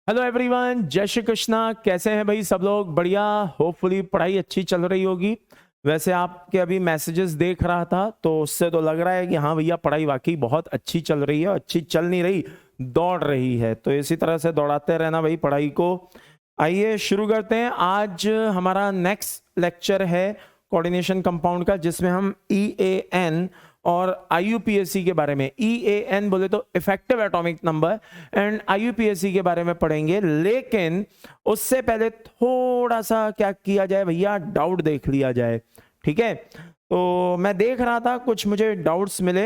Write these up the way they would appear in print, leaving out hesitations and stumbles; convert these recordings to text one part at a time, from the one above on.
Hello everyone, जय श्री कृष्णा। कैसे हैं भाई सब लोग? बढ़िया। होपफुली पढ़ाई अच्छी चल रही होगी। वैसे आपके अभी मैसेजेस देख रहा था तो उससे तो लग रहा है कि हाँ भैया पढ़ाई वाकई बहुत अच्छी चल रही है। अच्छी चल नहीं रही, दौड़ रही है। तो इसी तरह से दौड़ाते रहना भाई पढ़ाई को। आइए शुरू करते हैं। आज हमारा नेक्स्ट लेक्चर है कोऑर्डिनेशन कंपाउंड का, जिसमें हम EAN और IUPAC के बारे में, EAN बोले तो effective atomic number, and IUPAC के बारे में पढ़ेंगे। लेकिन उससे पहले थोड़ा सा क्या किया जाए भैया, डाउट देख लिया जाए। ठीक है, तो मैं देख रहा था, कुछ मुझे डाउट्स मिले।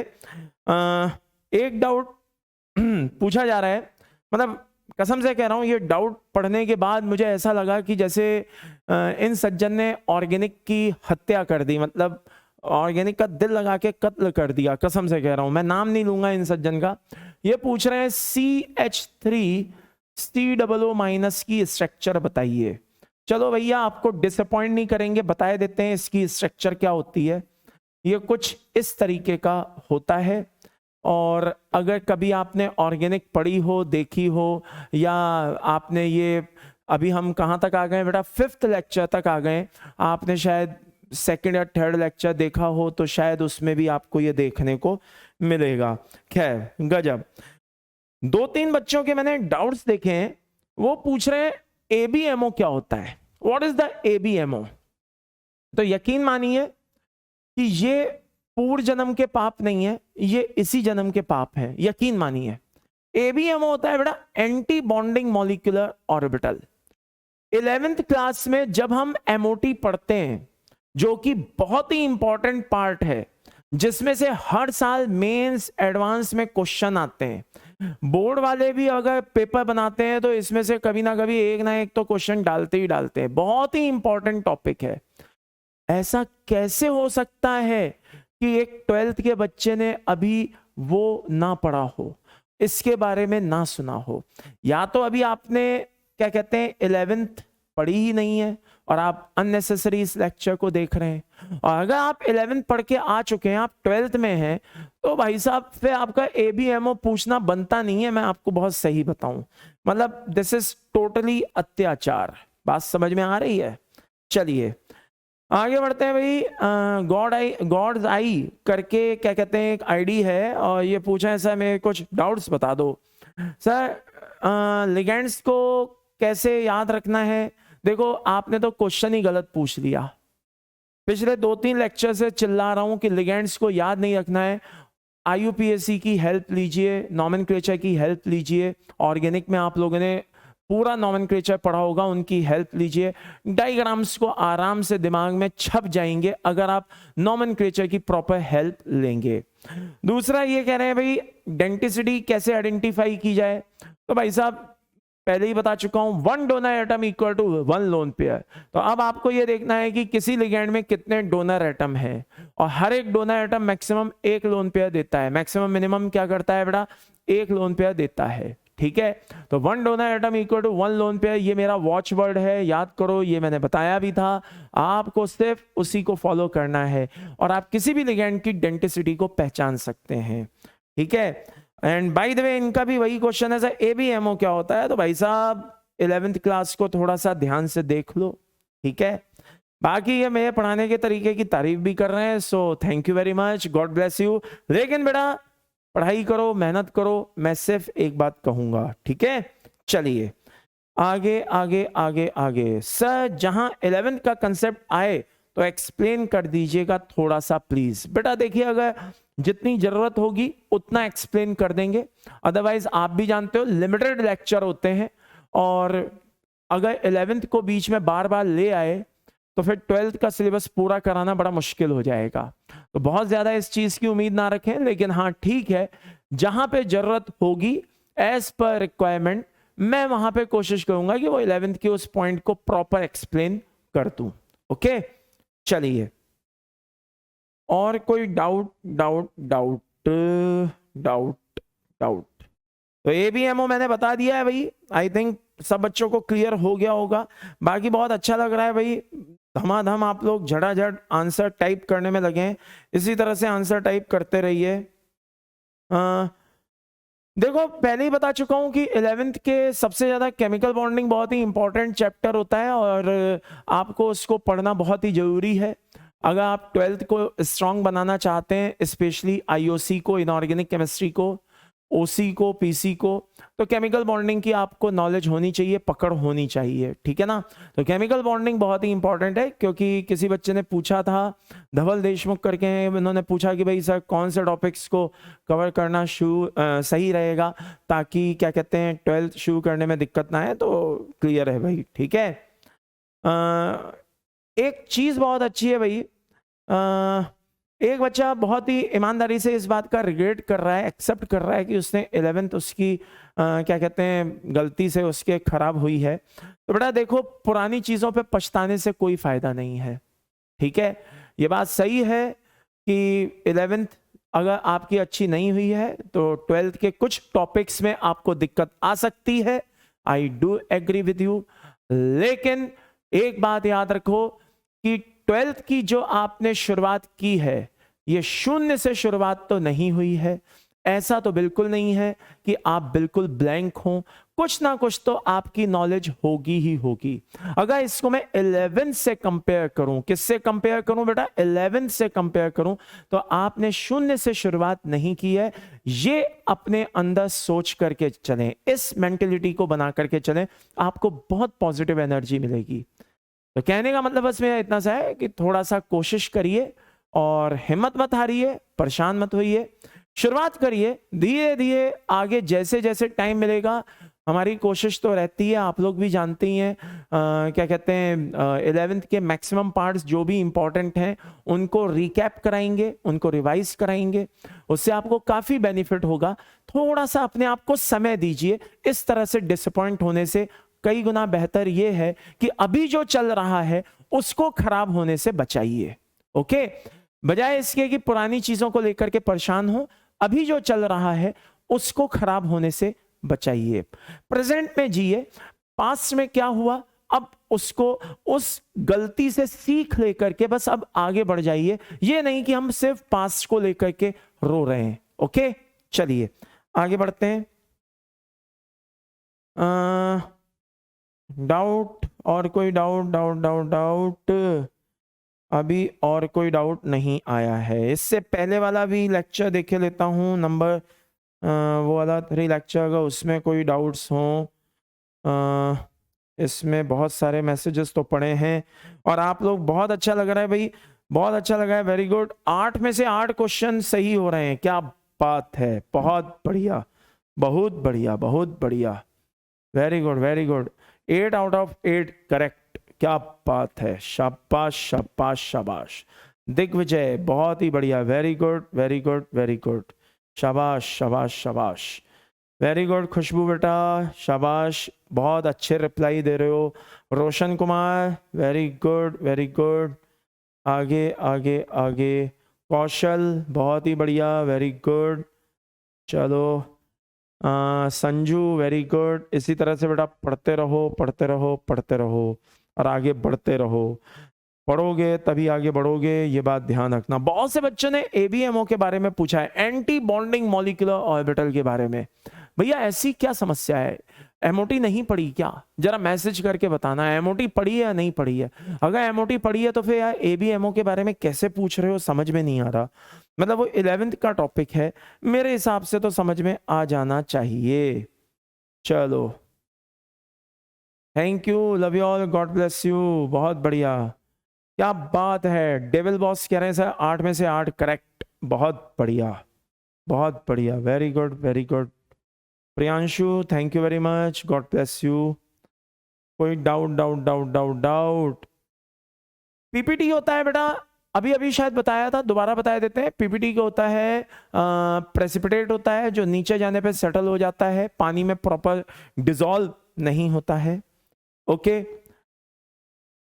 एक डाउट पूछा जा रहा है, मतलब कसम से कह रहा हूं, ये डाउट पढ़ने के बाद मुझे ऐसा लगा कि जैसे इन सज्जन ने ऑर्गेनिक की हत्या कर दी, मतलब ऑर्गेनिक का दिल लगा के कत्ल कर दिया। कसम से कह रहा हूं, मैं नाम नहीं लूंगा इन सज्जन का। ये पूछ रहे हैं CH3COO माइनस की स्ट्रक्चर बताइए। चलो भैया, आपको डिसअपॉइंट नहीं करेंगे, बताए देते हैं इसकी स्ट्रक्चर क्या होती है। ये कुछ इस तरीके का होता है। और अगर कभी आपने ऑर्गेनिक पढ़ी हो, देखी हो, या आपने ये, अभी हम कहाँ तक आ गए बेटा, 5th लेक्चर तक आ गए, आपने शायद 2nd या 3rd लेक्चर देखा हो तो शायद उसमें भी आपको ये देखने को मिलेगा। खैर गजब। 2-3 बच्चों के मैंने डाउट्स देखे हैं, वो पूछ रहे हैं ABMO क्या होता है, व्हाट इज द ABMO। तो यकीन मानिए कि ये पूर्व जन्म के पाप नहीं है, ये इसी जन्म के पाप है, यकीन मानिए। ABMO होता है बेटा anti bonding molecular orbital. 11th class में जब हम MOT पढ़ते हैं, जो कि बहुत ही इंपॉर्टेंट पार्ट है, जिसमें से हर साल मेंस एडवांस में क्वेश्चन आते हैं। बोर्ड वाले भी अगर पेपर बनाते हैं तो इसमें से कभी ना कभी एक ना एक तो क्वेश्चन डालते ही डालते हैं। बहुत ही इंपॉर्टेंट टॉपिक है। ऐसा कैसे हो सकता है कि एक 12th के बच्चे ने अभी वो ना पढ़ा हो, इसके बारे में ना सुना हो? या तो अभी आपने क्या कहते हैं 11th पढ़ी ही नहीं है और आप अननेसेसरी इस लेक्चर को देख रहे हैं। और अगर आप 11th पढ़ के आ चुके हैं, आप 12th में हैं, तो भाई साहब फिर आपका ABMO पूछना बनता नहीं है। मैं आपको बहुत सही बताऊं, मतलब दिस इज टोटली अत्याचार। बात समझ में आ रही है? चलिए आगे बढ़ते हैं भाई। गॉड्स आई करके क्या कहते हैं एक आईडी है, और ये पूछा है सर मेरे कुछ डाउट्स बता दो। सर लिगेंड्स को कैसे याद रखना है? देखो आपने तो क्वेश्चन ही गलत पूछ लिया। पिछले 2-3 लेक्चर से चिल्ला रहा हूं कि लिगेंड्स को याद नहीं रखना है। IUPAC की हेल्प लीजिए, नॉमेनक्लेचर की हेल्प लीजिए। ऑर्गेनिक में आप लोगों ने पूरा नॉमेनक्लेचर पढ़ा होगा, उनकी हेल्प लीजिए। डायग्राम्स को आराम से दिमाग में छप जाएंगे अगर आप नॉमेनक्लेचर की प्रॉपर हेल्प लेंगे। दूसरा ये कह रहे हैं भाई डेंटिसिटी कैसे आइडेंटिफाई की जाए? तो भाई साहब पहले ही बता चुका हूं, 1 donor atom equal to 1 lone pair. तो अब आपको यह देखना है कि किसी लिगेंड में कितने डोनर एटम है, और हर एक donor atom maximum 1 lone pair देता है। मैक्सिमम मिनिमम क्या करता है बेटा? 1 लोन पेयर देता है। ठीक है, तो 1 donor atom equal to 1 lone pair, ये मेरा वॉच वर्ड है, याद करो। ये मैंने बताया भी था, आपको सिर्फ उसी को फॉलो करना है और आप किसी भी लिगेंड की डेंटिसिटी को पहचान सकते हैं। ठीक है, एंड बाय द वे इनका भी वही क्वेश्चन है सर ABMO क्या होता है? तो भाई साहब 11th क्लास को थोड़ा सा ध्यान से देख लो। ठीक है, बाकी ये मेरे पढ़ाने के तरीके की तारीफ भी कर रहे हैं, so thank you very much, God bless you. लेकिन बेटा पढ़ाई करो, मेहनत करो, मैं सिर्फ एक बात कहूंगा। ठीक है, चलिए आगे आगे आगे आगे। सर जहां 11th का कंसेप्ट आए तो एक्सप्लेन कर दीजिएगा थोड़ा सा प्लीज। बेटा देखिए, अगर जितनी जरूरत होगी उतना एक्सप्लेन कर देंगे, अदरवाइज आप भी जानते हो लिमिटेड लेक्चर होते हैं, और अगर 11th को बीच में बार बार ले आए तो फिर 12th का सिलेबस पूरा कराना बड़ा मुश्किल हो जाएगा। तो बहुत ज्यादा इस चीज की उम्मीद ना रखें, लेकिन हाँ ठीक है, जहां पे जरूरत होगी एज पर रिक्वायरमेंट मैं वहां पे कोशिश करूंगा कि वो 11th के उस पॉइंट को प्रॉपर एक्सप्लेन कर दूं। ओके, चलिए और कोई doubt doubt doubt doubt doubt? तो ABMO मैंने बता दिया है भाई, आई थिंक सब बच्चों को क्लियर हो गया होगा। बाकी बहुत अच्छा लग रहा है भाई, धमाधम आप लोग झटाझट आंसर टाइप करने में लगे हैं। इसी तरह से आंसर टाइप करते रहिए। देखो पहले ही बता चुका हूं कि 11th के सबसे ज्यादा केमिकल बॉन्डिंग बहुत ही इंपॉर्टेंट चैप्टर होता है और आपको उसको पढ़ना बहुत ही जरूरी है। अगर आप 12th को स्ट्रांग बनाना चाहते हैं, स्पेशली आईओसी को, इनऑर्गेनिक केमिस्ट्री को, ओसी को, पीसी को, तो केमिकल बॉन्डिंग की आपको नॉलेज होनी चाहिए, पकड़ होनी चाहिए, ठीक है ना। तो केमिकल बॉन्डिंग बहुत ही इंपॉर्टेंट है, क्योंकि किसी बच्चे ने पूछा था, धवल देशमुख करके, उन्होंने पूछा कि भाई सर कौन से टॉपिक्स को कवर करना सही रहेगा ताकि क्या कहते हैं 12th शुरू करने में दिक्कत ना आए। तो क्लियर है भाई, ठीक है। एक चीज बहुत अच्छी है भाई, एक बच्चा बहुत ही ईमानदारी से इस बात का रिग्रेट कर रहा है, एक्सेप्ट कर रहा है कि उसने 11th उसकी क्या कहते हैं गलती से उसके खराब हुई है। तो बेटा देखो, पुरानी चीजों पे पछताने से कोई फायदा नहीं है, ठीक है। ये बात सही है कि 11th अगर आपकी अच्छी नहीं हुई है तो 12th के कुछ टॉपिक्स में आपको दिक्कत आ सकती है, I do agree with you. लेकिन एक बात याद रखो कि 12th की जो आपने शुरुआत की है, ये शून्य से शुरुआत तो नहीं हुई है। ऐसा तो बिल्कुल नहीं है कि आप बिल्कुल ब्लैंक हो, कुछ ना कुछ तो आपकी नॉलेज होगी ही होगी। अगर इसको मैं 11 से कंपेयर करूं, किससे कंपेयर करूं बेटा, 11 से कंपेयर करूं, तो आपने शून्य से शुरुआत नहीं की है। ये अपने अंदर सोच करके चलें, इस मेंटेलिटी को बना करके चलें, आपको बहुत पॉजिटिव एनर्जी मिलेगी। तो कहने का मतलब बस मेरा इतना सा है कि थोड़ा सा कोशिश करिए और हिम्मत मत हारिए, परेशान मत होइए, शुरुआत करिए धीरे धीरे। आगे जैसे जैसे टाइम मिलेगा, हमारी कोशिश तो रहती है, आप लोग भी जानते ही हैं, क्या कहते हैं 11th के मैक्सिमम पार्ट्स जो भी इंपॉर्टेंट हैं उनको रिकैप कराएंगे, उनको रिवाइज कराएंगे, उससे आपको काफी बेनिफिट होगा। थोड़ा सा अपने आप को समय दीजिए, इस तरह से डिसअपॉइंट होने से कई गुना बेहतर यह है कि अभी जो चल रहा है उसको खराब होने से बचाइए, ओके। बजाय इसके कि पुरानी चीजों को लेकर के परेशान हो, अभी जो चल रहा है उसको खराब होने से बचाइए, प्रेजेंट में जिए। पास्ट में क्या हुआ, अब उसको, उस गलती से सीख लेकर के बस अब आगे बढ़ जाइए। ये नहीं कि हम सिर्फ पास्ट को लेकर के रो रहे हैं, ओके। चलिए आगे बढ़ते हैं। डाउट, और कोई डाउट, डाउट डाउट डाउट, अभी और कोई डाउट नहीं आया है। इससे पहले वाला भी लेक्चर देखे लेता हूँ, नंबर वो वाला 3 लेक्चर का, उसमें कोई डाउट्स हों। इसमें बहुत सारे मैसेजेस तो पड़े हैं और आप लोग, बहुत अच्छा लग रहा है भाई, बहुत अच्छा लगा है, वेरी गुड। 8 में से 8 क्वेश्चन सही हो रहे हैं, क्या बात है, बहुत बढ़िया, बहुत बढ़िया, बहुत बढ़िया, very good, very good. 8 out of 8 correct, क्या बात है, शाबाश शाबाश शाबाश। दिग्विजय बहुत ही बढ़िया, very good, very good, very good, शाबाश शाबाश शाबाश, वेरी गुड। खुशबू बेटा शाबाश, बहुत अच्छे रिप्लाई दे रहे हो। Roshan Kumar very good, very good, आगे आगे आगे। कौशल बहुत ही बढ़िया, वेरी गुड। चलो संजू वेरी गुड। इसी तरह से बेटा पढ़ते रहो, पढ़ते रहो, पढ़ते रहो और आगे बढ़ते रहो। पढ़ोगे तभी आगे बढ़ोगे, ये बात ध्यान रखना। बहुत से बच्चों ने एबीएमओ के बारे में पूछा है, एंटी बॉन्डिंग मॉलिक्यूलर ऑर्बिटल के बारे में। भैया ऐसी क्या समस्या है, एमओटी नहीं पढ़ी क्या? जरा मैसेज करके बताना, एमओटी पढ़ी है या नहीं पढ़ी है। अगर एमओटी पढ़ी है तो फिर यार एबीएमओ के बारे में कैसे पूछ रहे हो, समझ में नहीं आ रहा। मतलब वो 11th का टॉपिक है, मेरे हिसाब से तो समझ में आ जाना चाहिए। चलो thank you, love you all, God bless you, बहुत बढ़िया, क्या बात है। डेविल बॉस कह रहे हैं सर 8 में से 8 करेक्ट, बहुत बढ़िया, बहुत बढ़िया, very good, very good. Priyanshu thank you very much, God bless you. कोई doubt, doubt doubt doubt doubt. PPT होता है बेटा, अभी अभी शायद बताया था, दोबारा बता देते हैं। पीपीटी का होता है प्रेसिपिटेट होता है, जो नीचे जाने पे सेटल हो जाता है, पानी में प्रॉपर डिसॉल्व नहीं होता है, ओके।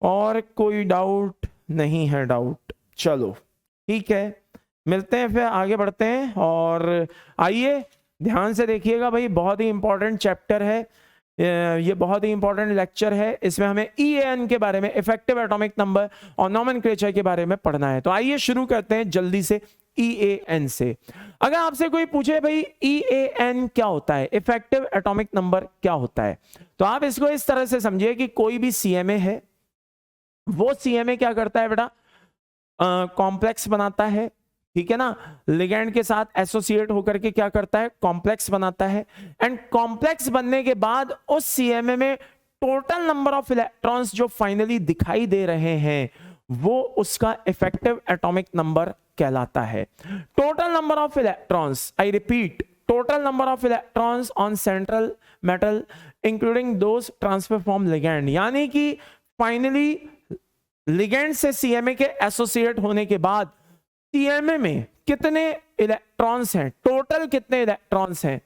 और कोई डाउट नहीं है, डाउट, चलो ठीक है, मिलते हैं फिर, आगे बढ़ते हैं। और आइए ध्यान से देखिएगा भाई, बहुत ही इंपॉर्टेंट चैप्टर है ये, बहुत ही इंपॉर्टेंट लेक्चर है। इसमें हमें EAN के बारे में, इफेक्टिव एटॉमिक नंबर और नॉमेनक्लेचर के बारे में पढ़ना है। तो आइए शुरू करते हैं जल्दी से EAN से। अगर आपसे कोई पूछे भाई EAN क्या होता है, इफेक्टिव एटॉमिक नंबर क्या होता है, तो आप इसको इस तरह से समझिए कि कोई भी CMA है, वो CMA क्या करता है बेटा, कॉम्प्लेक्स बनाता है, ठीक है ना, लिगेंड के साथ एसोसिएट होकर के क्या करता है, कॉम्प्लेक्स बनाता है। एंड कॉम्प्लेक्स बनने के बाद उस CMA में टोटल नंबर ऑफ इलेक्ट्रॉन्स जो फाइनली दिखाई दे रहे हैं वो उसका इफेक्टिव एटॉमिक नंबर कहलाता है। Total number of electrons, I repeat, total number of electrons on central metal including those transfer from ligand, यानी कि फाइनली लिगेंड से CMA के एसोसिएट होने के बाद CMA में कितने इलेक्ट्रॉन्स हैं, टोटल कितने इलेक्ट्रॉन्स हैं,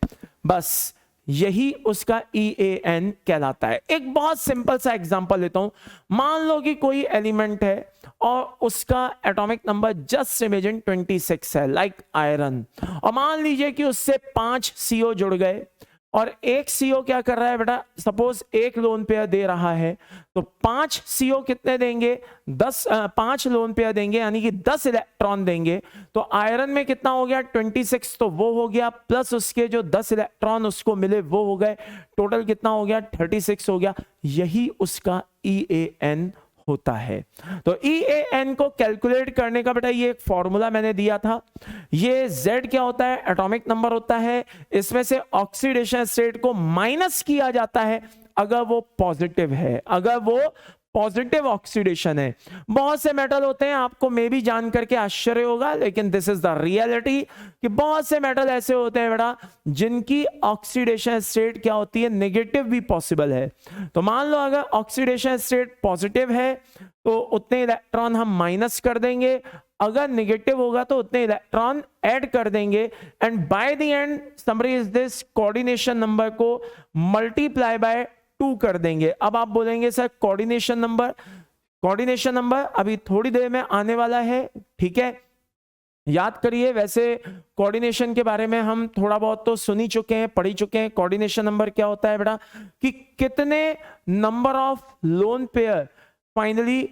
बस यही उसका EAN कहलाता है। एक बहुत सिंपल सा एग्जांपल लेता हूं, मान लो कि कोई एलिमेंट है और उसका एटॉमिक नंबर जस्ट इमेजिन 26 है, लाइक आयरन, और मान लीजिए कि उससे 5 CO जुड़ गए और एक CO क्या कर रहा है बेटा, सपोज एक लोन पेयर दे रहा है, तो 5 CO कितने देंगे, 5 लोन पेयर देंगे, यानी कि 10 इलेक्ट्रॉन देंगे। तो आयरन में कितना हो गया, 26, तो वो हो गया, प्लस उसके जो 10 इलेक्ट्रॉन उसको मिले वो हो गए, टोटल कितना हो गया, 36 हो गया। यही उसका EAN होता है। तो EAN को कैलकुलेट करने का बेटा ये एक फॉर्मूला मैंने दिया था। ये Z क्या होता है, एटॉमिक नंबर होता है, इसमें से ऑक्सीडेशन स्टेट को माइनस किया जाता है अगर वो पॉजिटिव है, अगर वो पॉजिटिव ऑक्सीडेशन है। बहुत से मेटल होते हैं, आपको मे भी जान करके आश्चर्य होगा, लेकिन दिस इज द रियलिटी कि बहुत से मेटल ऐसे होते हैं बेटा जिनकी ऑक्सीडेशन स्टेट क्या होती है, नेगेटिव भी पॉसिबल है। तो मान लो अगर ऑक्सीडेशन स्टेट पॉजिटिव है तो उतने इलेक्ट्रॉन हम माइनस कर देंगे, अगर नेगेटिव होगा तो उतने इलेक्ट्रॉन ऐड कर देंगे, and by the end summarise this coordination number को मल्टीप्लाई बाय 2 कर देंगे। अब आप बोलेंगे सर कोऑर्डिनेशन नंबर अभी थोड़ी देर में आने वाला है, ठीक है, याद करिए। वैसे कोऑर्डिनेशन के बारे में हम थोड़ा बहुत तो सुन ही चुके हैं, पढ़ ही चुके हैं। कोऑर्डिनेशन नंबर क्या होता है बेटा, कि कितने number of lone pair finally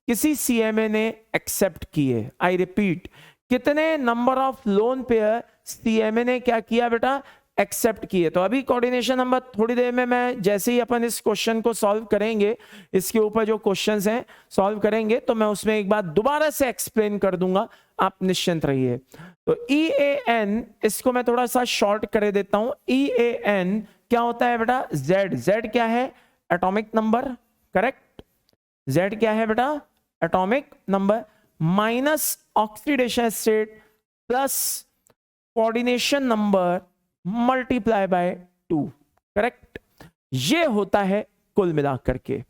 किसी CMA ने एक्सेप्ट किए। आई रिपीट, कितने number of lone pair CMA ने क्या किया बेटा, एक्सेप्ट किए। तो अभी कोऑर्डिनेशन नंबर थोड़ी देर में मैं जैसे ही अपन इस क्वेश्चन को सॉल्व करेंगे, इसके ऊपर जो क्वेश्चंस हैं सॉल्व करेंगे, तो मैं उसमें एक बात दोबारा से एक्सप्लेन कर दूंगा, आप निश्चिंत रहिए। तो EAN, इसको मैं थोड़ा सा शॉर्ट कर देता हूं। EAN क्या होता है बेटा, Z क्या है, एटॉमिक नंबर, करेक्ट। Z क्या है बेटा, atomic number minus oxidation state plus coordination number multiply by 2, correct. ये होता है कुल मिलाकर के।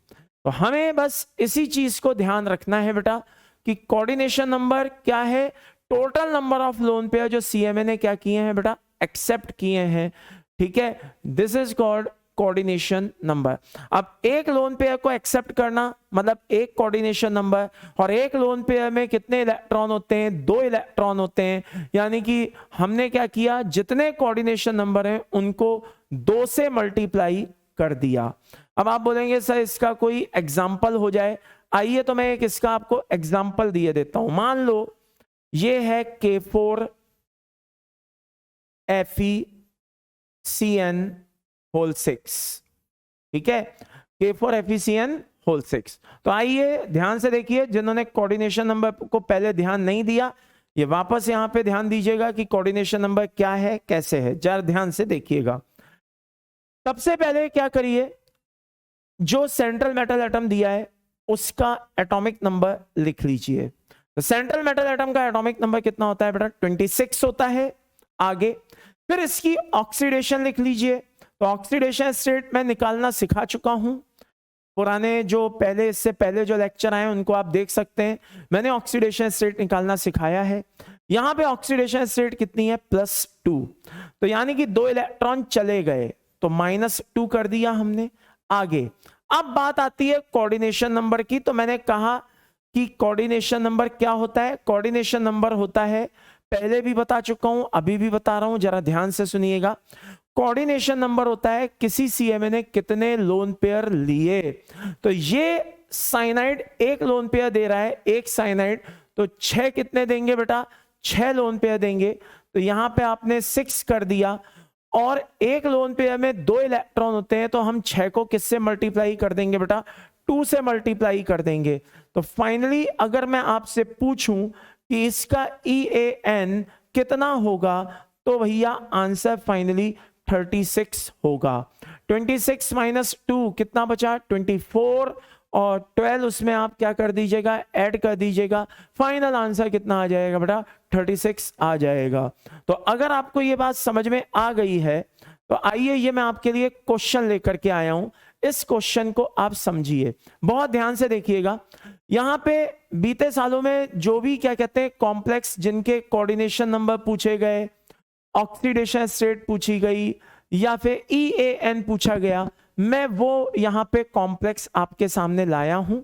तो हमें बस इसी चीज को ध्यान रखना है बेटा कि कोऑर्डिनेशन नंबर क्या है, total number of lone pair जो CMA ने क्या किए हैं बेटा, एक्सेप्ट किए हैं, ठीक है। This is called coordination number. अब एक लोन पेयर को एक्सेप्ट करना मतलब एक कोऑर्डिनेशन नंबर, और एक लोन पेयर में कितने इलेक्ट्रॉन होते हैं, 2 इलेक्ट्रॉन होते हैं, यानी कि हमने क्या किया, जितने कोऑर्डिनेशन नंबर हैं उनको 2 से मल्टीप्लाई कर दिया। अब आप बोलेंगे सर इसका कोई एग्जाम्पल हो जाए, आइए तो मैं एक इसका आपको एग्जाम्पल दिए देता हूं। मान लो ये है K4FeCN6, ठीक है, K4FeCN6। तो आइए ध्यान से देखिए, जिन्होंने कोऑर्डिनेशन नंबर को पहले ध्यान नहीं दिया, ये वापस यहां पे ध्यान दीजिएगा कि कोऑर्डिनेशन नंबर क्या है, कैसे है, जरा ध्यान से देखिएगा। सबसे पहले क्या करिए, जो सेंट्रल मेटल एटम दिया है उसका एटॉमिक नंबर लिख लीजिए। तो सेंट्रल मेटल एटम का एटॉमिक नंबर कितना होता है बेटा, 26 होता है। आगे फिर इसकी ऑक्सीडेशन लिख लीजिए। तो ऑक्सीडेशन स्टेट मैं निकालना सिखा चुका हूं, पुराने जो पहले, इससे पहले जो लेक्चर आए उनको आप देख सकते हैं, मैंने ऑक्सीडेशन स्टेट निकालना सिखाया है। यहां पे ऑक्सीडेशन स्टेट कितनी है, +2, तो यानी कि 2 इलेक्ट्रॉन चले गए, तो -2 कर दिया हमने। आगे अब बात आती है कोऑर्डिनेशन नंबर की। तो मैंने कहा कि कोऑर्डिनेशन नंबर क्या होता है, कोऑर्डिनेशन नंबर होता है, पहले भी बता चुका हूं अभी भी बता रहा हूं, जरा ध्यान से सुनिएगा। कोऑर्डिनेशन नंबर होता है किसी CMA ने कितने लोन पेयर लिए। तो ये साइनाइड एक लोन पेयर दे रहा है, एक साइनाइड, तो 6 कितने देंगे बेटा, 6 लोन पेयर देंगे, तो यहां पे आपने 6 कर दिया, और एक लोन पेयर में 2 इलेक्ट्रॉन होते हैं, तो हम 6 को किससे मल्टीप्लाई कर देंगे बेटा, 2 से मल्टीप्लाई कर देंगे। तो फाइनली अगर मैं आपसे पूछूं कि इसका EAN कितना होगा, तो भैया आंसर फाइनली 36 होगा। 26 माइनस 2 कितना बचा, 24, और 12 उसमें आप क्या कर दीजिएगा, ऐड कर दीजिएगा। फाइनल आंसर कितना आ जाएगा बेटा, 36 आ जाएगा। तो अगर आपको ये बात समझ में आ गई है, तो आइए ये मैं आपके लिए क्वेश्चन लेकर के आया हूं, इस क्वेश्चन को आप समझिए, बहुत ध्यान से देखिएगा। यहां पे बीते सालों में जो भी क्या कहते हैं कॉम्प्लेक्स जिनके कोऑर्डिनेशन नंबर पूछे गए, ऑक्सीडेशन स्टेट पूछी गई, या फिर EAN पूछा गया, मैं वो यहां पे कॉम्प्लेक्स आपके सामने लाया हूं।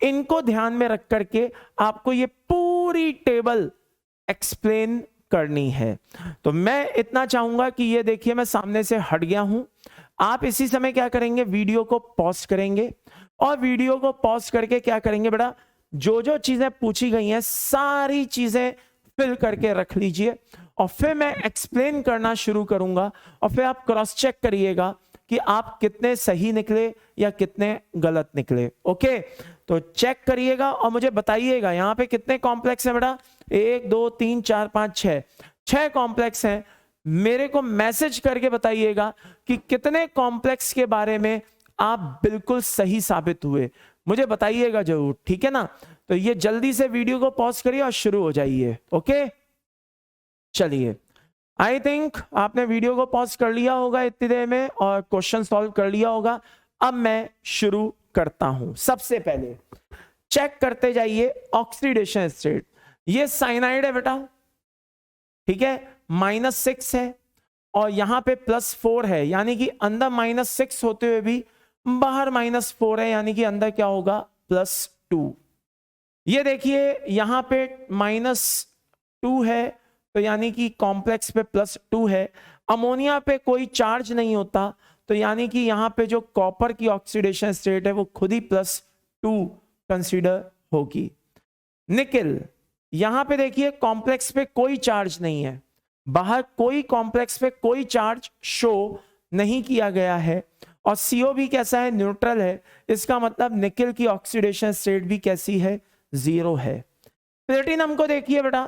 इनको ध्यान में रख करके आपको ये पूरी टेबल एक्सप्लेन करनी है। तो मैं इतना चाहूंगा कि ये देखिए मैं सामने से हट गया हूं, आप इसी समय क्या करेंगे, वीडियो को पॉज करेंगे, और वीडियो को पॉज करके क्या करेंगे बेटा, जो जो चीजें पूछी गई हैं सारी चीजें फिल करके रख लीजिए, और फिर मैं एक्सप्लेन करना शुरू करूंगा, और फिर आप क्रॉस चेक करिएगा कि आप कितने सही निकले या कितने गलत निकले। ओके, तो चेक करिएगा और मुझे बताइएगा यहां पे कितने कॉम्प्लेक्स है बेटा, 1 2 3 4 5 6 कॉम्प्लेक्स हैं। मेरे को मैसेज करके बताइएगा कि कितने कॉम्प्लेक्स के बारे में आप बिल्कुल सही साबित हुए, मुझे बताइएगा जरूर, ठीक है ना। तो ये जल्दी से वीडियो को पॉज करिए और शुरू हो जाइए। ओके, चलिए, आई थिंक आपने वीडियो को पॉज कर लिया होगा इतनी देर में और क्वेश्चन सॉल्व कर लिया होगा। अब मैं शुरू करता हूं। सबसे पहले चेक करते जाइए ऑक्सीडेशन स्टेट, ये साइनाइड है बेटा, ठीक है, -6 है, और यहां पे +4 है, यानी कि अंदर -6 होते हुए भी बाहर -4 है, यानी कि अंदर क्या होगा, +2। ये देखिए यहां पे -2 है, तो यानी कि कॉम्प्लेक्स पे +2 है। अमोनिया पे कोई चार्ज नहीं होता, तो यानी कि यहां पे जो कॉपर की ऑक्सीडेशन स्टेट है वो खुद ही +2 कंसीडर होगी। निकेल, यहां पे देखिए कॉम्प्लेक्स पे कोई चार्ज नहीं है, बाहर कोई कॉम्प्लेक्स पे कोई चार्ज शो नहीं किया गया है, और CO भी कैसा है, न्यूट्रल है, इसका मतलब निकेल की ऑक्सीडेशन स्टेट भी कैसी है, 0 है। प्लेटिनम को देखिए बेटा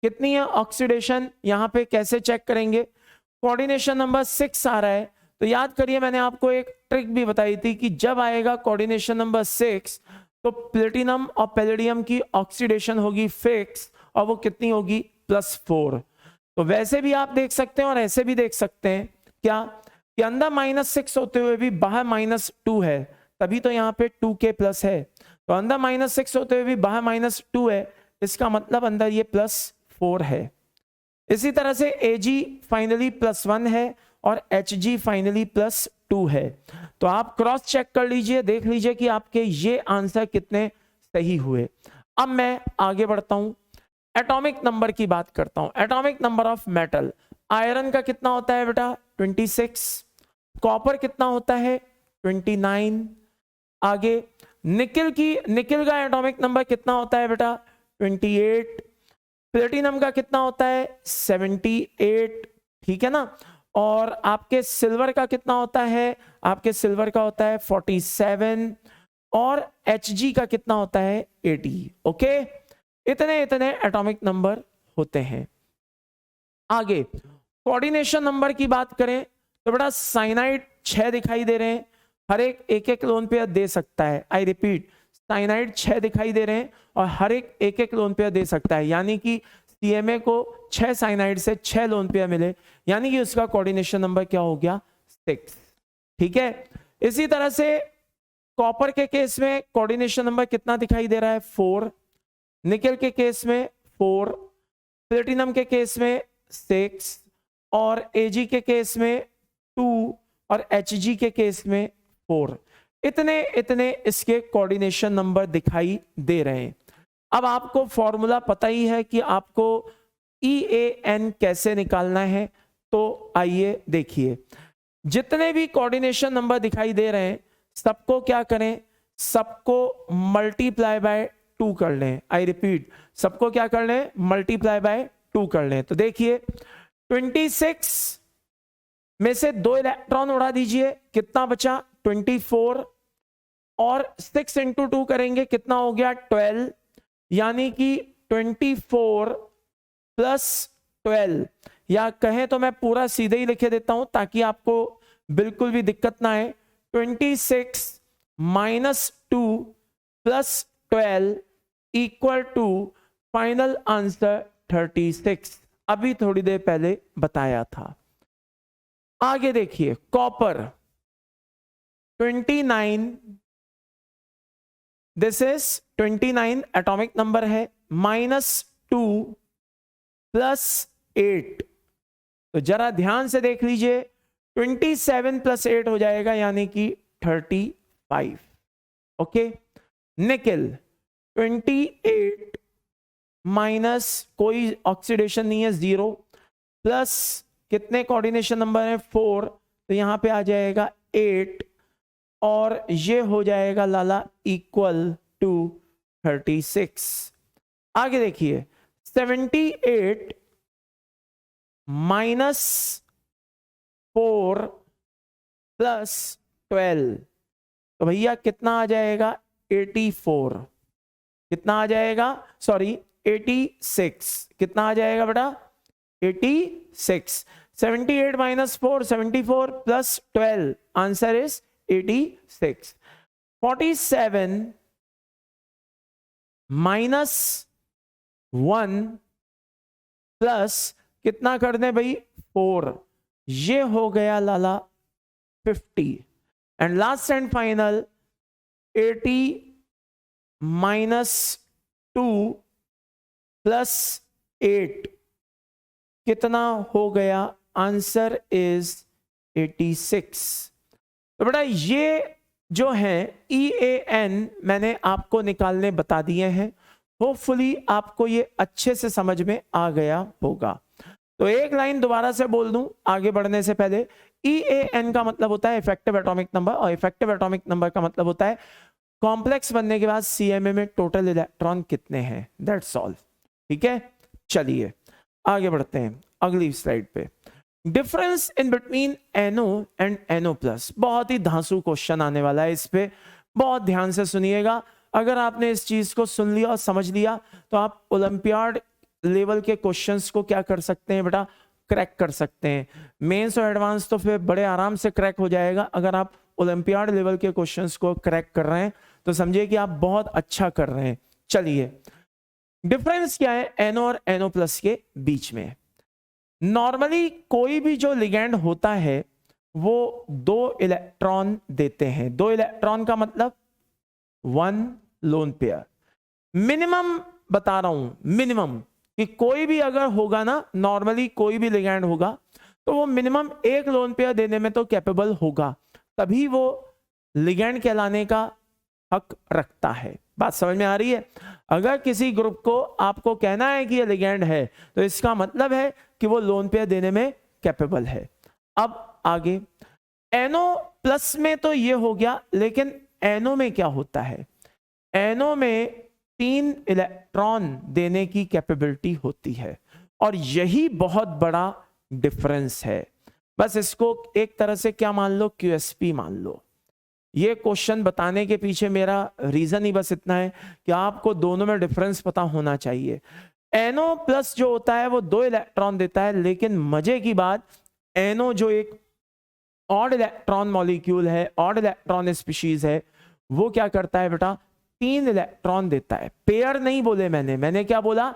कितनी है ऑक्सीडेशन, यहां पे कैसे चेक करेंगे, कोऑर्डिनेशन नंबर 6 आ रहा है, तो याद करिए मैंने आपको एक ट्रिक भी बताई थी कि जब आएगा कोऑर्डिनेशन नंबर 6 तो प्लेटिनम और पैलेडियम की ऑक्सीडेशन होगी फिक्स, और वो कितनी होगी, +4। तो वैसे भी आप देख सकते हैं और ऐसे भी देख सकते हैं क्या, कि अंदर -6 होते हुए भी बाहर -2 है, तभी तो यहाँ पे 2K+ है। तो अंदर -6 होते हुए भी बाहर -2 है, इसका मतलब अंदर ये +4 है। इसी तरह से Ag फाइनली +1 है और Hg फाइनली +2 है। तो आप क्रॉस चेक कर लीजिए, देख लीजिए कि आपके ये आंसर कितने सही हुए। अब मैं आगे बढ़ता हूं, एटॉमिक नंबर की बात करता हूं। Atomic number of metal, iron का कितना होता है बेटा, 26। कॉपर कितना होता है, 29। आगे निकिल का एटॉमिक नंबर कितना होता है बेटा, 28। प्लेटिनम का कितना होता है, 78, ठीक है ना। और आपके सिल्वर का कितना होता है, आपके सिल्वर का होता है 47, और Hg का कितना होता है, 80। ओके, इतने एटॉमिक नंबर होते हैं। आगे कोऑर्डिनेशन नंबर की बात करें तो बेटा साइनाइड 6 दिखाई दे रहे हैं, हर एक लोन पेयर दे सकता है। आई रिपीट, साइनाइड 6 दिखाई दे रहे हैं और हर एक लोन पेयर दे सकता है, यानी कि CMA को 6 साइनाइड से 6 लोन पेयर मिले, यानी कि उसका कोऑर्डिनेशन नंबर क्या हो गया, 6, ठीक है। इसी तरह से कॉपर के केस में कोऑर्डिनेशन नंबर कितना दिखाई दे रहा है, 4। निकेल के केस में 4, प्लेटिनम के केस में 6, और Ag के केस में 2, और Hg के केस में 4। इतने इसके कोऑर्डिनेशन नंबर दिखाई दे रहे हैं। अब आपको फॉर्मूला पता ही है कि आपको EAN कैसे निकालना है, तो आइए देखिए। जितने भी कोऑर्डिनेशन नंबर दिखाई दे रहे हैं सबको क्या करें, सबको मल्टीप्लाई बाय 2 कर लें, आई रिपीट सबको क्या कर लें, मल्टीप्लाई बाय 2 कर लें। तो देखिए 26 में से 2 इलेक्ट्रॉन उड़ा दीजिए, कितना बचा 24, और 6 इंटू 2 करेंगे कितना हो गया 12, यानी कि 24 प्लस 12, या कहें तो मैं पूरा सीधे ही लिखे देता हूं ताकि आपको बिल्कुल भी दिक्कत ना आए। 26 minus 2 plus 12 equal to final answer 36, अभी थोड़ी देर पहले बताया था। आगे देखिए copper 29, this is 29 atomic number है, -2 प्लस 8, तो जरा ध्यान से देख लीजिए 27 प्लस 8 हो जाएगा यानी कि 35। ओके, निकेल 28 माइनस कोई ऑक्सीडेशन नहीं है 0, प्लस कितने कोऑर्डिनेशन नंबर है 4, तो यहां पे आ जाएगा 8, और ये हो जाएगा लाला इक्वल टू 36। आगे देखिए 78 माइनस 4 प्लस 12, तो भैया कितना आ जाएगा 84, कितना आ जाएगा, सॉरी 86, कितना आ जाएगा बेटा 86। 78 minus 4 74 plus 12, answer is 86। 47 minus 1 plus कितना कर दें भाई 4, ये हो गया लाला 50। And last and final 80 minus 2 plus 8 कितना हो गया, आंसर इज 86। तो बेटा ये जो है EAN मैंने आपको निकालने बता दिए हैं, होपफुली आपको ये अच्छे से समझ में आ गया होगा। तो एक लाइन दोबारा से बोल दूं आगे बढ़ने से पहले, EAN का मतलब होता है इफेक्टिव एटॉमिक नंबर, और इफेक्टिव एटॉमिक नंबर का मतलब होता है कॉम्प्लेक्स बनने के बाद CMA में टोटल इलेक्ट्रॉन कितने हैं, दैट्स ऑल। ठीक है, चलिए आगे बढ़ते हैं अगली स्लाइड पे। Difference in between NO and NO+, बहुत ही धांसू क्वेश्चन आने वाला है, इस पे बहुत ध्यान से सुनिएगा। अगर आपने इस चीज को सुन लिया और समझ लिया तो आप ओलंपियाड लेवल के क्वेश्चंस को क्या कर सकते हैं बेटा, क्रैक कर सकते हैं। मेंस और एडवांस तो फिर बड़े आराम से क्रैक हो जाएगा, अगर आप ओलंपियाड लेवल के क्वेश्चंस को क्रैक कर रहे हैं तो समझिए कि आप बहुत अच्छा कर रहे हैं। चलिए डिफरेंस क्या है NO और NO+ के बीच में। नॉर्मली कोई भी जो लिगेंड होता है वो 2 इलेक्ट्रॉन देते हैं, 2 इलेक्ट्रॉन का मतलब 1 लोन पेयर। मिनिमम बता रहा हूं, मिनिमम कि कोई भी अगर होगा ना, नॉर्मली कोई भी लिगेंड होगा तो वो मिनिमम 1 लोन पेयर देने में तो कैपेबल होगा, तभी वो लिगेंड कहलाने का हक रखता है। बात समझ में आ रही है? अगर किसी ग्रुप को आपको कहना है कि ये लिगेंड है तो इसका मतलब है कि वो लोन पेयर देने में कैपेबल है। अब आगे NO+ में तो ये हो गया, लेकिन NO में क्या होता है, NO में 3 इलेक्ट्रॉन देने की कैपेबिलिटी होती है, और यही बहुत बड़ा डिफरेंस है। बस इसको एक तरह से क्या मान लो, QSP मान लो। ये क्वेश्चन बताने के पीछे मेरा रीजन ही बस इतना है कि आपको दोनों में डिफरेंस पता होना चाहिए। NO+ जो होता है वो 2 इलेक्ट्रॉन देता है, लेकिन मजे की बात NO जो एक ऑड इलेक्ट्रॉन मॉलिक्यूल है, ऑड इलेक्ट्रॉन स्पीशीज है, वो क्या करता है बेटा 3 इलेक्ट्रॉन देता है। पेयर नहीं बोले मैंने क्या बोला,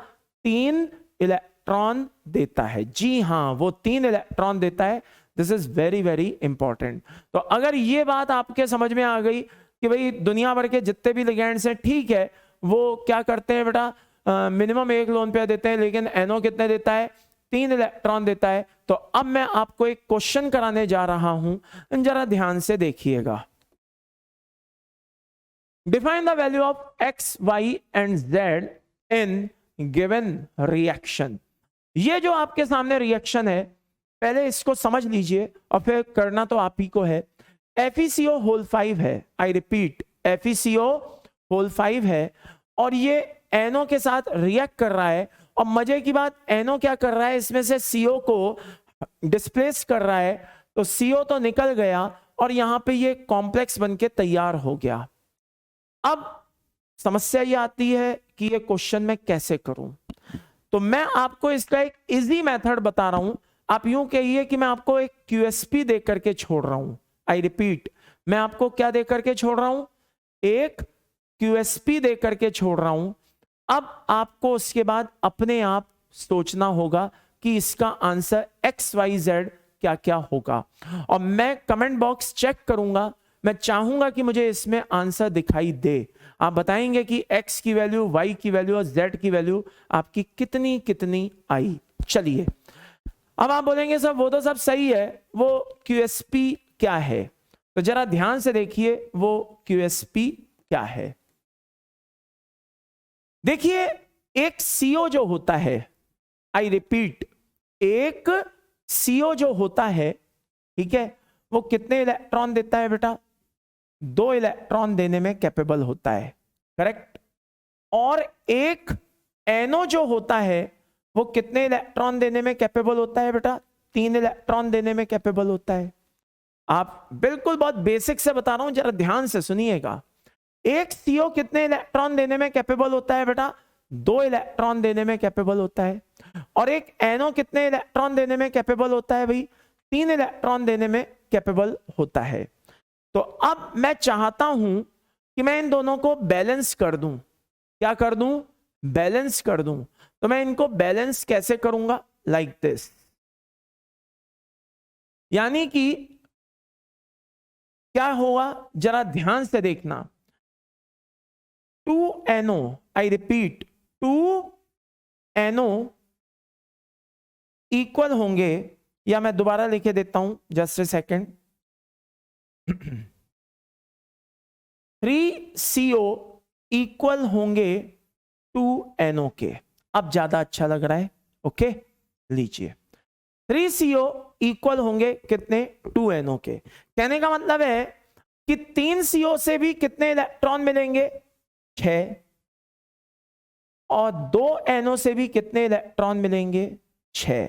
3 इलेक्ट्रॉन देता है। जी हां, वो 3 इलेक्ट्रॉन देता है। This is very very important. तो अगर ये बात आपके समझ में आ गई कि भाई दुनिया भर के जितने भी लिगेंड्स हैं, ठीक है, वो क्या करते हैं बेटा, मिनिमम 1 लोन पेयर देते हैं, लेकिन NO कितने देता है, 3 इलेक्ट्रॉन देता है। तो अब मैं आपको एक क्वेश्चन कराने जा रहा हूं, जरा ध्यान से देखिएगा। Define the value of X, Y and Z in given reaction. ये जो आपके सामने रिएक्शन है, पहले इसको समझ लीजिए और फिर करना तो आप ही को है। FeCO होल 5 है, आई रिपीट FeCO होल 5 है, और ये NO के साथ रिएक्ट कर रहा है, और मजे की बात NO क्या कर रहा है, इसमें से CO को डिस्प्लेस कर रहा है, तो CO तो निकल गया और यहां पे ये कॉम्प्लेक्स बनके तैयार हो गया। अब समस्या ये आती है कि ये क्वेश्चन मैं कैसे करूं, तो मैं आपको इसका एक इजी मेथड बता रहा हूं। आप यूं कहिए कि मैं आपको एक QSP दे करके छोड़ रहा हूं। आई रिपीट, मैं आपको क्या दे करके छोड़ रहा हूं, एक QSP दे करके छोड़ रहा हूं। अब आपको उसके बाद अपने आप सोचना होगा कि इसका आंसर XYZ क्या क्या होगा, और मैं कमेंट बॉक्स चेक करूंगा। मैं चाहूंगा कि मुझे इसमें आंसर दिखाई दे। आप बताएंगे कि X की वैल्यू, Y की वैल्यू और Z की वैल्यू आपकी कितनी कितनी आई। चलिए, अब आप बोलेंगे सर वो तो सब सही है, वो QSP क्या है, तो जरा ध्यान से देखिए वो QSP क्या है। देखिए, एक CO जो होता है, आई रिपीट, एक CO जो होता है, ठीक है, वो कितने इलेक्ट्रॉन देता है बेटा, 2 इलेक्ट्रॉन देने में कैपेबल होता है, करेक्ट। और एक NO जो होता है वो कितने इलेक्ट्रॉन देने में कैपेबल होता है बेटा, 3 इलेक्ट्रॉन देने में कैपेबल होता है। आप बिल्कुल बहुत बेसिक से बता रहा हूं, जरा ध्यान से सुनिएगा। एक CO कितने इलेक्ट्रॉन देने में कैपेबल होता है बेटा, 2 इलेक्ट्रॉन देने में कैपेबल होता है। और एक NO कितने इलेक्ट्रॉन देने में कैपेबल होता है भाई, 3 इलेक्ट्रॉन देने में कैपेबल होता है। तो अब मैं चाहता हूं कि मैं इन दोनों को बैलेंस कर दूं। क्या कर दूं, बैलेंस कर दूं। तो मैं इनको बैलेंस कैसे करूंगा, लाइक दिस। यानी कि क्या होगा, जरा ध्यान से देखना। 2NO, I repeat, 2NO equal होंगे, या मैं दोबारा लिखे देता हूं, just a second, 3CO equal होंगे 2NO के। अब ज्यादा अच्छा लग रहा है, ओके, लीजिए। 3CO इक्वल होंगे कितने, 2NO के। कहने का मतलब है कि 3CO से भी कितने इलेक्ट्रॉन मिलेंगे, 6, और 2NO से भी कितने इलेक्ट्रॉन मिलेंगे, 6।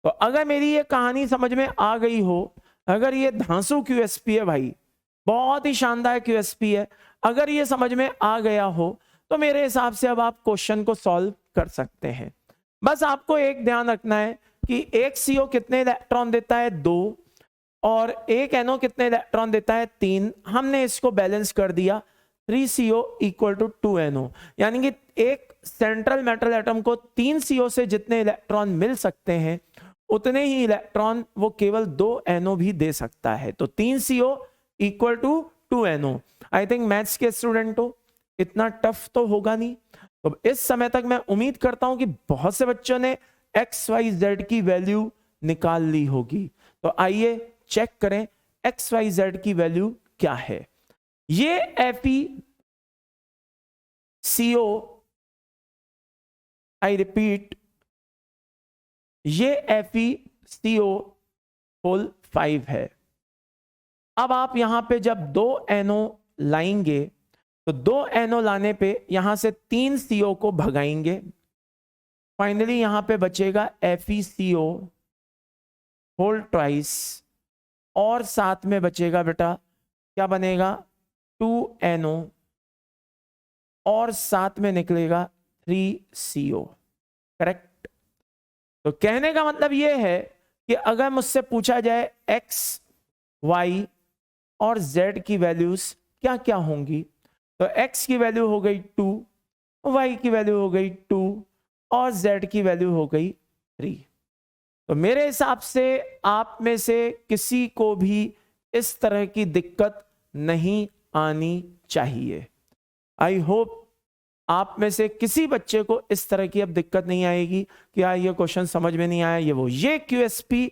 तो अगर मेरी ये कहानी समझ में आ गई हो, अगर ये धांसू QSP है भाई, बहुत ही शानदार QSP है, अगर ये समझ में आ गया हो तो मेरे हिसाब से अब आप क्वेश्चन को सॉल्व कर सकते हैं। बस आपको एक ध्यान रखना है कि एक CO कितने इलेक्ट्रॉन देता है, 2, और एक NO कितने इलेक्ट्रॉन देता है, 3। हमने इसको बैलेंस कर दिया, 3CO इक्वल टू 2NO। यानी कि एक सेंट्रल मेटल एटम को 3 CO से जितने इलेक्ट्रॉन मिल सकते हैं उतने ही इलेक्ट्रॉन वो केवल 2 NO भी दे सकता है। तो 3 CO equal to 2 NO। I think maths के स्टूडेंट हो, इतना टफ तो होगा नहीं। तो इस समय तक मैं उम्मीद करता हूं कि बहुत से बच्चों ने XYZ की वैल्यू निकाल ली होगी। तो आइए चेक करें XYZ की वैल्यू क्या है। ये FeCO, आई रिपीट, ये FeCO होल 5 है। अब आप यहां पे जब 2 NO लाएंगे तो 2 NO लाने पे यहां से 3 CO को भगाएंगे, फाइनली यहां पे बचेगा FeCO होल ट्वाइस, और साथ में बचेगा बेटा क्या बनेगा, 2 NO, और साथ में निकलेगा 3 CO, करेक्ट। तो कहने का मतलब यह है कि अगर मुझसे पूछा जाए X, Y और Z की वैल्यूज क्या क्या होंगी, तो X की वैल्यू हो गई 2, Y की वैल्यू हो गई 2, और Z की वैल्यू हो गई 3। तो मेरे हिसाब से आप में से किसी को भी इस तरह की दिक्कत नहीं आनी चाहिए। आई होप आप में से किसी बच्चे को इस तरह की अब दिक्कत नहीं आएगी कि यार ये क्वेश्चन समझ में नहीं आया, ये वो। ये QSP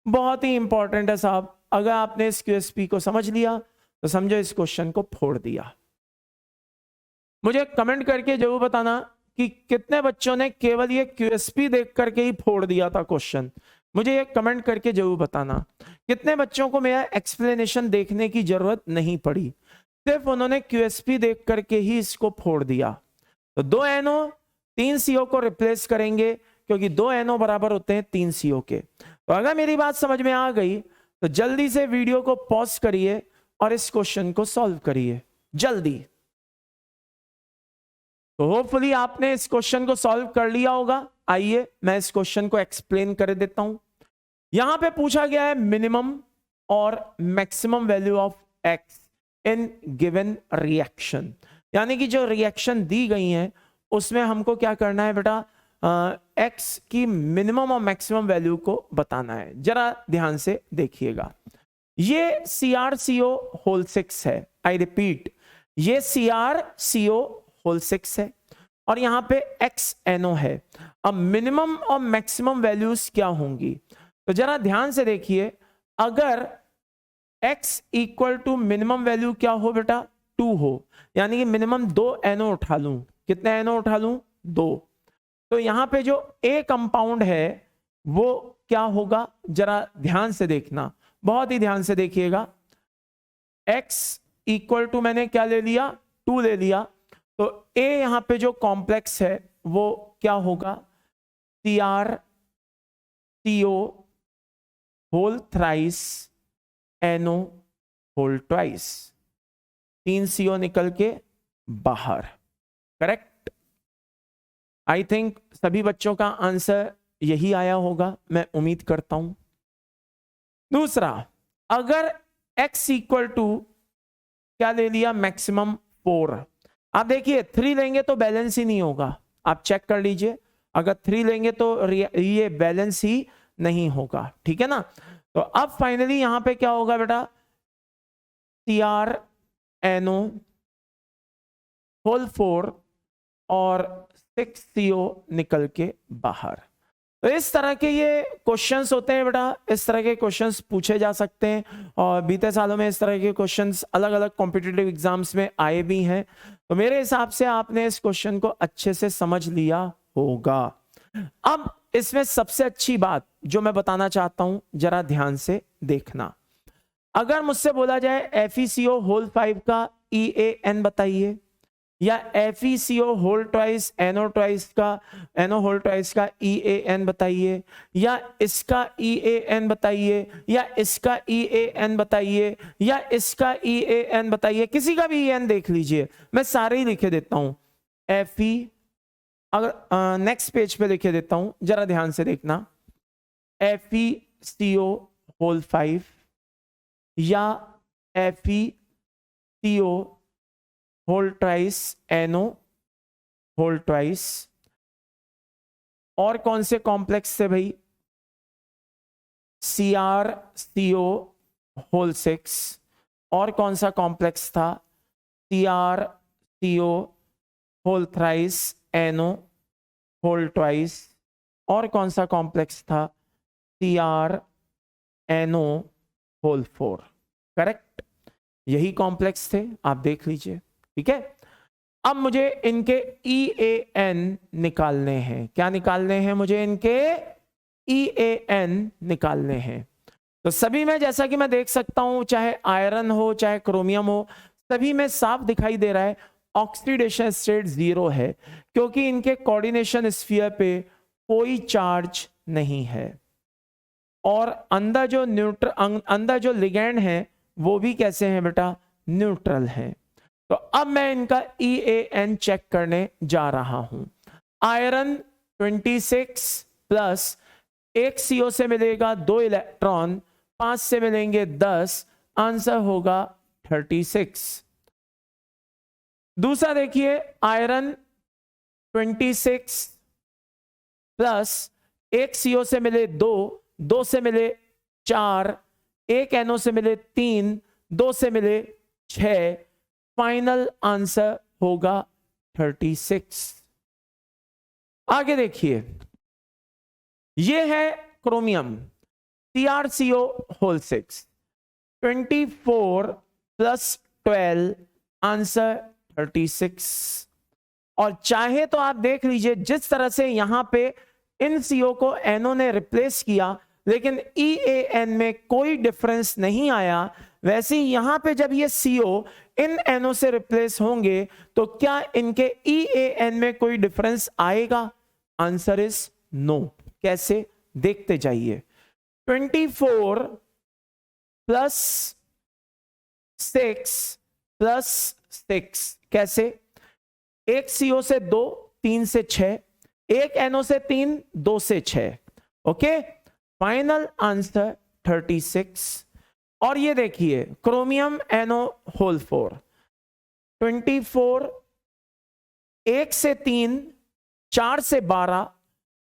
बहुत ही इंपॉर्टेंट है साहब। अगर आपने इस QSP को समझ लिया तो समझो इस क्वेश्चन को फोड़ दिया। मुझे कमेंट करके जरूर बताना कि कितने बच्चों ने केवल ये QSP देख करके ही फोड़ दिया था क्वेश्चन। मुझे ये कमेंट करके जरूर बताना कितने बच्चों को मेरा एक्सप्लेनेशन देखने की जरूरत नहीं पड़ी, सिर्फ उन्होंने QSP देख करके ही इसको फोड़ दिया। तो 2 NO 3 CO को रिप्लेस करेंगे, क्योंकि 2 NO बराबर होते हैं 3 CO के। तो अगर मेरी बात समझ में आ गई तो जल्दी से वीडियो को पॉज करिए और इस क्वेश्चन को सॉल्व करिए जल्दी। तो होपफुली आपने इस क्वेश्चन को सॉल्व कर लिया होगा। आइए मैं इस क्वेश्चन को एक्सप्लेन कर देता हूं। यहां पे पूछा गया है मिनिमम और maximum value of x in given reaction, यानी कि जो रिएक्शन दी गई है उसमें हमको क्या करना है बेटा, एक्स की मिनिमम और मैक्सिमम वैल्यू को बताना है। जरा ध्यान से देखिएगा, ये CrCO होल 6 है। आई रिपीट, ये CrCO होल 6 है और यहां पे XNO है। अब मिनिमम और मैक्सिमम वैल्यूज क्या होंगी, तो जरा ध्यान से देखिए। अगर x equal to minimum value क्या हो बेटा, 2 हो, यानी कि मिनिमम 2 NO उठा लूं। कितने NO उठा लूं, 2। तो यहां पे जो A कंपाउंड है वो क्या होगा, जरा ध्यान से देखना, बहुत ही ध्यान से देखिएगा। x इक्वल टू मैंने क्या ले लिया, 2 ले लिया। तो A यहां पे जो कॉम्प्लेक्स है वो क्या होगा, CrCO whole thrice NO whole twice. 3 CO निकल के बाहर। करेक्ट। आई थिंक सभी बच्चों का आंसर यही आया होगा, मैं उम्मीद करता हूं। दूसरा, अगर x इक्वल टू क्या ले लिया, मैक्सिमम 4। आप देखिए 3 लेंगे तो बैलेंस ही नहीं होगा, आप चेक कर लीजिए। अगर 3 लेंगे तो ये बैलेंस ही नहीं होगा, ठीक है ना। तो अब फाइनली यहां पे क्या होगा बेटा, CrNO होल 4 और 6 CO निकल के बाहर। तो इस तरह के ये क्वेश्चंस होते हैं बेटा, इस तरह के क्वेश्चंस पूछे जा सकते हैं और बीते सालों में इस तरह के क्वेश्चंस अलग अलग कॉम्पिटिटिव एग्जाम्स में आए भी हैं। तो मेरे हिसाब से आपने इस क्वेश्चन को अच्छे से समझ लिया होगा। अब इसमें सबसे अच्छी बात जो मैं बताना चाहता हूं, जरा ध्यान से देखना। अगर मुझसे बोला जाए FeCO होल 5 का EAN बताइए, या FeCO whole twice NO whole twice का EAN बताइए, या इसका EAN बताइए, या इसका EAN बताइए, या इसका EAN बताइए, किसी का भी EAN देख लीजिए, मैं सारे ही लिखे देता हूं। Fe, अगर नेक्स्ट पेज पे लिखे देता हूं, जरा ध्यान से देखना। FeCO होल 5 या FeCO whole twice NO whole twice. और कौन से कॉम्प्लेक्स थे भाई, CrCO होल 6। और कौन सा कॉम्प्लेक्स था, CrCO whole thrice NO whole twice. और कौन सा कॉम्प्लेक्स था, CrNO होल 4। करेक्ट, यही कॉम्प्लेक्स थे, आप देख लीजिए, ठीक है। अब मुझे इनके EAN निकालने हैं। क्या निकालने हैं, मुझे इनके EAN निकालने हैं। तो सभी में जैसा कि मैं देख सकता हूं, चाहे आयरन हो चाहे क्रोमियम हो, सभी में साफ दिखाई दे रहा है ऑक्सीडेशन स्टेट 0 है, क्योंकि इनके कोऑर्डिनेशन स्फीयर पे कोई चार्ज नहीं है। और अंदर जो लिगेंड है वो भी कैसे हैं बेटा, न्यूट्रल है। तो अब मैं इनका EAN चेक करने जा रहा हूं। आयरन 26 प्लस 1 CO से मिलेगा 2 इलेक्ट्रॉन, 5 से मिलेंगे 10, आंसर होगा 36। दूसरा देखिए, आयरन 26 प्लस 1 CO से मिले 2, 2 से मिले 4, 1 NO से मिले 3, 2 से मिले 6, फाइनल आंसर होगा 36। आगे देखिए, यह है chromium, CrCO whole 6, 24 plus 12, answer 36। और चाहे तो आप देख लीजिए, जिस तरह से यहां पे इन CO को NO ने रिप्लेस किया, लेकिन EAN में कोई डिफरेंस नहीं आया, वैसे ही यहां पे जब ये CO इन NO से रिप्लेस होंगे तो क्या इनके EAN में कोई डिफरेंस आएगा? Answer is no. कैसे? देखते जाइए। 24 प्लस 6 प्लस 6 कैसे? एक CO से 2, 3 से 6, एक NO से 3, 2 से 6। Okay, final answer 36। और ये देखिए क्रोमियम NO होल 4, 24, 1 से 3, 4 से 12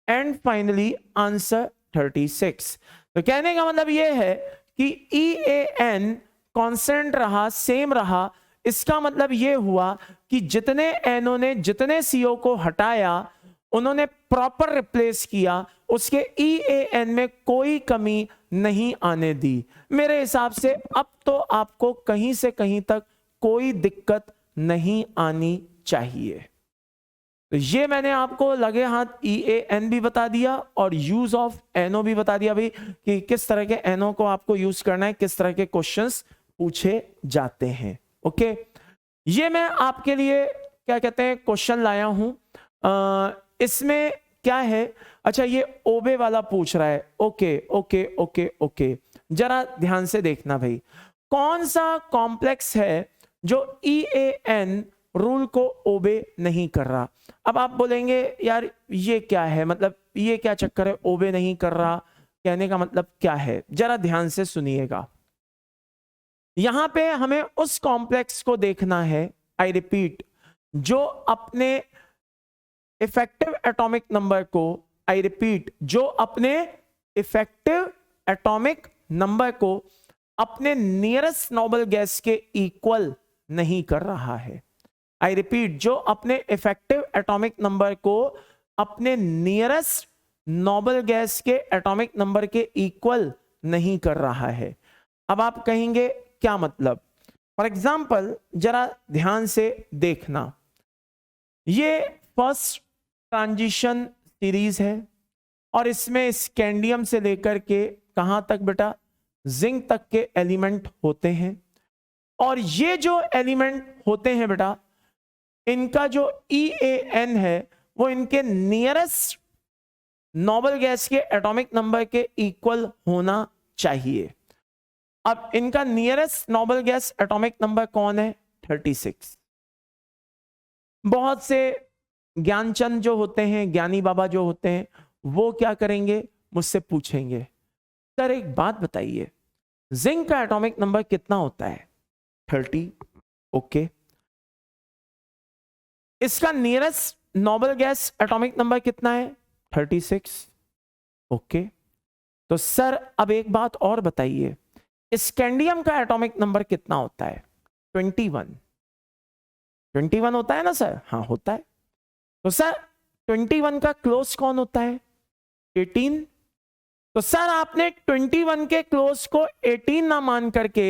एंड फाइनली आंसर 36। तो कहने का मतलब ये है कि EAN कांस्टेंट रहा, सेम रहा। इसका मतलब ये हुआ कि जितने NO ने जितने CO को हटाया उन्होंने प्रॉपर रिप्लेस किया, उसके EAN में कोई कमी नहीं आने दी। मेरे हिसाब से अब तो आपको कहीं से कहीं तक कोई दिक्कत नहीं आनी चाहिए। तो ये मैंने आपको लगे हाथ EAN भी बता दिया और यूज ऑफ NO भी बता दिया भाई कि किस तरह के NO को आपको यूज करना है, किस तरह के क्वेश्चंस पूछे जाते हैं। ओके, ये मैं आपके लिए क्या कहते हैं क्वेश्चन लाया हूं। इसमें क्या है? अच्छा, ये ओबे वाला पूछ रहा है। ओके ओके ओके ओके, जरा ध्यान से देखना भाई। कौन सा कॉम्प्लेक्स है जो EAN रूल को ओबे नहीं कर रहा? अब आप बोलेंगे यार ये क्या है, मतलब ये क्या चक्कर है, ओबे नहीं कर रहा, कहने का मतलब क्या है? जरा ध्यान से सुनिएगा। यहां पे हमें उस कॉम्प्लेक्स को देखना है, आई रिपीट, जो अपने इफेक्टिव एटॉमिक नंबर को, आई रिपीट, जो अपने इफेक्टिव एटॉमिक नंबर को अपने नियरेस्ट नोबल गैस के इक्वल नहीं कर रहा है। आई रिपीट, जो अपने इफेक्टिव एटॉमिक नंबर को अपने नियरेस्ट नोबल गैस के एटॉमिक नंबर के इक्वल नहीं कर रहा है। अब आप कहेंगे क्या मतलब? फॉर एग्जाम्पल जरा ध्यान से देखना, ये फर्स्ट ट्रांजिशन सीरीज है और इसमें स्कैंडियम से लेकर के कहां तक बेटा? जिंक तक के एलिमेंट होते हैं। और ये जो एलिमेंट होते हैं बेटा, इनका जो EAN है वो इनके नियरेस्ट नोबल गैस के एटॉमिक नंबर के इक्वल होना चाहिए। अब इनका nearest noble gas atomic number कौन है? 36। बहुत से ज्ञानचंद जो होते हैं, ज्ञानी बाबा जो होते हैं, वो क्या करेंगे? मुझसे पूछेंगे सर एक बात बताइए, जिंक का एटॉमिक नंबर कितना होता है? 30। ओके, इसका nearest noble gas atomic number कितना है? 36। ओके, तो सर अब एक बात और बताइए, स्कैंडियम का एटॉमिक नंबर कितना होता है? 21। 21 होता है ना सर? हाँ होता है। तो सर 21 का क्लोज कौन होता है? 18। तो सर आपने 21 के क्लोज को 18 ना मान करके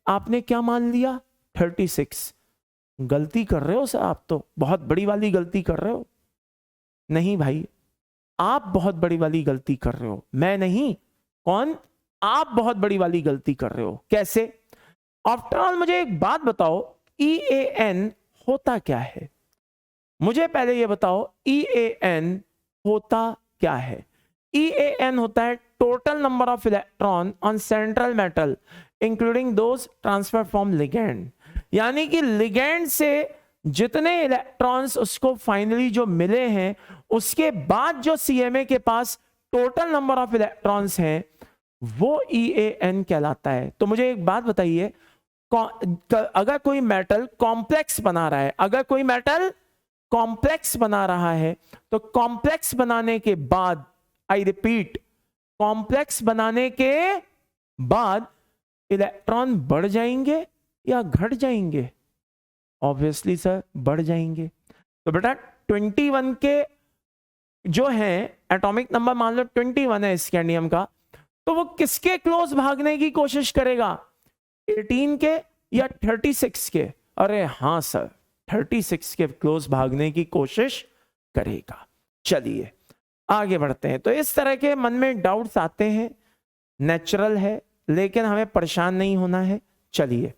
आपने क्या मान लिया? 36। गलती कर रहे हो सर, आप तो बहुत बड़ी वाली गलती कर रहे हो। नहीं भाई, आप बहुत बड़ी वाली गलती कर रहे हो, मैं नहीं। कौन? आप बहुत बड़ी वाली गलती कर रहे हो। कैसे? आफ्टर ऑल मुझे एक बात बताओ, EAN होता क्या है? मुझे पहले ये बताओ EAN होता क्या है? EAN होता है total number of electron on central metal including those transfer from ligand. यानी कि लिगेंड से जितने इलेक्ट्रॉन्स उसको फाइनली जो मिले हैं, उसके बाद जो CMA के पास टोटल नंबर ऑफ इलेक्ट्रॉन्स हैं, वो EAN कहलाता है। तो मुझे एक बात बताइए, अगर कोई मेटल कॉम्प्लेक्स बना रहा है, अगर कोई मेटल कॉम्प्लेक्स बना रहा है, तो कॉम्प्लेक्स बनाने के बाद, आई रिपीट, कॉम्प्लेक्स बनाने के बाद इलेक्ट्रॉन बढ़ जाएंगे या घट जाएंगे? ऑब्वियसली सर बढ़ जाएंगे। तो बेटा 21 के जो है एटॉमिक नंबर, मान लो 21 है स्कैंडियम का, तो वो किसके क्लोज भागने की कोशिश करेगा? 18 के या 36 के? अरे हाँ सर, 36 के क्लोज भागने की कोशिश करेगा। चलिए आगे बढ़ते हैं। तो इस तरह के मन में डाउट्स आते हैं, नेचुरल है, लेकिन हमें परेशान नहीं होना है, चलिए,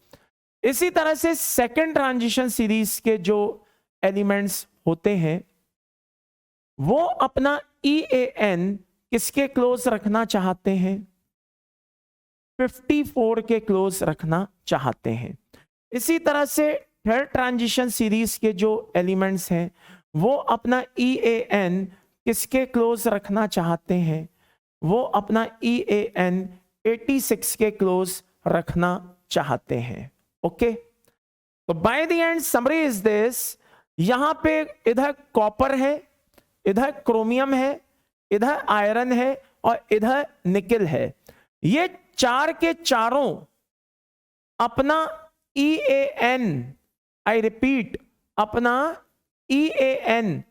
इसी तरह से सेकंड ट्रांजिशन सीरीज के जो एलिमेंट्स होते हैं वो अपना EAN किसके क्लोज रखना चाहते हैं? 54 के क्लोज रखना चाहते हैं। इसी तरह से थर्ड ट्रांजिशन सीरीज के जो एलिमेंट्स हैं वो अपना EAN किसके क्लोज रखना चाहते हैं? वो अपना EAN 86 के क्लोज रखना चाहते हैं। ओके, तो bye the and summary is this, यहां पे इधर कॉपर है, इधर क्रोमियम है, इधर आयरन है और इधर निकेल है। ये चार के चारों अपना EAN, आई रिपीट, अपना EAN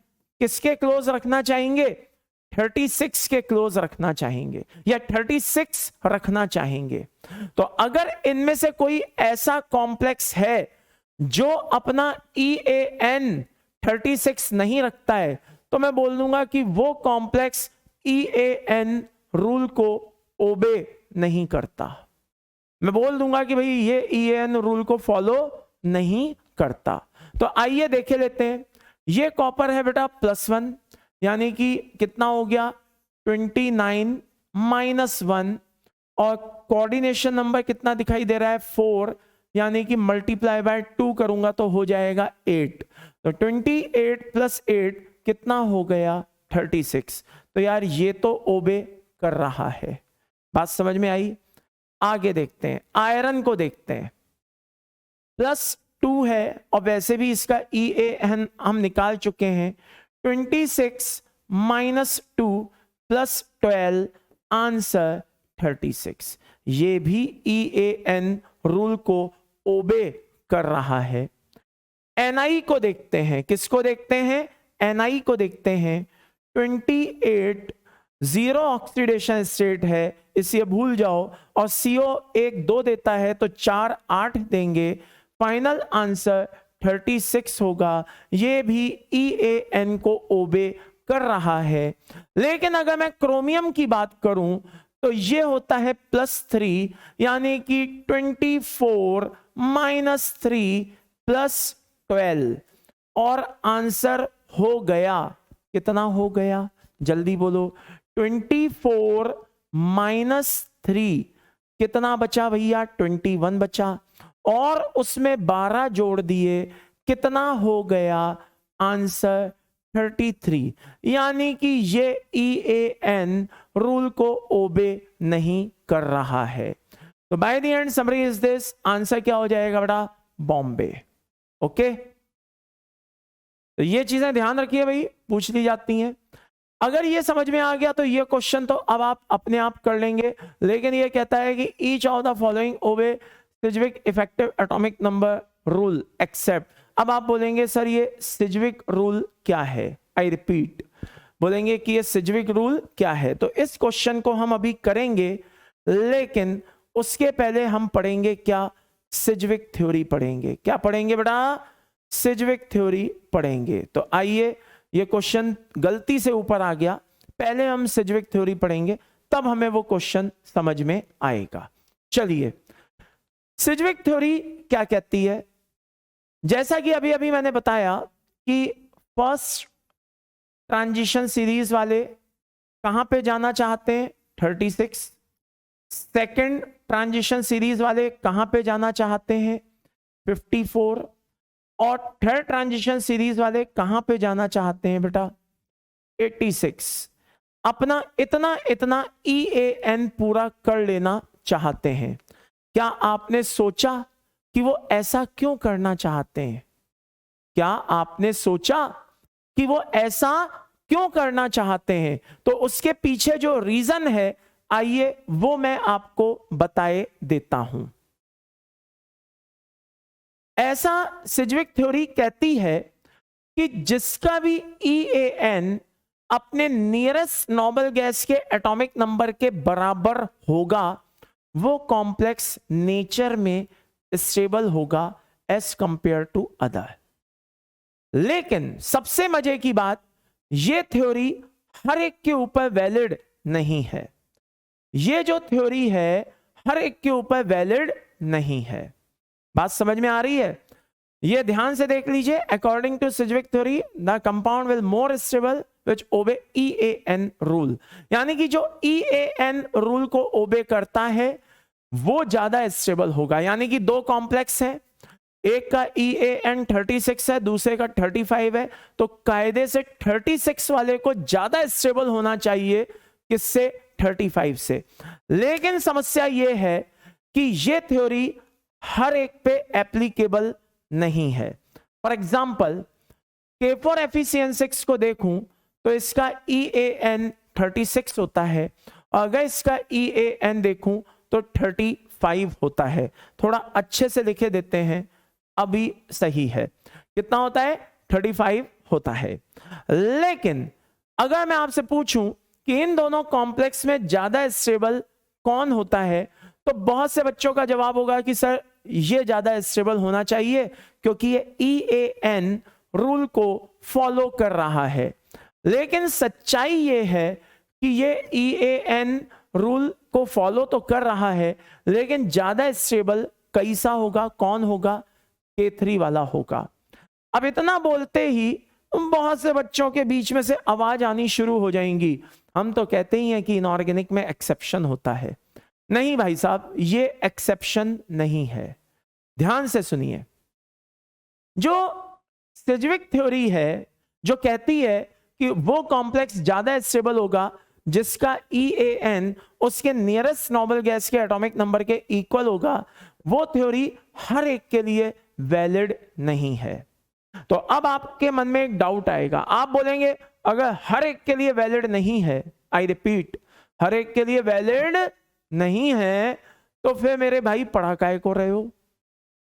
किसके क्लोज रखना चाहेंगे? 36 के क्लोज रखना चाहेंगे या 36 रखना चाहेंगे। तो अगर इनमें से कोई ऐसा कॉम्प्लेक्स है जो अपना EAN 36 नहीं रखता है तो मैं बोल दूंगा कि वो कॉम्प्लेक्स EAN रूल को ओबे नहीं करता। मैं बोल दूंगा कि भाई ये EAN रूल को फॉलो नहीं करता। तो आइए देखे लेते हैं। ये कॉपर है बेटा +1, यानी कि कितना हो गया 29 -1, और कोऑर्डिनेशन नंबर कितना दिखाई दे रहा है 4, यानी कि मल्टीप्लाई बाय 2 करूंगा तो हो जाएगा 8। तो 28 + 8 कितना हो गया 36। तो यार ये तो ओबे कर रहा है। बात समझ में आई? आगे देखते हैं, आयरन को देखते हैं। +2 है और वैसे भी इसका EAN हम निकाल चुके हैं। 26 - 2 + 12 आंसर 36। ये भी EAN रूल को ओबे कर रहा है। Ni को देखते हैं। किसको देखते हैं? Ni को देखते हैं। 28 0 ऑक्सीडेशन स्टेट है, इसे भूल जाओ, और CO 1 2 देता है तो 4 8 देंगे। फाइनल आंसर 36 होगा। ये भी EAN को ओबे कर रहा है। लेकिन अगर मैं क्रोमियम की बात करूं तो ये होता है +3, यानी कि 24 - 3 + 12, और आंसर हो गया, कितना हो गया जल्दी बोलो? 24 - 3 कितना बचा भैया? 21 बचा, और उसमें 12 जोड़ दिए, कितना हो गया आंसर? 33। यानी कि ये EAN रूल को ओबे नहीं कर रहा है। तो bye the and summary is this, answer क्या हो जाएगा बेटा? बॉम्बे। ओके, तो ये चीजें ध्यान रखिए भाई, पूछ ली जाती हैं। अगर ये समझ में आ गया तो ये क्वेश्चन तो अब आप अपने आप कर लेंगे। लेकिन ये कहता है कि each of the following obey Sidgwick effective atomic number rule except. अब आप बोलेंगे सर ये सिज्विक रूल क्या है? आई रिपीट, बोलेंगे कि ये सिज्विक रूल क्या है। तो इस क्वेश्चन को हम अभी करेंगे, लेकिन उसके पहले हम पढ़ेंगे क्या? सिज्विक थ्योरी पढ़ेंगे। क्या पढ़ेंगे बेटा? सिज्विक थ्योरी पढ़ेंगे। तो आइए, ये क्वेश्चन गलती से ऊपर आ गया, पहले हम सिज्विक थ्योरी पढ़ेंगे, तब हमें वो क्वेश्चन समझ में आएगा। चलिए, सिज्विक थ्योरी क्या कहती है? जैसा कि अभी अभी मैंने बताया कि फर्स्ट ट्रांजिशन सीरीज वाले कहां पे जाना चाहते हैं? 36। सेकंड ट्रांजिशन सीरीज वाले कहां पे जाना चाहते हैं? 54। और थर्ड ट्रांजिशन सीरीज वाले कहां पे जाना चाहते हैं बेटा? 86। अपना इतना इतना EAN पूरा कर लेना चाहते हैं। क्या आपने सोचा कि वो ऐसा क्यों करना चाहते हैं? क्या आपने सोचा कि वो ऐसा क्यों करना चाहते हैं? तो उसके पीछे जो रीजन है, आइए वो मैं आपको बताए देता हूं। ऐसा सिज्विक थ्योरी कहती है कि जिसका भी EAN अपने नियरेस्ट नोबल गैस के एटॉमिक नंबर के बराबर होगा, वो कॉम्प्लेक्स नेचर में स्टेबल होगा एज कंपेयर टू अदर। लेकिन सबसे मजे की बात, ये थ्योरी हर एक के ऊपर वैलिड नहीं है। ये जो थ्योरी है हर एक के ऊपर वैलिड नहीं है। बात समझ में आ रही है? ये ध्यान से देख लीजिए, according to Sidgwick theory the compound will more stable which obey EAN rule, यानी कि जो EAN रूल को ओबे करता है वो ज्यादा स्टेबल होगा। यानी कि दो कॉम्प्लेक्स हैं, एक का EAN 36 है, दूसरे का 35 है, तो कायदे से 36 वाले को ज्यादा स्टेबल होना चाहिए किससे? 35 से। लेकिन समस्या यह है कि यह थ्योरी हर एक पे एप्लीकेबल नहीं है। फॉर एग्जाम्पल K4FeCN6 को देखूं तो इसका EAN 36 होता है, अगर इसका EAN देखूं तो 35 होता है। थोड़ा अच्छे से लिखे देते हैं, अभी सही है, कितना होता है? 35 होता है। लेकिन अगर मैं आपसे पूछूं कि इन दोनों कॉम्प्लेक्स में ज्यादा स्टेबल कौन होता है, तो बहुत से बच्चों का जवाब होगा कि सर ये ज्यादा स्टेबल होना चाहिए क्योंकि ये EAN रूल को फॉलो कर रहा है। लेकिन सच्चाई ये है कि ये EAN रूल को फॉलो तो कर रहा है, लेकिन ज्यादा स्टेबल कैसा होगा? कौन होगा? K3 वाला होगा। अब इतना बोलते ही बहुत से बच्चों के बीच में से आवाज आनी शुरू हो जाएंगी, हम तो कहते ही हैं कि इनऑर्गेनिक में एक्सेप्शन होता है। नहीं भाई साहब, ये एक्सेप्शन नहीं है। ध्यान से सुनिए, जो सिजविक थ्योरी है जो कहती है कि वो कॉम्प्लेक्स ज्यादा स्टेबल होगा जिसका EAN उसके नियरेस्ट नोबल गैस के एटॉमिक नंबर के इक्वल होगा, वो थ्योरी हर एक के लिए वैलिड नहीं है। तो अब आपके मन में एक डाउट आएगा, आप बोलेंगे अगर हर एक के लिए वैलिड नहीं है, आई रिपीट, हर एक के लिए वैलिड नहीं है, तो फिर मेरे भाई पढ़ा काहे को रहे हो?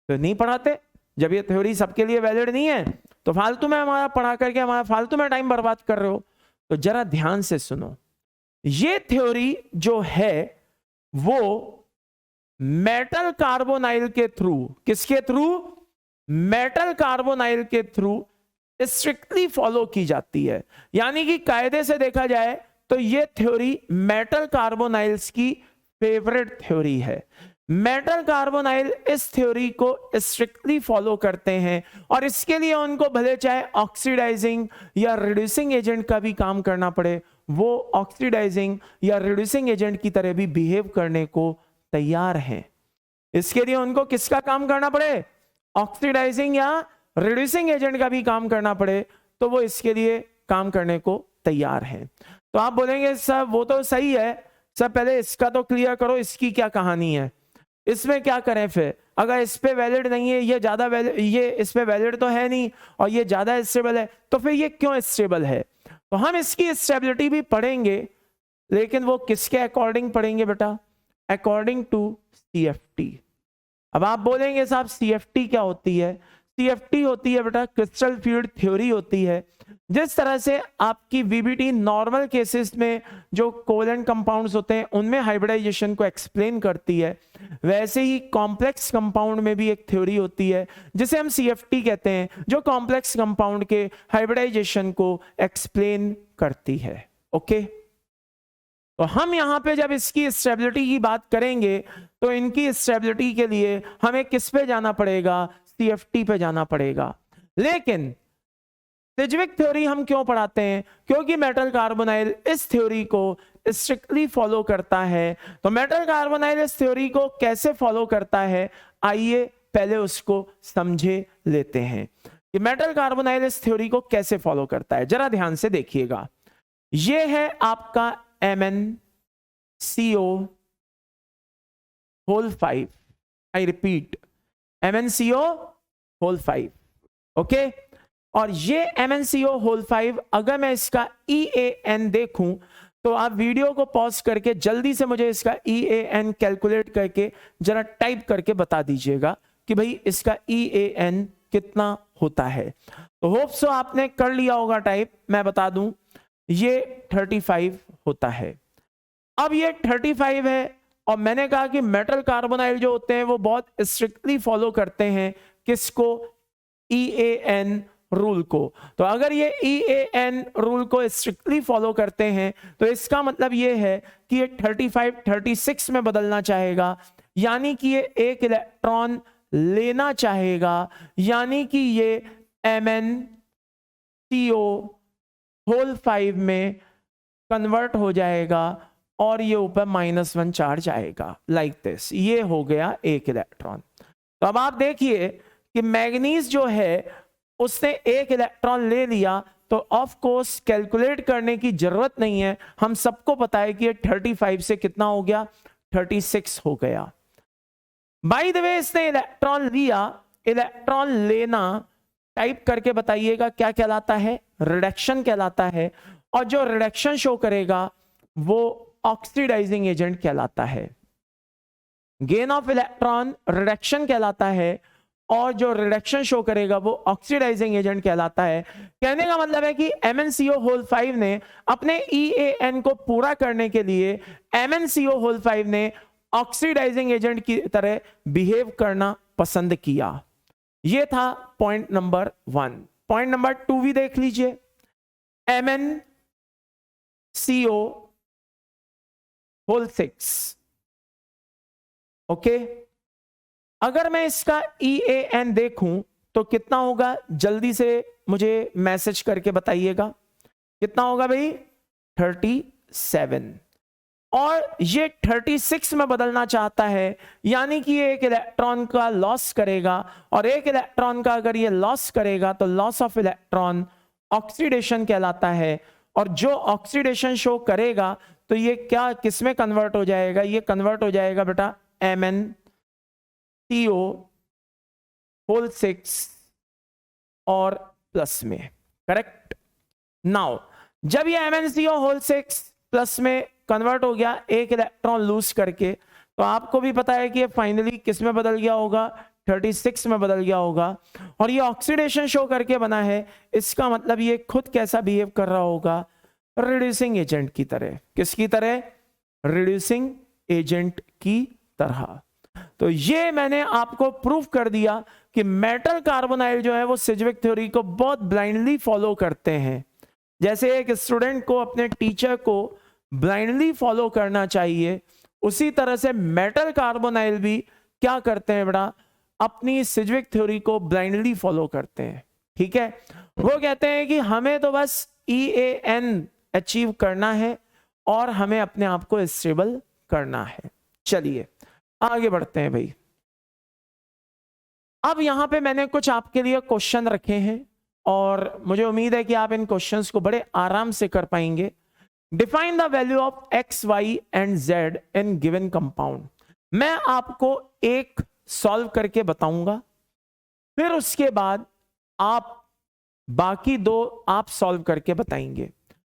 तो नहीं पढ़ाते। जब ये थ्योरी सबके लिए वैलिड नहीं है तो फालतू में हमारा पढ़ा करके हमारा फालतू में टाइम बर्बाद कर रहे हो। तो जरा ध्यान से सुनो, ये थ्योरी जो है वो मेटल कार्बोनाइल के थ्रू, किसके थ्रू? मेटल कार्बोनाइल के थ्रू स्ट्रिक्टली फॉलो की जाती है। यानी कि कायदे से देखा जाए तो ये थ्योरी मेटल कार्बोनाइल्स की फेवरेट थ्योरी है। मेटल कार्बोनाइल इस थ्योरी को स्ट्रिक्टली फॉलो करते हैं और इसके लिए उनको भले चाहे ऑक्सीडाइजिंग या रिड्यूसिंग एजेंट का भी काम करना पड़े, वो ऑक्सीडाइजिंग या रिड्यूसिंग एजेंट की तरह भी बिहेव करने को तैयार हैं। इसके लिए उनको किसका काम करना पड़े? ऑक्सीडाइजिंग या रिड्यूसिंग एजेंट का भी काम करना पड़े, तो वो इसके लिए काम करने को तैयार हैं। तो आप बोलेंगे सर वो तो सही है, सर पहले इसका तो क्लियर करो, इसकी क्या कहानी है, इसमें क्या करें? फिर अगर इस पे वैलिड नहीं है, ये ज्यादा वैलिड, ये इस पे वैलिड तो है नहीं और ये ज्यादा स्टेबल है, तो फिर ये क्यों स्टेबल है? तो हम इसकी स्टेबिलिटी भी पढ़ेंगे, लेकिन वो किसके अकॉर्डिंग पढ़ेंगे बेटा? According to CFT। अब आप बोलेंगे साहब CFT क्या होती है? CFT होती है बेटा क्रिस्टल फील्ड थ्योरी होती है। जिस तरह से आपकी VBT नॉर्मल केसेस में जो कोवेलेंट कंपाउंड्स होते हैं उनमें हाइब्रिडाइजेशन को एक्सप्लेन करती है, वैसे ही कॉम्प्लेक्स कंपाउंड में भी एक थ्योरी होती है जिसे हम CFT कहते हैं, जो कॉम्प्लेक्स कंपाउंड के हाइब्रिडाइजेशन को एक्सप्लेन करती है। ओके, तो हम यहां पे जब इसकी स्टेबिलिटी की बात करेंगे तो इनकी स्टेबिलिटी के लिए हमें किस पे जाना पड़ेगा? CFT पे जाना पड़ेगा। लेकिन सिजविक थ्योरी हम क्यों पढ़ाते हैं? क्योंकि मेटल कार्बोनाइल इस थ्योरी को स्ट्रिक्टली फॉलो करता है। तो मेटल कार्बोनाइल इस थ्योरी को कैसे फॉलो करता है, आइए पहले उसको समझे लेते हैं कि मेटल कार्बोनाइल इस थ्योरी को कैसे फॉलो करता है। जरा ध्यान से देखिएगा, यह है आपका MnCO whole 5, I repeat MnCO whole 5, okay. और ये MnCO होल 5 अगर मैं इसका EAN देखूं तो आप वीडियो को पॉज करके जल्दी से मुझे इसका EAN कैलकुलेट करके जरा टाइप करके बता दीजिएगा कि भाई इसका EAN कितना होता है। तो होप सो आपने कर लिया होगा टाइप। मैं बता दूं ये 35 होता है। अब ये 35 है और मैंने कहा कि मेटल कार्बोनाइल जो होते हैं वो बहुत स्ट्रिक्टली फॉलो करते हैं किसको? EAN रूल को। तो अगर ये EAN रूल को स्ट्रिक्टली फॉलो करते हैं तो इसका मतलब ये है कि ये 35 36 में बदलना चाहेगा, यानी कि ये एक इलेक्ट्रॉन लेना चाहेगा, यानी कि ये MnCO होल 5 में कन्वर्ट हो जाएगा और ये ऊपर -1 चार्ज आएगा लाइक दिस। ये हो गया एक इलेक्ट्रॉन। तो अब आप देखिए कि मैग्नीज जो है उसने एक इलेक्ट्रॉन ले लिया, तो ऑफ कोर्स कैलकुलेट करने की जरूरत नहीं है, हम सबको पता है कि ये 35 से कितना हो गया, 36 हो गया। बाय द वे इसने इलेक्ट्रॉन लिया, इलेक्ट्रॉन लेना टाइप करके बताइएगा क्या कहलाता है, रिडक्शन कहलाता है, और जो रिडक्शन शो करेगा वो ऑक्सीडाइजिंग एजेंट कहलाता है। गेन ऑफ इलेक्ट्रॉन रिडक्शन कहलाता है और जो रिडक्शन शो करेगा वो ऑक्सीडाइजिंग एजेंट कहलाता है। कहने का मतलब है कि MnCO होल 5 ने अपने EAN को पूरा करने के लिए MnCO होल 5 ने ऑक्सीडाइजिंग एजेंट की तरह बिहेव करना पसंद किया। यह था पॉइंट नंबर 1। पॉइंट नंबर 2 भी देख लीजिए। MnCO whole 6, okay. अगर मैं इसका EAN देखूं तो कितना होगा, जल्दी से मुझे मैसेज करके बताइएगा कितना होगा भाई, 37। और ये 36 में बदलना चाहता है, यानी कि एक इलेक्ट्रॉन का लॉस करेगा, और एक इलेक्ट्रॉन का अगर ये लॉस करेगा तो लॉस ऑफ इलेक्ट्रॉन ऑक्सीडेशन कहलाता है। और जो ऑक्सीडेशन शो करेगा तो ये क्या किस में कन्वर्ट हो जाएगा, ये कन्वर्ट हो जाएगा बेटा MnCO होल 6 और प्लस में, करेक्ट। नाउ जब ये MnCO होल 6 प्लस में कन्वर्ट हो गया एक इलेक्ट्रॉन लूज करके, तो आपको भी पता है कि ये फाइनली किस में बदल गया होगा, 36 में बदल गया होगा। और ये ऑक्सीडेशन शो करके बना है, इसका मतलब ये खुद कैसा बिहेव कर रहा होगा, रिड्यूसिंग एजेंट की तरह। किसकी तरह, रिड्यूसिंग एजेंट की तरह। तो ये मैंने आपको प्रूफ कर दिया कि मेटल कार्बोनाइल जो है वो सिज्विक थ्योरी को बहुत ब्लाइंडली फॉलो करते हैं। जैसे एक स्टूडेंट को अपने टीचर को ब्लाइंडली फॉलो करना चाहिए, उसी तरह से मेटल कार्बोनाइल भी क्या करते हैं बेटा, अपनी सिज्विक थ्योरी को ब्लाइंडली फॉलो करते हैं। ठीक है, वो कहते हैं कि हमें तो बस EAN अचीव करना है और हमें अपने आप को स्टेबल करना है। चलिए आगे बढ़ते हैं भाई। अब यहां पे मैंने कुछ आपके लिए क्वेश्चन रखे हैं और मुझे उम्मीद है कि आप इन क्वेश्चंस को बड़े आराम से कर पाएंगे। Define the value of x, y and z in given compound. मैं आपको एक सॉल्व करके बताऊंगा, फिर उसके बाद आप बाकी दो आप सॉल्व करके बताएंगे।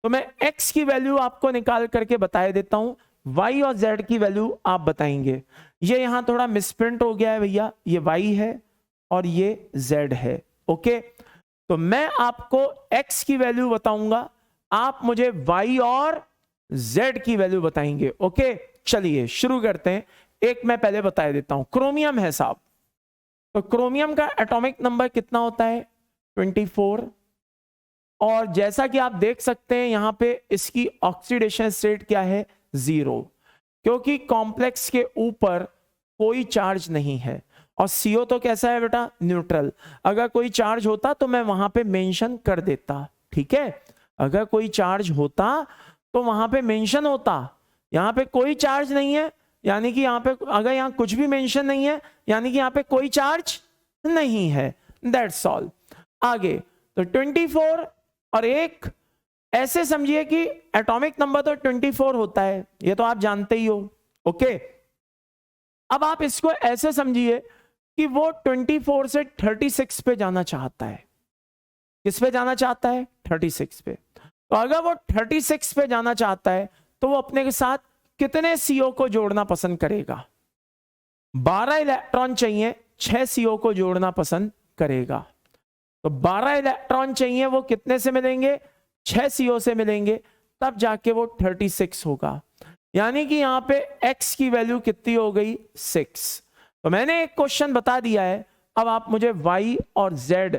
तो मैं x की वैल्यू आपको निकाल करके बता देता हूं, y और z की वैल्यू आप बताएंगे। ये यहां थोड़ा मिसप्रिंट हो गया है भैया, ये y है और ये z है, ओके। तो मैं आपको x की वैल्यू बताऊंगा, आप मुझे y और z की वैल्यू बताएंगे, ओके। चलिए शुरू करते हैं। एक मैं पहले बता देता हूं, क्रोमियम है साहब, तो क्रोमियम का एटॉमिक नंबर कितना होता है, 24। और जैसा कि आप देख सकते हैं यहां पे इसकी ऑक्सीडेशन स्टेट क्या है, 0, क्योंकि कॉम्प्लेक्स के ऊपर कोई चार्ज नहीं है। और CO तो कैसा है बेटा, न्यूट्रल। अगर कोई चार्ज होता तो मैं वहां पे मेंशन कर देता, ठीक है। अगर कोई चार्ज होता तो वहां पे मेंशन होता, यहां पे कोई चार्ज नहीं है, यानी कि यहां पे अगर यहां कुछ भी मेंशन नहीं है यानी कि यहां पे कोई चार्ज नहीं है, दैट्स ऑल। आगे तो 24 और एक, ऐसे समझिए कि एटॉमिक नंबर तो 24 होता है, ये तो आप जानते ही हो, ओके। अब आप इसको ऐसे समझिए कि वो 24 से 36 पे जाना चाहता है। किस पे जाना चाहता है, 36 पे। तो अगर वो 36 पे जाना चाहता है तो वो अपने के साथ कितने CO को जोड़ना पसंद करेगा, 12 इलेक्ट्रॉन चाहिए, 6 CO को जोड़ना पसंद करेगा। तो 12 इलेक्ट्रॉन चाहिए, वो कितने से मिलेंगे, 6 CO से मिलेंगे, तब जाके वो 36 होगा। यानी कि यहां पे x की वैल्यू कितनी हो गई, 6। तो मैंने एक क्वेश्चन बता दिया है, अब आप मुझे y और z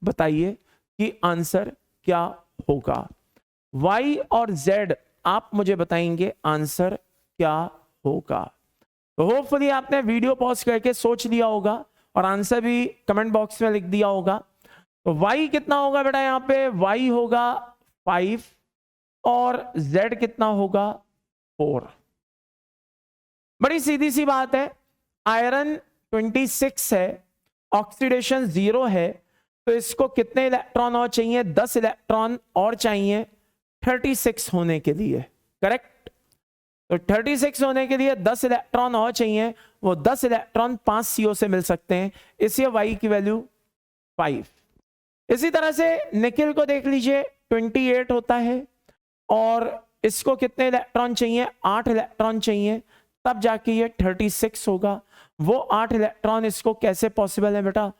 बताइए कि आंसर क्या होगा। y और z आप मुझे बताएंगे आंसर क्या होगा। तो होपफुली आपने वीडियो पॉज करके सोच लिया होगा और आंसर भी कमेंट बॉक्स में लिख दिया होगा। तो y कितना होगा बेटा, यहाँ पे y होगा 5 और z कितना होगा 4। बड़ी सीधी सी बात है, आयरन 26 है, ऑक्सीडेशन 0 है, तो इसको कितने इलेक्ट्रॉन और चाहिए, 10 इलेक्ट्रॉन और चाहिए 36 होने के लिए, करेक्ट। तो 36 होने के लिए 10 इलेक्ट्रॉन और चाहिए, वो 10 इलेक्ट्रॉन 5 CO से मिल सकते हैं, इसलिए y की वैल्यू 5। इसी तरह से निकिल को देख लीजिए, 28 होता है और इसको कितने इलेक्ट्रॉन चाहिए, 8 इलेक्ट्रॉन चाहिए, तब जाके ये 36 होगा। वो 8 इलेक्ट्रॉन इसको कैसे पॉसिबल है बेटा,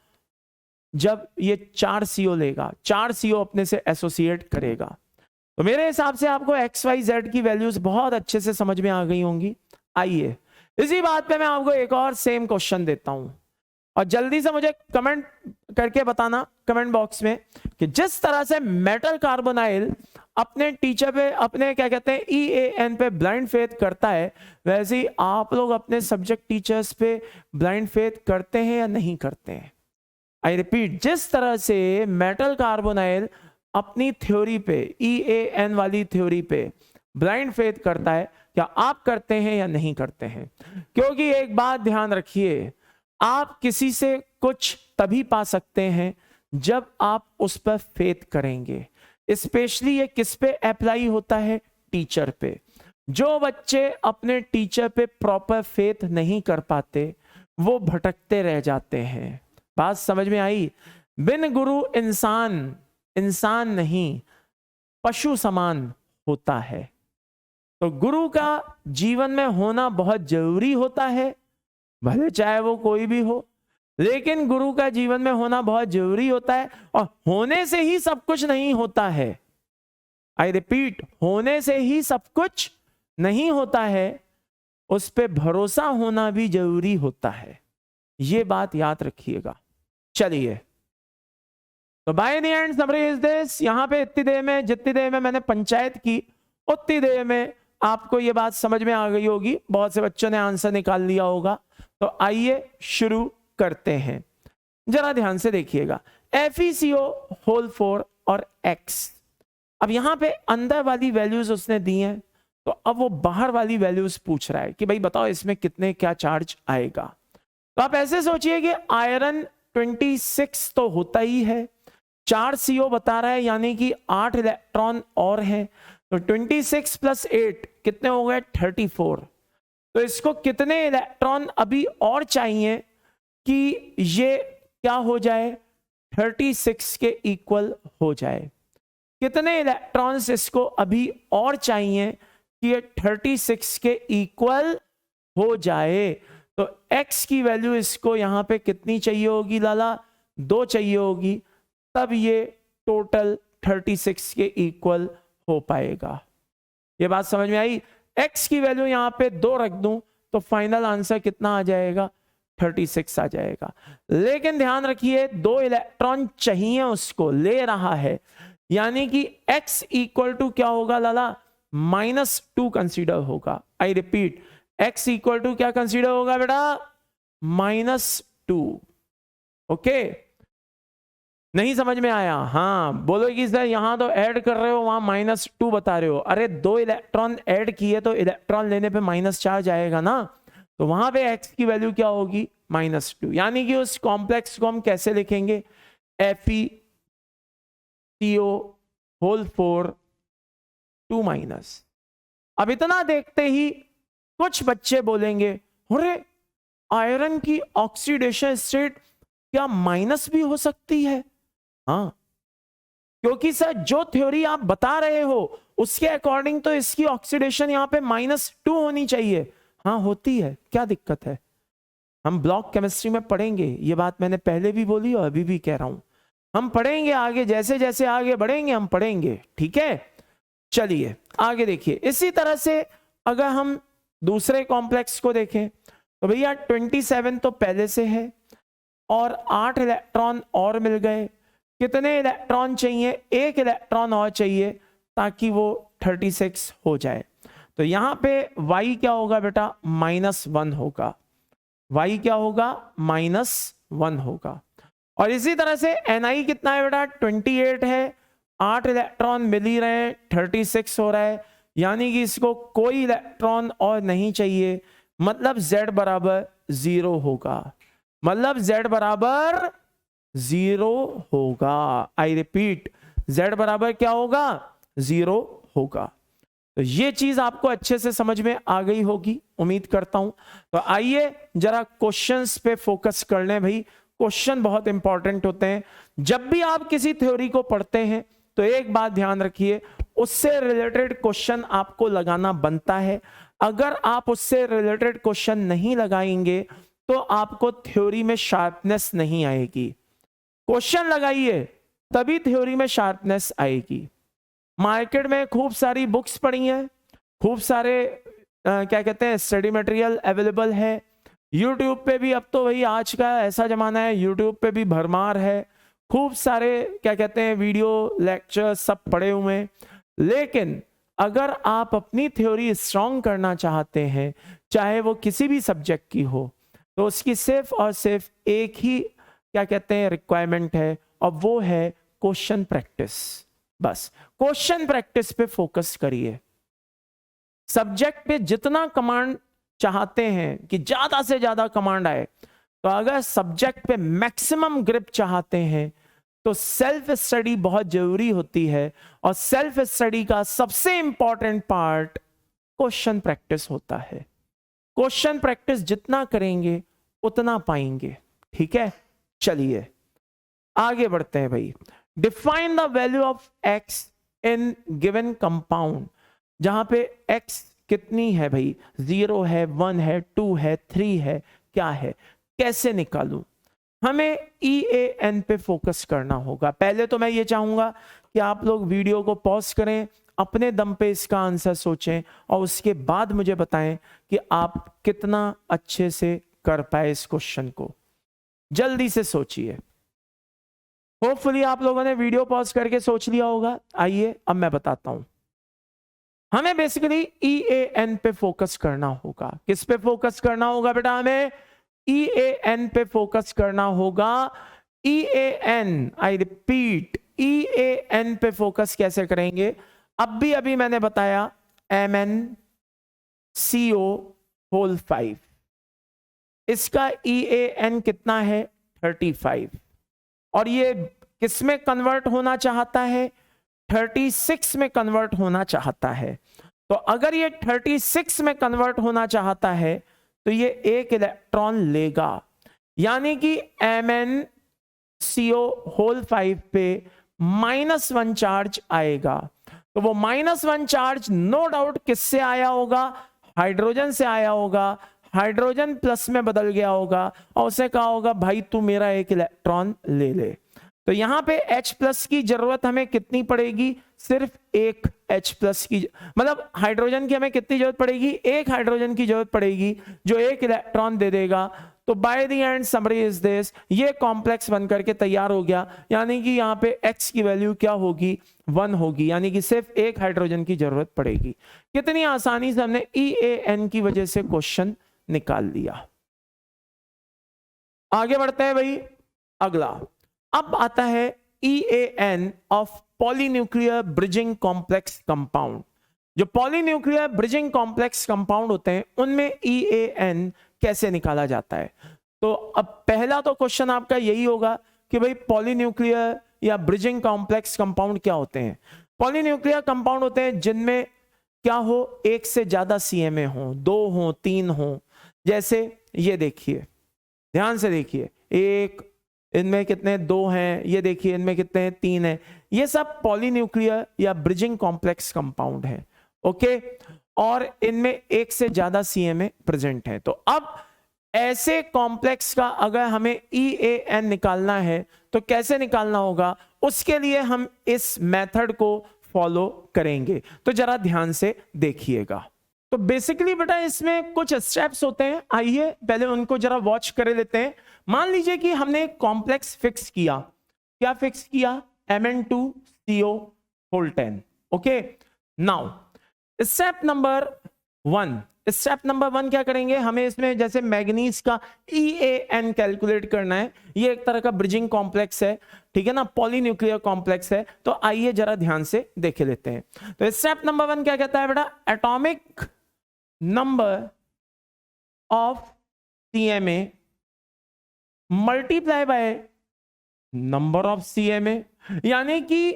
जब ये 4 CO लेगा, 4 CO अपने से एसोसिएट करेगा। तो मेरे हिसाब से आपको एक्स वाई जेड की वैल्यूज बहुत अच्छे से समझ में आ गई होंगी। आइए इसी बात पे मैं आपको एक और सेम क्वेश्चन देता हूं और जल्दी से मुझे कमेंट करके बताना कमेंट बॉक्स में कि जिस तरह से मेटल कार्बोनाइल अपने टीचर पे, अपने क्या कहते हैं EAN पे ब्लाइंड फेथ करता है, वैसे ही आप लोग अपने सब्जेक्ट टीचर्स पे ब्लाइंड फेथ करते हैं या नहीं करते हैं। आई रिपीट, जिस तरह से मेटल कार्बोनाइल अपनी थ्योरी पे, EAN वाली थ्योरी पे ब्लाइंड फेथ करता है, क्या आप करते हैं या नहीं करते हैं? क्योंकि एक बात ध्यान रखिए, आप किसी से कुछ तभी पा सकते हैं जब आप उस पर फेथ करेंगे। स्पेशली ये किस पे अप्लाई होता है, टीचर पे। जो बच्चे अपने टीचर पे प्रॉपर फेथ नहीं कर पाते वो भटकते रह जाते हैं। बात समझ में आई? बिन गुरु इंसान इंसान नहीं, पशु समान होता है। तो गुरु का जीवन में होना बहुत जरूरी होता है, भले चाहे वो कोई भी हो, लेकिन गुरु का जीवन में होना बहुत जरूरी होता है। और होने से ही सब कुछ नहीं होता है। आई रिपीट, होने से ही सब कुछ नहीं होता है, उस पे भरोसा होना भी जरूरी होता है। ये बात याद रखिएगा। चलिए, तो bye the and summary is this, यहां पे इतनी देर में, जितनी देर में मैंने पंचायत की उतनी देर में आपको ये बात समझ में आ गई होगी। बहुत से बच्चों ने आंसर निकाल लिया होगा। तो आइए शुरू करते हैं। जरा ध्यान से देखिएगा, FeCO होल 4 और X। अब यहां पे अंदर वाली वैल्यूज उसने दी हैं, तो अब वो बाहर वाली वैल्यूज पूछ रहा है कि भाई बताओ इसमें कितने क्या चार्ज आएगा। तो आप ऐसे सोचिए कि आयरन 26 तो होता ही है, 4 CO बता रहा है, यानी कि 8 इलेक्ट्रॉन और हैं। तो 26 प्लस 8 कितने हो गए, 34। तो इसको कितने इलेक्ट्रॉन अभी और चाहिए कि ये क्या हो जाए, 36 के इक्वल हो जाए? कितने इलेक्ट्रॉन्स इसको अभी और चाहिए कि ये 36 के इक्वल हो जाए? तो x की वैल्यू इसको यहां पे कितनी चाहिए होगी लाला, 2 चाहिए होगी, तब ये टोटल 36 के इक्वल हो पाएगा। ये बात समझ में आई? x की वैल्यू यहां पे 2 रख दूं तो फाइनल आंसर कितना आ जाएगा, 36 आ जाएगा। लेकिन ध्यान रखिए, 2 इलेक्ट्रॉन चाहिए उसको, ले रहा है, यानी कि x इक्वल टू क्या होगा लाला, -2 कंसीडर होगा। I repeat, x equal to क्या कंसीडर होगा बेटा, -2। ओके, नहीं समझ में आया? हाँ बोलो कि सर यहां तो ऐड कर रहे हो, वहां -2 बता रहे हो। अरे 2 इलेक्ट्रॉन ऐड किए तो इलेक्ट्रॉन लेने पे माइनस चार्ज आएगा ना, तो वहां पे x की वैल्यू क्या होगी, -2। यानी कि उस कॉम्प्लेक्स को हम कैसे लिखेंगे, FeCO होल 4 2-। अब इतना देखते ही कुछ बच्चे बोलेंगे, अरे आयरन की ऑक्सीडेशन स्टेट क्या माइनस भी हो सकती है? हाँ, क्योंकि सर जो थ्योरी आप बता रहे हो उसके अकॉर्डिंग तो इसकी ऑक्सीडेशन यहां पे -2 होनी चाहिए। हाँ होती है, क्या दिक्कत है? हम ब्लॉक केमिस्ट्री में पढ़ेंगे, ये बात मैंने पहले भी बोली और अभी भी कह रहा हूं, हम पढ़ेंगे आगे, जैसे जैसे आगे बढ़ेंगे हम पढ़ेंगे, ठीक है। चलिए आगे देखिए, इसी तरह से अगर हम दूसरे कॉम्प्लेक्स को देखें तो भैया 27 तो पहले से है और 8 इलेक्ट्रॉन और मिल गए। कितने इलेक्ट्रॉन चाहिए, 1 इलेक्ट्रॉन और चाहिए ताकि वो 36 हो जाए। तो यहां पे y क्या होगा बेटा, -1 होगा। y क्या होगा, 1 होगा। और इसी तरह से Ni कितना है बेटा, 28 है, 8 इलेक्ट्रॉन मिल ही रहे हैं, 36 हो रहा है, यानी कि इसको कोई इलेक्ट्रॉन और नहीं चाहिए, मतलब Z बराबर 0 होगा, मतलब Z बराबर 0 होगा। आई रिपीट, Z बराबर क्या होगा, 0 होगा। तो ये चीज आपको अच्छे से समझ में आ गई होगी, उम्मीद करता हूं। तो आइए जरा क्वेश्चंस पे फोकस कर लें भाई, क्वेश्चन बहुत इंपॉर्टेंट होते हैं। जब भी आप किसी थ्योरी को पढ़ते हैं तो एक बात ध्यान रखिए, उससे रिलेटेड क्वेश्चन आपको लगाना बनता है। अगर आप उससे रिलेटेड क्वेश्चन नहीं लगाएंगे तो आपको थ्योरी में शार्पनेस नहीं आएगी। क्वेश्चन लगाइए तभी थ्योरी में शार्पनेस आएगी। मार्केट में खूब सारी बुक्स पड़ी हैं, खूब सारे क्या कहते हैं स्टडी मटेरियल अवेलेबल है। यूट्यूब पे भी, अब तो भाई आज का ऐसा जमाना है, यूट्यूब पे भी भरमार है, खूब सारे क्या कहते हैं वीडियो लेक्चर सब पड़े हुए हैं। लेकिन अगर आप अपनी थ्योरी स्ट्रांग करना चाहते हैं, चाहे वो किसी भी सब्जेक्ट की हो, तो उसकी सिर्फ और सिर्फ एक ही क्या कहते हैं रिक्वायरमेंट है, और वो है क्वेश्चन प्रैक्टिस। बस क्वेश्चन प्रैक्टिस पे फोकस करिए। सब्जेक्ट पे जितना कमांड चाहते हैं कि ज्यादा से ज्यादा कमांड आए, तो अगर सब्जेक्ट पे मैक्सिमम ग्रिप चाहते हैं तो सेल्फ स्टडी बहुत जरूरी होती है। और सेल्फ स्टडी का सबसे इंपॉर्टेंट पार्ट क्वेश्चन प्रैक्टिस होता है। क्वेश्चन प्रैक्टिस जितना करेंगे उतना पाएंगे। ठीक है, चलिए आगे बढ़ते हैं भाई। Define the value of x in given compound. जहां पे x कितनी है भाई, 0 है, 1 है, 2 है, 3 है, क्या है, कैसे निकालूं? हमें EAN पे फोकस करना होगा। पहले तो मैं ये चाहूंगा कि आप लोग वीडियो को पॉज करें, अपने दम पे इसका आंसर सोचें, और उसके बाद मुझे बताएं कि आप कितना अच्छे से कर पाए इस क्वेश्चन को। जल्दी से सोचिए। होपफुली आप लोगों ने वीडियो पॉज करके सोच लिया होगा। आइए अब मैं बताता हूं। हमें बेसिकली EAN पे फोकस करना होगा। किस पे फोकस करना होगा बेटा? हमें EAN पे फोकस करना होगा। EAN, आई रिपीट, EAN पे फोकस कैसे करेंगे? अभी मैंने बताया MnCO5, इसका EAN कितना है? 35। और ये किस में कन्वर्ट होना चाहता है? 36 में कन्वर्ट होना चाहता है। तो अगर ये 36 में कन्वर्ट होना चाहता है तो ये एक इलेक्ट्रॉन लेगा, यानी कि MnCO5 पे -1 चार्ज आएगा। तो वो -1 चार्ज नो डाउट किससे आया होगा? हाइड्रोजन से आया होगा। हाइड्रोजन प्लस में बदल गया होगा और उसे कहा होगा भाई तू मेरा एक इलेक्ट्रॉन ले ले। तो यहां पे H+ की जरूरत हमें कितनी पड़ेगी? सिर्फ एक H+ की, मतलब हाइड्रोजन की हमें कितनी जरूरत पड़ेगी? एक हाइड्रोजन की जरूरत पड़ेगी जो एक इलेक्ट्रॉन दे देगा। तो bye the and summary is this, ये कॉम्प्लेक्स बन करके तैयार हो गया, यानी कि यहां पे X की वैल्यू क्या होगी? 1 होगी, यानी कि सिर्फ एक हाइड्रोजन की जरूरत पड़ेगी। कितनी आसानी से हमने EAN की वजह से क्वेश्चन निकाल लिया। आगे बढ़ते हैं भाई, अगला। अब आता है EAN of polynuclear bridging complex compound. जो पॉलीन्यूक्लियर ब्रिजिंग कॉम्प्लेक्स कंपाउंड होते हैं उनमें EAN कैसे निकाला जाता है? तो अब पहला तो क्वेश्चन आपका यही होगा कि भाई पॉलीन्यूक्लियर या ब्रिजिंग कॉम्प्लेक्स कंपाउंड क्या होते हैं? पॉलीन्यूक्लियर कंपाउंड होते हैं जिनमें क्या हो, एक से ज्यादा CMA हो, 2 हो, 3 हो। जैसे ये देखिए, ध्यान से देखिए, एक, इनमें कितने 2 हैं, ये देखिए इनमें कितने हैं 3 हैं। ये सब पॉलीन्यूक्लियर या ब्रिजिंग कॉम्प्लेक्स कंपाउंड है। ओके, और इनमें एक से ज्यादा CMA प्रेजेंट है। तो अब ऐसे कॉम्प्लेक्स का अगर हमें EAN निकालना है तो कैसे निकालना होगा? उसके लिए हम इस मेथड को फॉलो करेंगे। तो जरा ध्यान से देखिएगा। तो बेसिकली बेटा इसमें कुछ स्टेप्स होते हैं, आइए पहले उनको जरा वॉच कर लेते हैं। मान लीजिए कि हमने एक कॉम्प्लेक्स फिक्स किया। क्या फिक्स किया? Mn2CO10। Okay, now step number 1, step number 1 क्या करेंगे, हमें इसमें जैसे मैग्नीज का EAN कैलकुलेट करना है। ये एक तरह का ब्रिजिंग कॉम्प्लेक्स है, ठीक है ना, पॉलीन्यूक्लियर कॉम्प्लेक्स है। तो आइए जरा ध्यान से देख लेते हैं। तो स्टेप नंबर 1 क्या कहता है बेटा, atomic number of CMA multiply by number of CMA, यानी कि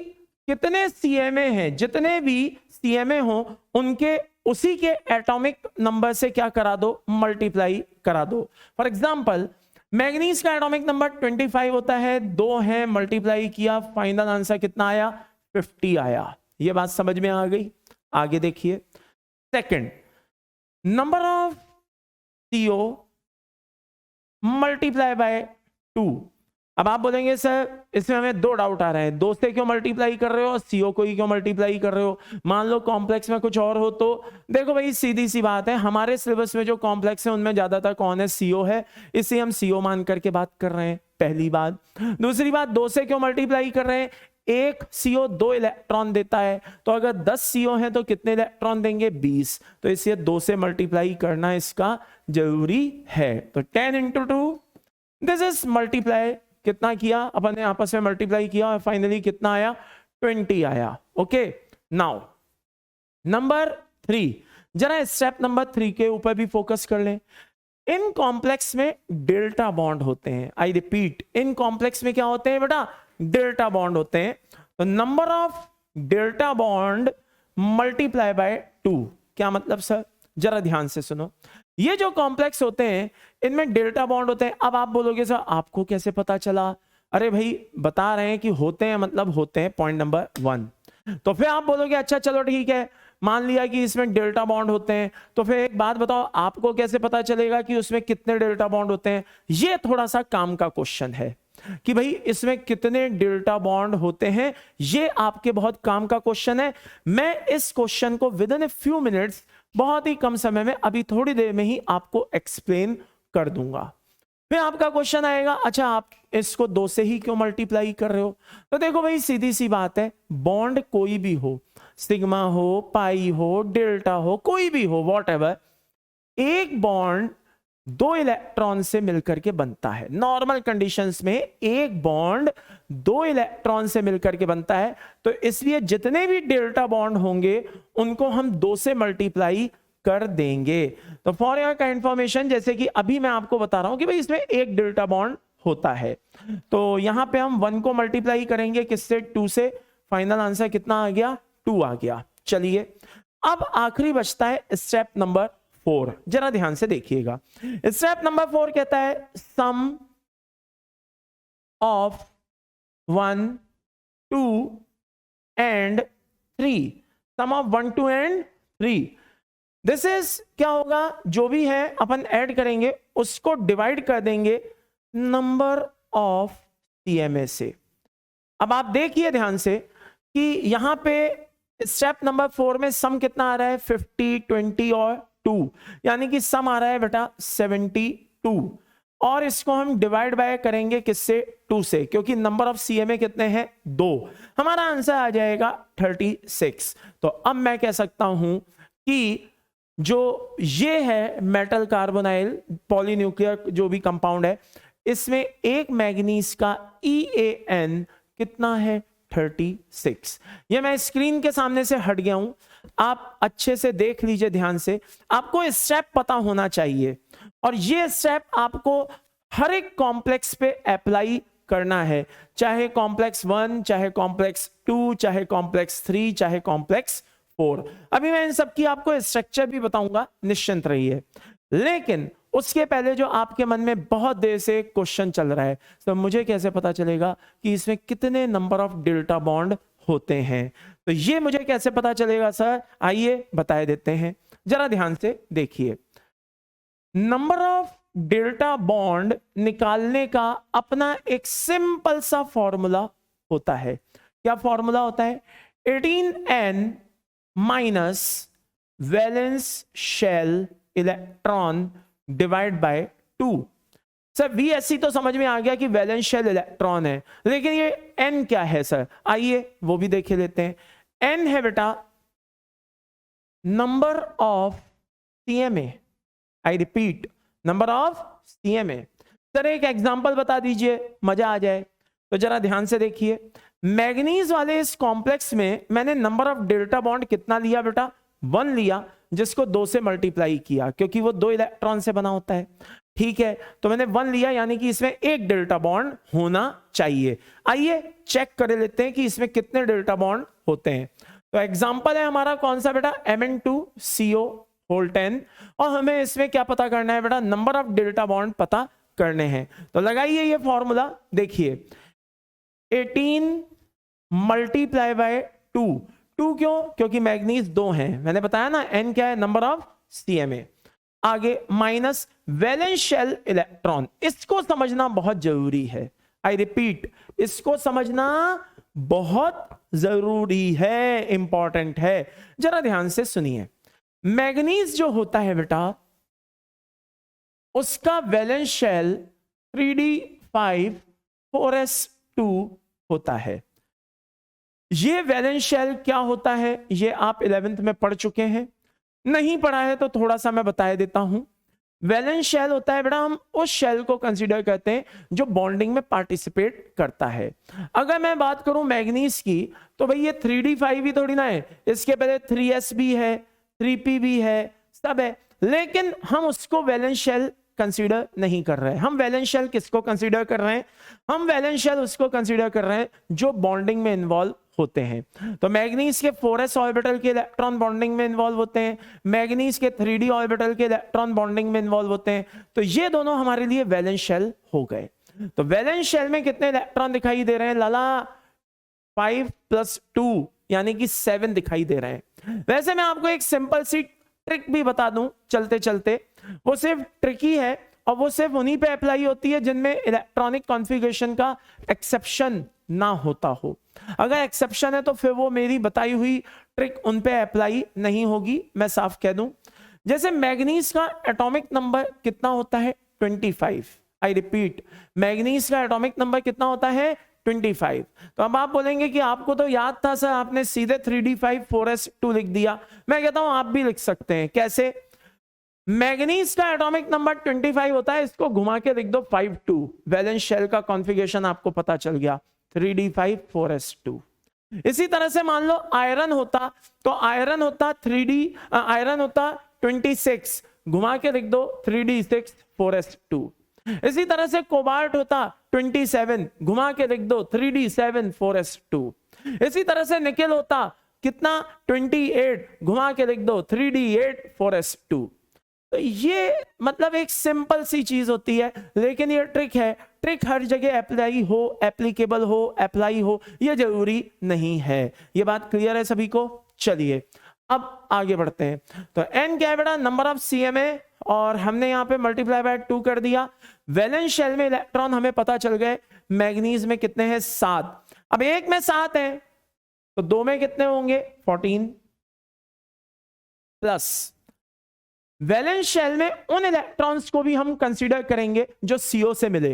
कितने CMA हैं, जितने भी CMA हो उनके उसी के एटॉमिक नंबर से क्या करा दो, मल्टीप्लाई करा दो। फॉर एग्जांपल मैग्नीज का एटॉमिक नंबर 25 होता है, 2 है, मल्टीप्लाई किया, फाइनल आंसर कितना आया, 50 आया। ये बात समझ में आ गई। आगे देखिए, second, number of CO multiply by 2। अब आप बोलेंगे सर इसमें हमें 2 डाउट आ रहे हैं, 2 से क्यों मल्टीप्लाई कर रहे हो और CO को ही क्यों मल्टीप्लाई कर रहे हो, मान लो कॉम्प्लेक्स में कुछ और हो तो। देखो भाई सीधी सी बात है, हमारे सिलेबस में जो कॉम्प्लेक्स है उनमें ज्यादातर कौन है, CO है, इससे हम CO मान करके बात कर रहे हैं, पहली बात। दूसरी बात, 2 से क्यों मल्टीप्लाई कर रहे हैं, एक CO 2 इलेक्ट्रॉन देता है, तो अगर 10 CO है तो कितने इलेक्ट्रॉन देंगे, 20, तो इसलिए 2 से मल्टीप्लाई करना इसका जरूरी है। तो 10 × 2 दिस इज मल्टीप्लाई, कितना किया अपन ने आपस में मल्टीप्लाई किया और फाइनली कितना आया, 20 आया। ओके, नाउ नंबर 3, जरा स्टेप नंबर 3 के ऊपर भी फोकस कर लें। इन कॉम्प्लेक्स में डेल्टा बॉन्ड होते हैं, आई रिपीट, इन कॉम्प्लेक्स में क्या होते हैं बेटा, डेल्टा बॉन्ड होते हैं। तो number of delta bond multiply by 2, क्या मतलब सर, जरा ध्यान से सुनो। ये जो कॉम्प्लेक्स होते हैं इनमें डेल्टा बॉन्ड होते हैं। अब आप बोलोगे सर आपको कैसे पता चला, अरे भाई बता रहे हैं कि होते हैं, मतलब होते हैं, पॉइंट नंबर 1। तो फिर आप बोलोगे अच्छा चलो ठीक है, मान लिया कि इसमें डेल्टा बॉन्ड होते हैं, तो फिर एक बात बताओ, आपको कैसे पता चलेगा कि उसमें कितने डेल्टा बॉन्ड होते हैं। ये थोड़ा सा काम का क्वेश्चन है कि भाई इसमें कितने डेल्टा बॉन्ड होते हैं, ये आपके बहुत काम का क्वेश्चन है। मैं इस क्वेश्चन को with in a few minutes, बहुत ही कम समय में, अभी थोड़ी देर में ही आपको एक्सप्लेन कर दूंगा। फिर आपका क्वेश्चन आएगा अच्छा आप इसको 2 से ही क्यों मल्टीप्लाई कर रहे हो। तो देखो भाई सीधी सी बात है, बॉन्ड कोई भी हो, सिग्मा हो, पाई हो, डेल्टा हो, कोई भी हो, वॉटएवर, एक बॉन्ड 2 इलेक्ट्रॉन से मिलकर के बनता है। नॉर्मल कंडीशंस में एक बॉन्ड 2 इलेक्ट्रॉन से मिलकर के बनता है, तो इसलिए जितने भी डेल्टा बॉन्ड होंगे उनको हम 2 से मल्टीप्लाई कर देंगे। तो फॉर योर का इंफॉर्मेशन, जैसे कि अभी मैं आपको बता रहा हूं कि भाई इसमें एक डेल्टा बॉन्ड होता है, तो यहां पे हम 1 को मल्टीप्लाई करेंगे किससे, 2 से, फाइनल आंसर कितना आ गया, 2 आ गया। चलिए अब आखिरी बचता है स्टेप नंबर 4, जरा ध्यान से देखिएगा। स्टेप नंबर 4 कहता है sum of 1, 2 and 3, sum of 1, 2 and 3। This is क्या होगा, जो भी है अपन ऐड करेंगे उसको डिवाइड कर देंगे नंबर ऑफ CMA से। अब आप देखिए ध्यान से कि यहां पे स्टेप नंबर 4 में सम कितना आ रहा है, 50, 20 और 2, यानी कि सम आ रहा है बेटा 72, और इसको हम डिवाइड बाय करेंगे किससे, 2 से, क्योंकि नंबर ऑफ CMA कितने हैं, 2, हमारा आंसर आ जाएगा 36। तो अब मैं कह सकता हूं कि जो ये है मेटल कार्बोनाइल पॉलीन्यूक्लियर जो भी कंपाउंड है, इसमें एक मैग्नीज का EAN कितना है, 36। ये मैं स्क्रीन के सामने से हट गया हूं, आप अच्छे से देख लीजिए ध्यान से, आपको स्टेप पता होना चाहिए, और ये स्टेप आपको हर एक कॉम्प्लेक्स पे अप्लाई करना है, चाहे कॉम्प्लेक्स 1, चाहे कॉम्प्लेक्स 2, चाहे कॉम्प्लेक्स 3, चाहे कॉम्प्लेक्स 4। अभी मैं इन सब की आपको स्ट्रक्चर भी बताऊंगा, निश्चिंत रहिए। लेकिन उसके पहले जो आपके मन में बहुत देर से क्वेश्चन चल रहा है, तो मुझे कैसे पता चलेगा कि इसमें कितने नंबर ऑफ डेल्टा बॉन्ड होते हैं, तो ये मुझे कैसे पता चलेगा सर, आइए बताए देते हैं, जरा ध्यान से देखिए। नंबर ऑफ डेल्टा बॉन्ड निकालने का अपना एक सिंपल सा फॉर्मूला होता है। क्या फॉर्मूला होता है, 18n minus valence shell electron divide by 2। Sir VSC तो समझ में आ गया कि वैलेंस शेल इलेक्ट्रॉन है, लेकिन ये n क्या है सर, आइए वो भी देख लेते हैं। n है बेटा number of CMA, I repeat number of CMA। Sir एक एग्जांपल बता दीजिए, मजा आ जाए। तो जरा ध्यान से देखिए, मैग्नीज वाले इस कॉम्प्लेक्स में मैंने नंबर ऑफ डेल्टा बॉन्ड कितना लिया बेटा, 1 लिया, जिसको 2 से मल्टीप्लाई किया क्योंकि वो 2 इलेक्ट्रॉन से बना होता है। ठीक है, तो मैंने 1 लिया, यानी कि इसमें एक डेल्टा बॉन्ड होना चाहिए। आइए चेक कर लेते हैं कि इसमें कितने डेल्टा बॉन्ड होते हैं। तो एग्जांपल है हमारा कौन सा बेटा, Mn2CO होल 10, और हमें इसमें क्या पता करना है बेटा, नंबर ऑफ डेल्टा बॉन्ड पता करने हैं। तो लगाइए ये फॉर्मूला, देखिए 18 मल्टीप्लाई बाय 2, 2 क्यों, क्योंकि मैग्नीज 2 हैं, मैंने बताया ना, n क्या है, नंबर ऑफ CMA। आगे माइनस वैलेंस शेल इलेक्ट्रॉन, इसको समझना बहुत जरूरी है, आई रिपीट इसको समझना बहुत जरूरी है, इंपॉर्टेंट है। जरा ध्यान से सुनिए, मैग्नीज जो होता है बेटा, उसका वैलेंस शेल 3d5 4s2 होता है। ये वैलेंस शेल क्या होता है, ये आप 11th में पढ़ चुके हैं, नहीं पढ़ा है तो थोड़ा सा मैं बता देता हूं। वैलेंस शेल होता है बेटा, हम उस शेल को कंसीडर करते हैं जो बॉन्डिंग में पार्टिसिपेट करता है। अगर मैं बात करूं मैग्नीज की, तो भाई ये 3d5 ही थोड़ी ना है, इसके पहले 3s भी है, 3p भी है, सब है, लेकिन हम उसको वैलेंस शेल कंसीडर नहीं कर रहे हैं। हम वैलेंस शेल किसको कंसीडर कर रहे हैं, हम वैलेंस शेल उसको कंसीडर कर रहे हैं जो बॉन्डिंग में इन्वॉल्व होते हैं। तो मैग्नीज के 4s ऑर्बिटल के इलेक्ट्रॉन बॉन्डिंग में इन्वॉल्व होते हैं, मैग्नीज के 3d ऑर्बिटल के इलेक्ट्रॉन बॉन्डिंग में इन्वॉल्व होते हैं। तो ये दोनों हमारे लिए वैलेंस शेल हो गए। तो वैलेंस शेल में कितने इलेक्ट्रॉन दिखाई दे रहे हैं लाला, 5 + 2 यानी कि 7 दिखाई दे रहे हैं। वैसे मैं आपको एक सिंपल सी ट्रिक भी बता दूं चलते चलते, वो सिर्फ ट्रिकी है और वो सिर्फ उन्हीं पे अप्लाई होती है जिनमें इलेक्ट्रॉनिक कॉन्फ़िगरेशन का एक्सेप्शन ना होता हो। अगर एक्सेप्शन है तो फिर वो मेरी बताई हुई ट्रिक उन पे अप्लाई नहीं होगी, मैं साफ कह दूं। जैसे मैग्नीज का एटॉमिक नंबर कितना होता है, 25, आई रिपीट मैग्नीज का एटॉमिक नंबर कितना होता है, 25। तो अब आप बोलेंगे कि आपको तो याद था सर, आपने सीधे 3d5 4s2 लिख दिया। मैं कहता हूं आप भी लिख सकते हैं। कैसे, मैग्नीज का एटॉमिक नंबर 25 होता है, इसको घुमा के लिख दो 5-2, वैलेंस शेल का कॉन्फ़िगरेशन आपको पता चल गया, 3d5 4s2। इसी तरह से मान लो आयरन होता, तो आयरन होता 26, घुमा के लिख दो 3d6 4s2। इसी तरह से कोबाल्ट होता 27, घुमा के लिख दो 3d7 4s2। इसी तरह से निकेल होता कितना, 28, घुमा के लिख दो 3d8 4s2। तो ये मतलब एक सिंपल सी चीज होती है, लेकिन ये ट्रिक है। ट्रिक हर जगह अप्लाई हो, एप्लीकेबल हो, अप्लाई हो, ये जरूरी नहीं है। ये बात क्लियर है सभी को। चलिए अब आगे बढ़ते हैं। तो n क्या है बेटा, नंबर ऑफ CMA, और हमने यहां पे मल्टीप्लाई बाय 2 कर दिया। वैलेंस शेल में इलेक्ट्रॉन हमें पता चल गए, मैग्नीज में कितने हैं, 7। अब एक में 7 है तो 2 में कितने होंगे, 14 प्लस वैलेंस शेल में उन इलेक्ट्रॉन्स को भी हम कंसीडर करेंगे जो CO से मिले।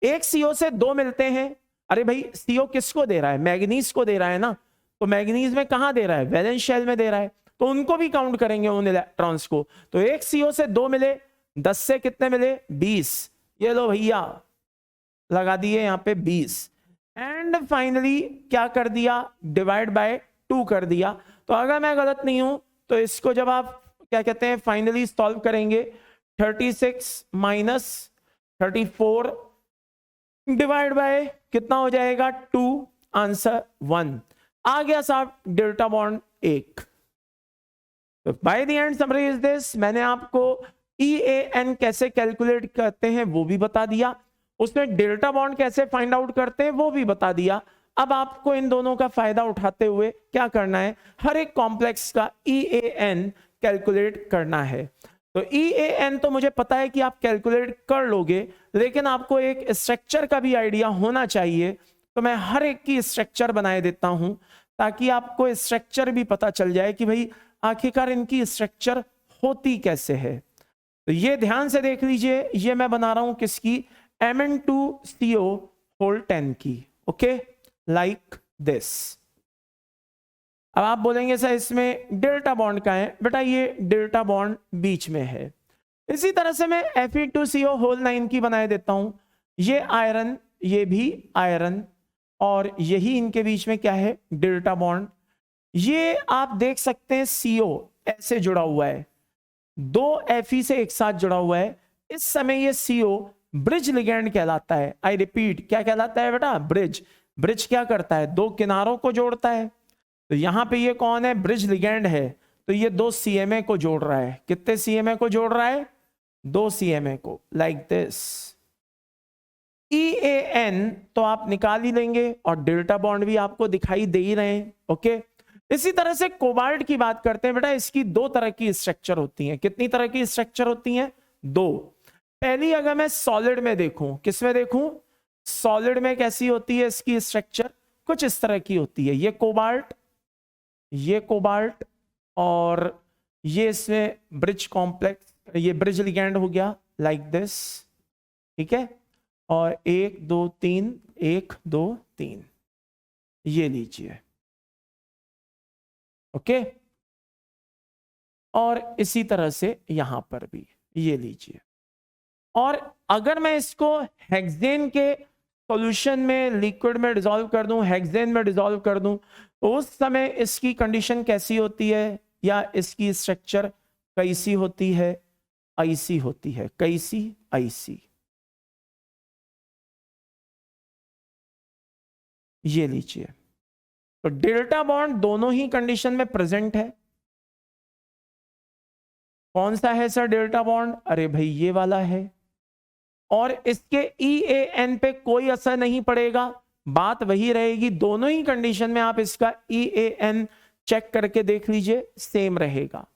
एक CO से 2 मिलते हैं, अरे भाई CO किसको दे रहा है, मैग्नीज को दे रहा है ना, तो मैग्नीज में कहां दे रहा है, वैलेंस शेल में दे रहा है, तो उनको भी काउंट करेंगे उन इलेक्ट्रॉन्स को। तो एक CO से 2 मिले, 10 से कितने मिले, 20, ये लो भैया लगा दिए यहां पे 20। एंड फाइनली क्या कर दिया, डिवाइड बाय 2 कर दिया। तो अगर मैं गलत नहीं हूं तो इसको जब आप क्या कहते हैं फाइनली सॉल्व करेंगे, 36 माइनस 34 डिवाइड बाय कितना हो जाएगा, 2, आंसर 1 आ गया साहब, delta bond 1। Bye the and summary is this, मैंने आपको EAN कैसे कैलकुलेट करते हैं वो भी बता दिया, उसमें डेल्टा बॉन्ड कैसे फाइंड आउट करते हैं वो भी बता दिया। अब आपको इन दोनों का फायदा उठाते हुए क्या करना है, हर एक कॉम्प्लेक्स का EAN कैलकुलेट करना है। तो EAN तो मुझे पता है कि आप कैलकुलेट कर लोगे, लेकिन आपको एक स्ट्रक्चर का भी आइडिया होना चाहिए। तो मैं हर एक की स्ट्रक्चर बनाए देता हूं ताकि आपको स्ट्रक्चर भी पता चल जाए कि भाई आखिरकार इनकी स्ट्रक्चर होती कैसे है। तो ये ध्यान से देख लीजिए, ये मैं बना रहा हूं किसकी, Mn2CO होल 10 की, ओके, लाइक दिस। अब आप बोलेंगे सर इसमें डेल्टा बॉन्ड का है, बेटा ये डेल्टा बॉन्ड बीच में है। इसी तरह से मैं Fe2CO होल 9 की बनाए देता हूं, ये आयरन, ये भी आयरन, और यही इनके बीच में क्या है, डेल्टा बॉन्ड। ये आप देख सकते हैं CO ऐसे जुड़ा हुआ है, दो Fe से एक साथ जुड़ा हुआ है। इस समय ये CO ब्रिज लिगैंड कहलाता है। आई रिपीट, क्या कहलाता है बेटा, ब्रिज। ब्रिज क्या करता है, दो किनारों को जोड़ता है। तो यहां पे ये कौन है, ब्रिज लिगैंड है, तो ये दो CMA को जोड़ रहा है। कितने CMA को जोड़ रहा है, दो CMA को, लाइक दिस। EAN तो आप निकाल ही लेंगे, और डेल्टा बॉन्ड भी आपको दिखाई दे ही रहे हैं। ओके, इसी तरह से कोबाल्ट की बात करते हैं बेटा, इसकी दो तरह की स्ट्रक्चर होती हैं। कितनी तरह की स्ट्रक्चर होती हैं, दो। पहली अगर मैं सॉलिड में देखूं, किस में देखूं, सॉलिड में कैसी होती है इसकी स्ट्रक्चर, कुछ इस तरह की होती है। ये कोबाल्ट, और ये इसमें ब्रिज कॉम्प्लेक्स, ये ब्रिज लिगैंड हो गया, लाइक दिस, ठीक है। और 1 2 3, 1 2 3, ये लीजिए, ओके। और इसी तरह से यहां पर भी ये लीजिए। और अगर मैं इसको हेक्सेन के सॉल्यूशन में, लिक्विड में डिसॉल्व कर दूं, हेक्सेन में डिसॉल्व कर दूं, तो उस समय इसकी कंडीशन कैसी होती है, या इसकी स्ट्रक्चर कैसी होती है, ऐसी होती है, कैसी, ऐसी। ये लीजिए, तो डेल्टा बॉन्ड दोनों ही कंडीशन में प्रेजेंट है। कौन सा है सर डेल्टा बॉन्ड, अरे भाई ये वाला है। और इसके EAN पे कोई असर नहीं पड़ेगा, बात वही रहेगी। दोनों ही कंडीशन में आप इसका EAN चेक करके देख लीजिए, सेम रहेगा।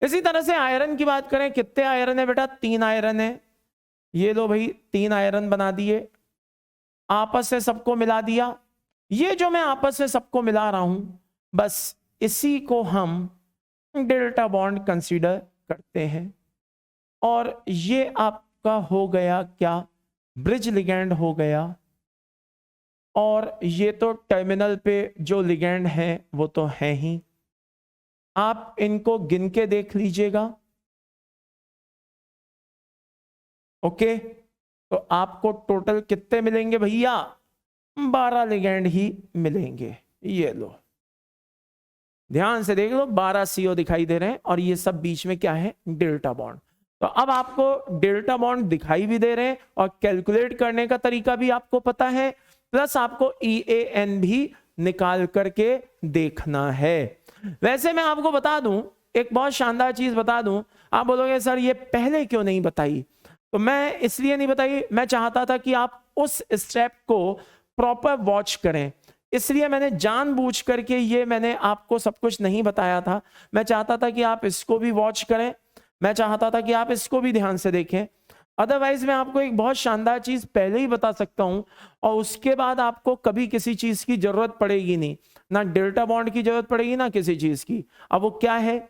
इसी तरह से आयरन की बात करें, कितने आयरन है बेटा, 3 आयरन है। ये लो भाई 3 आयरन बना दिए, आपस से सबको मिला दिया। ये जो मैं आपस में सबको मिला रहा हूं, बस इसी को हम डेल्टा बॉन्ड कंसीडर करते हैं। और ये आपका हो गया क्या, ब्रिज लिगैंड हो गया। और ये तो टर्मिनल पे जो लिगैंड है वो तो है ही, आप इनको गिन के देख लीजिएगा। ओके, तो आपको टोटल कितने मिलेंगे भैया, 12 लिगैंड ही मिलेंगे। ये लो, ध्यान से देख लो, 12 CO दिखाई दे रहे हैं, और ये सब बीच में क्या है, डेल्टा बॉन्ड। तो अब आपको डेल्टा बॉन्ड दिखाई भी दे रहे हैं, और कैलकुलेट करने का तरीका भी आपको पता है, प्लस आपको EAN भी निकाल करके देखना है। वैसे मैं आपको बता दूं, एक बहुत शानदार चीज बता दूं, आप बोलोगे सर ये पहले क्यों नहीं बताई, तो मैं इसलिए नहीं बताई, मैं चाहता था कि आप उस स्टेप को प्रॉपर वॉच करें, इसलिए मैंने जानबूझ करके ये मैंने आपको सब कुछ नहीं बताया था। मैं चाहता था कि आप इसको भी वॉच करें, मैं चाहता था कि आप इसको भी ध्यान से देखें। अदरवाइज मैं आपको एक बहुत शानदार चीज पहले ही बता सकता हूं, और उसके बाद आपको कभी किसी चीज की जरूरत पड़ेगी नहीं, ना डेल्टा बॉन्ड की जरूरत पड़ेगी ना किसी चीज की। अब वो क्या है,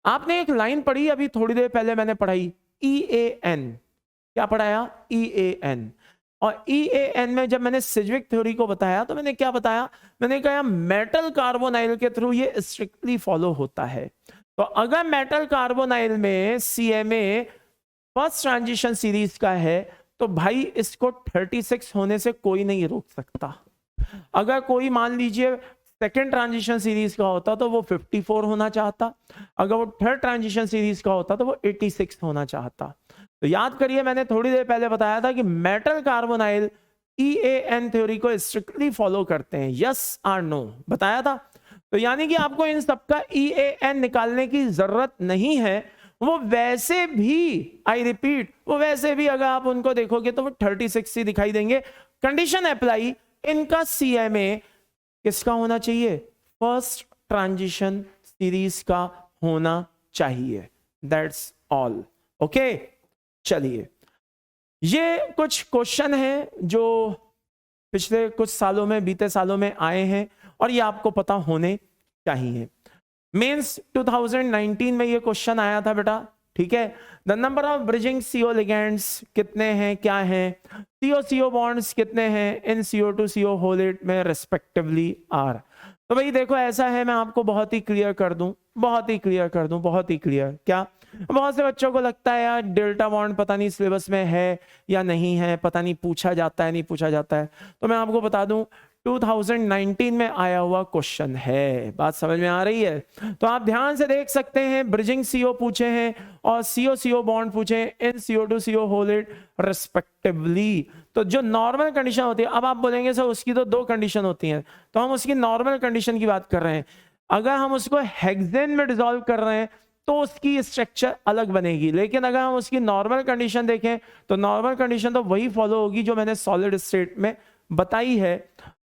आपने एक लाइन पढ़ी अभी थोड़ी देर पहले मैंने पढ़ाई, EAN, क्या पढ़ाया, EAN। और EAN में जब मैंने सिज्विक थ्योरी को बताया तो मैंने क्या बताया, मैंने कहा मेटल कार्बोनाइल के थ्रू ये स्ट्रिक्टली फॉलो होता है। तो अगर मेटल कार्बोनाइल में CMA फर्स्ट ट्रांजिशन सीरीज का है, तो भाई इसको 36 होने से कोई नहीं रोक सकता। अगर कोई मान लीजिए सेकेंड ट्रांजिशन सीरीज का होता तो वो 54 होना चाहता, अगर वो थर्ड ट्रांजिशन सीरीज का होता तो वो 86 होना चाहता। तो याद करिए, मैंने थोड़ी देर पहले बताया था कि मेटल कार्बोनाइल EAN थ्योरी को स्ट्रिक्टली फॉलो करते हैं, यस और नो बताया था। तो यानी कि आपको इन सबका EAN निकालने की जरूरत नहीं है, वो वैसे भी, आई रिपीट, वो वैसे भी अगर आप उनको देखोगे तो वो 36 ही दिखाई देंगे। कंडीशन अप्लाई, इनका CMA किसका होना चाहिए, फर्स्ट ट्रांजिशन सीरीज का होना चाहिए, दैट्स ऑल। ओके, चलिए, ये कुछ क्वेश्चन हैं जो पिछले कुछ सालों में, बीते सालों में आए हैं, और ये आपको पता होने चाहिए। मेंस 2019 में ये क्वेश्चन आया था बेटा, ठीक है। The number of bridging CO ligands कितने हैं, क्या हैं, CO-CO बॉन्ड्स कितने हैं इन CO2 CO होलेट में रेस्पेक्टिवली आर। तो भाई देखो ऐसा है, मैं आपको बहुत ही क्लियर कर दूं, बहुत ही क्लियर। क्या बहुत से बच्चों को लगता है यार डेल्टा बॉन्ड पता नहीं सिलेबस में है या नहीं है, पता नहीं पूछा जाता है नहीं पूछा जाता है। तो मैं आपको बता दूं 2019 में आया हुआ क्वेश्चन है। बात समझ में आ रही है? तो आप ध्यान से देख सकते हैं, ब्रिजिंग CO पूछे हैं और CO बॉन्ड पूछे हैं इन CO2 CO होलेट रेस्पेक्टिवली। तो जो नॉर्मल कंडीशन होती है, अब आप बोलेंगे सर उसकी तो 2 कंडीशन होती हैं, तो हम उसकी नॉर्मल कंडीशन की बात कर रहे हैं। अगर हम उसको हेक्सेन में डिसॉल्व कर रहे हैं तो उसकी स्ट्रक्चर अलग बनेगी, लेकिन अगर हम उसकी नॉर्मल कंडीशन देखें तो नॉर्मल कंडीशन तो वही फॉलो होगी जो मैंने सॉलिड स्टेट में बताई है।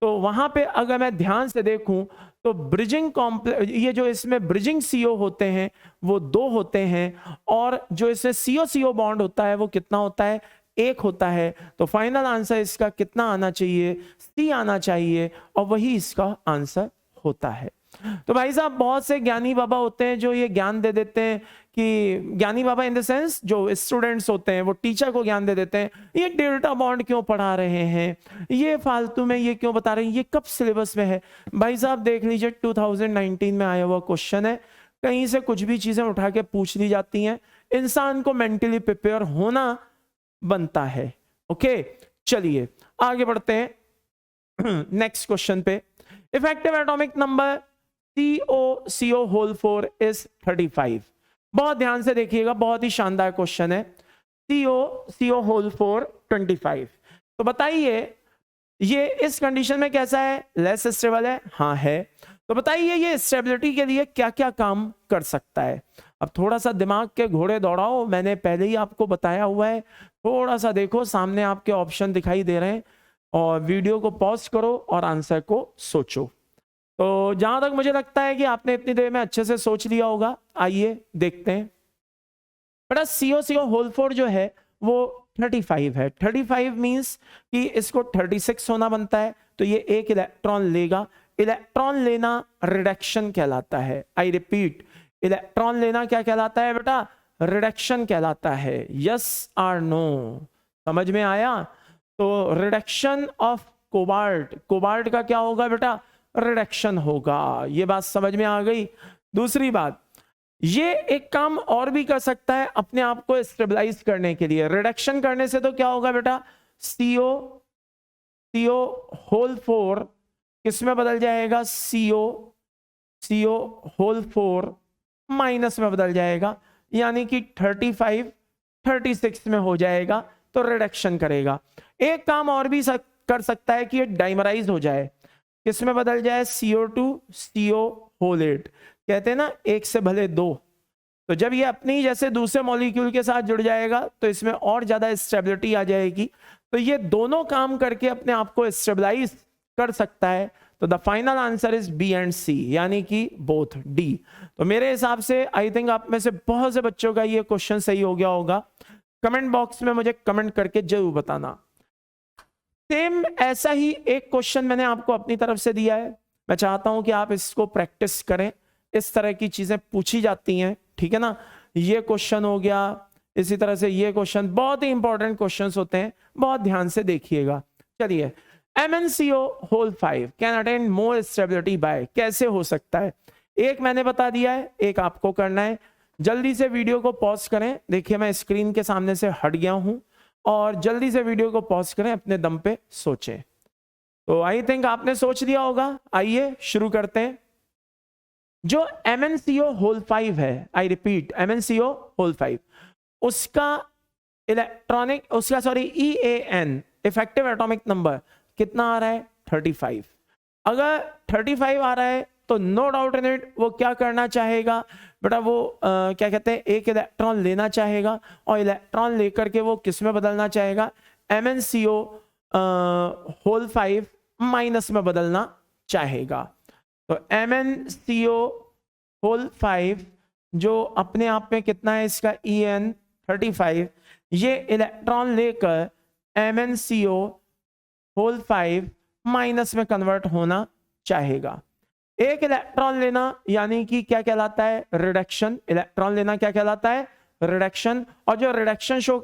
तो वहां पे अगर मैं ध्यान से देखूं तो ब्रिजिंग कॉम्प्लेक्स, ये जो इसमें ब्रिजिंग CO होते हैं वो 2 होते हैं, और जो इसमें CO बॉन्ड होता है वो कितना होता है? 1 होता है। तो फाइनल आंसर इसका कितना आना चाहिए? C आना चाहिए, और वही इसका आंसर होता है। तो भाई साहब बहुत से ज्ञानी बाबा होते हैं जो ये ज्ञान दे देते हैं कि ज्ञानी बाबा इन द सेंस जो स्टूडेंट्स होते हैं वो टीचर को ज्ञान दे देते हैं, ये डेल्टा बॉन्ड क्यों पढ़ा रहे हैं, ये फालतू में ये क्यों बता रहे हैं, ये कब सिलेबस में है। भाई साहब देख लीजिए 2019 में आया हुआ क्वेश्चन है, कहीं से कुछ भी चीजें उठा के पूछ ली जाती हैं, इंसान को मेंटली प्रिपेयर होना बनता है। ओके चलिए आगे बढ़ते हैं नेक्स्ट क्वेश्चन पे। Effective atomic number CO whole 4 is 35। बहुत ध्यान से देखिएगा, बहुत ही शानदार क्वेश्चन है। CO whole 4 25। तो बताइए ये इस कंडीशन में कैसा है? लेस स्टेबल है? हाँ है। तो बताइए ये स्टेबिलिटी के लिए क्या क्या काम कर सकता है? अब थोड़ा सा दिमाग के घोड़े दौड़ाओ, मैंने पहले ही आपको बताया हुआ है, थोड़ा सा देखो सामने आपके ऑप्शन दिखाई दे रहे हैं, और वीडियो को पॉज करो और आंसर को सोचो। तो जहां तक मुझे लगता है कि आपने इतनी देर में अच्छे से सोच लिया होगा, आइए देखते हैं। बेटा CO होल 4 जो है वो 35 है। 35 मींस कि इसको 36 होना बनता है, तो ये एक इलेक्ट्रॉन लेगा। इलेक्ट्रॉन लेना रिडक्शन कहलाता है। आई रिपीट, इलेक्ट्रॉन लेना क्या कहलाता है बेटा? रिडक्शन कहलाता है। यस और नो? समझ में आया? तो रिडक्शन ऑफ कोबाल्ट, कोबाल्ट का क्या होगा बेटा? रिडक्शन होगा। ये बात समझ में आ गई। दूसरी बात, ये एक काम और भी कर सकता है अपने आप को स्टेबलाइज करने के लिए। रिडक्शन करने से तो क्या होगा बेटा? CO होल 4 किसमें बदल जाएगा? CO होल 4 माइनस में बदल जाएगा, यानी कि 35 36 में हो जाएगा, तो रिडक्शन करेगा। एक काम और भी कर सकता है कि ये डाइमराइज हो जाए। किसमें बदल जाए? CO2 CO whole 8। कहते हैं ना एक से भले 2। तो जब ये अपनी जैसे दूसरे मॉलिक्यूल के साथ जुड़ जाएगा तो इसमें और ज्यादा स्टेबिलिटी आ जाएगी। तो ये दोनों काम करके अपने आप को स्टेबलाइज कर सकता है। तो the final answer is B and C, यानी कि बोथ D। तो मेरे हिसाब से आई थिंक आप में से बहुत से बच्चों का ये क्वेश्चन सही हो गया होगा। कमेंट बॉक्स में मुझे कमेंट करके जरूर बताना। सेम ऐसा ही एक क्वेश्चन मैंने आपको अपनी तरफ से दिया है, मैं चाहता हूं कि आप इसको प्रैक्टिस करें। इस तरह की चीजें पूछी जाती हैं, ठीक है ना? ये क्वेश्चन हो गया, इसी तरह से ये क्वेश्चन बहुत ही इंपॉर्टेंट क्वेश्चंस होते हैं, बहुत ध्यान से देखिएगा। चलिए, MnCO whole 5 can attain more stability by, कैसे हो सकता है? एक मैंने बता दिया है, एक आपको करना है। जल्दी से वीडियो को पॉज करें। देखिए मैं स्क्रीन के सामने से हट गया हूं, और जल्दी से वीडियो को पॉज करें, अपने दम पे सोचें। तो आई थिंक आपने सोच लिया होगा। आइए शुरू करते हैं। जो MnCO होल 5 है, आई रिपीट MnCO होल 5, उसका EAN इफेक्टिव एटॉमिक नंबर कितना आ रहा है? 35। अगर 35 आ रहा है तो नो डाउट इन इट वो क्या करना चाहेगा बेटा? वो क्या कहते हैं, एक इलेक्ट्रॉन लेना चाहेगा, और इलेक्ट्रॉन लेकर के वो किस में बदलना चाहेगा? MnCO होल 5 माइनस में बदलना चाहेगा। तो MnCO होल 5 जो अपने आप में कितना है इसका EN 35, ये इलेक्ट्रॉन लेकर MnCO होल 5 माइनस में कन्वर्ट होना चाहेगा। एक इलेक्ट्रॉन लेना यानी कि क्या कहलाता है? रिडक्शन। इलेक्ट्रॉन लेना क्या कहलाता है? रिडक्शन। और जो रिडक्शन शो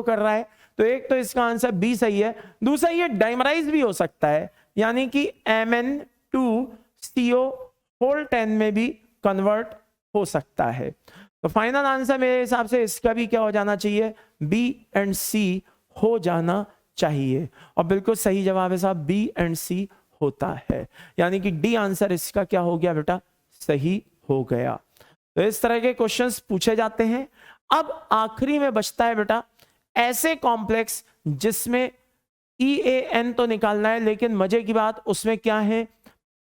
कर रहा है, तो एक तो इसका आंसर B सही है, दूसरा ये डाइमराइज भी हो सकता है, यानी कि Mn CO होल 10 में भी कन्वर्ट हो सकता है। तो फाइनल आंसर मेरे हिसाब से इसका भी क्या हो जाना चाहिए, B एंड C हो जाना चाहिए। और बिल्कुल सही जवाब है साहब, B एंड C होता है, यानी कि डी आंसर इसका क्या हो गया बेटा, सही हो गया। तो इस तरह के क्वेश्चंस पूछे जाते हैं। अब आखिरी में बचता है बेटा ऐसे कॉम्प्लेक्स जिसमें EAN तो निकालना है, लेकिन मजे की बात उसमें क्या है,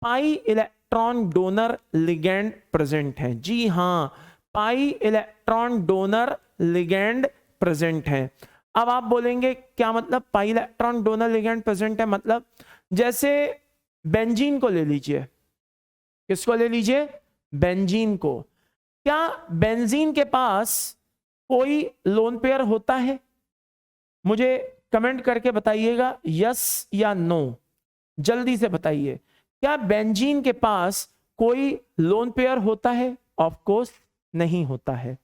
pi electron donor ligand present है। जी हां, pi electron donor ligand present है। अब आप बोलेंगे क्या मतलब pi electron donor ligand present है, मतलब जैसे बेंजीन को ले लीजिए, किसको ले लीजिए, बेंजीन को। क्या बेंजीन के पास कोई लोन पेयर होता है, मुझे कमेंट करके बताइएगा यस या नो, जल्दी से बताइए। क्या बेंजीन के पास कोई लोन पेयर होता है, ऑफ कोर्स नहीं होता है।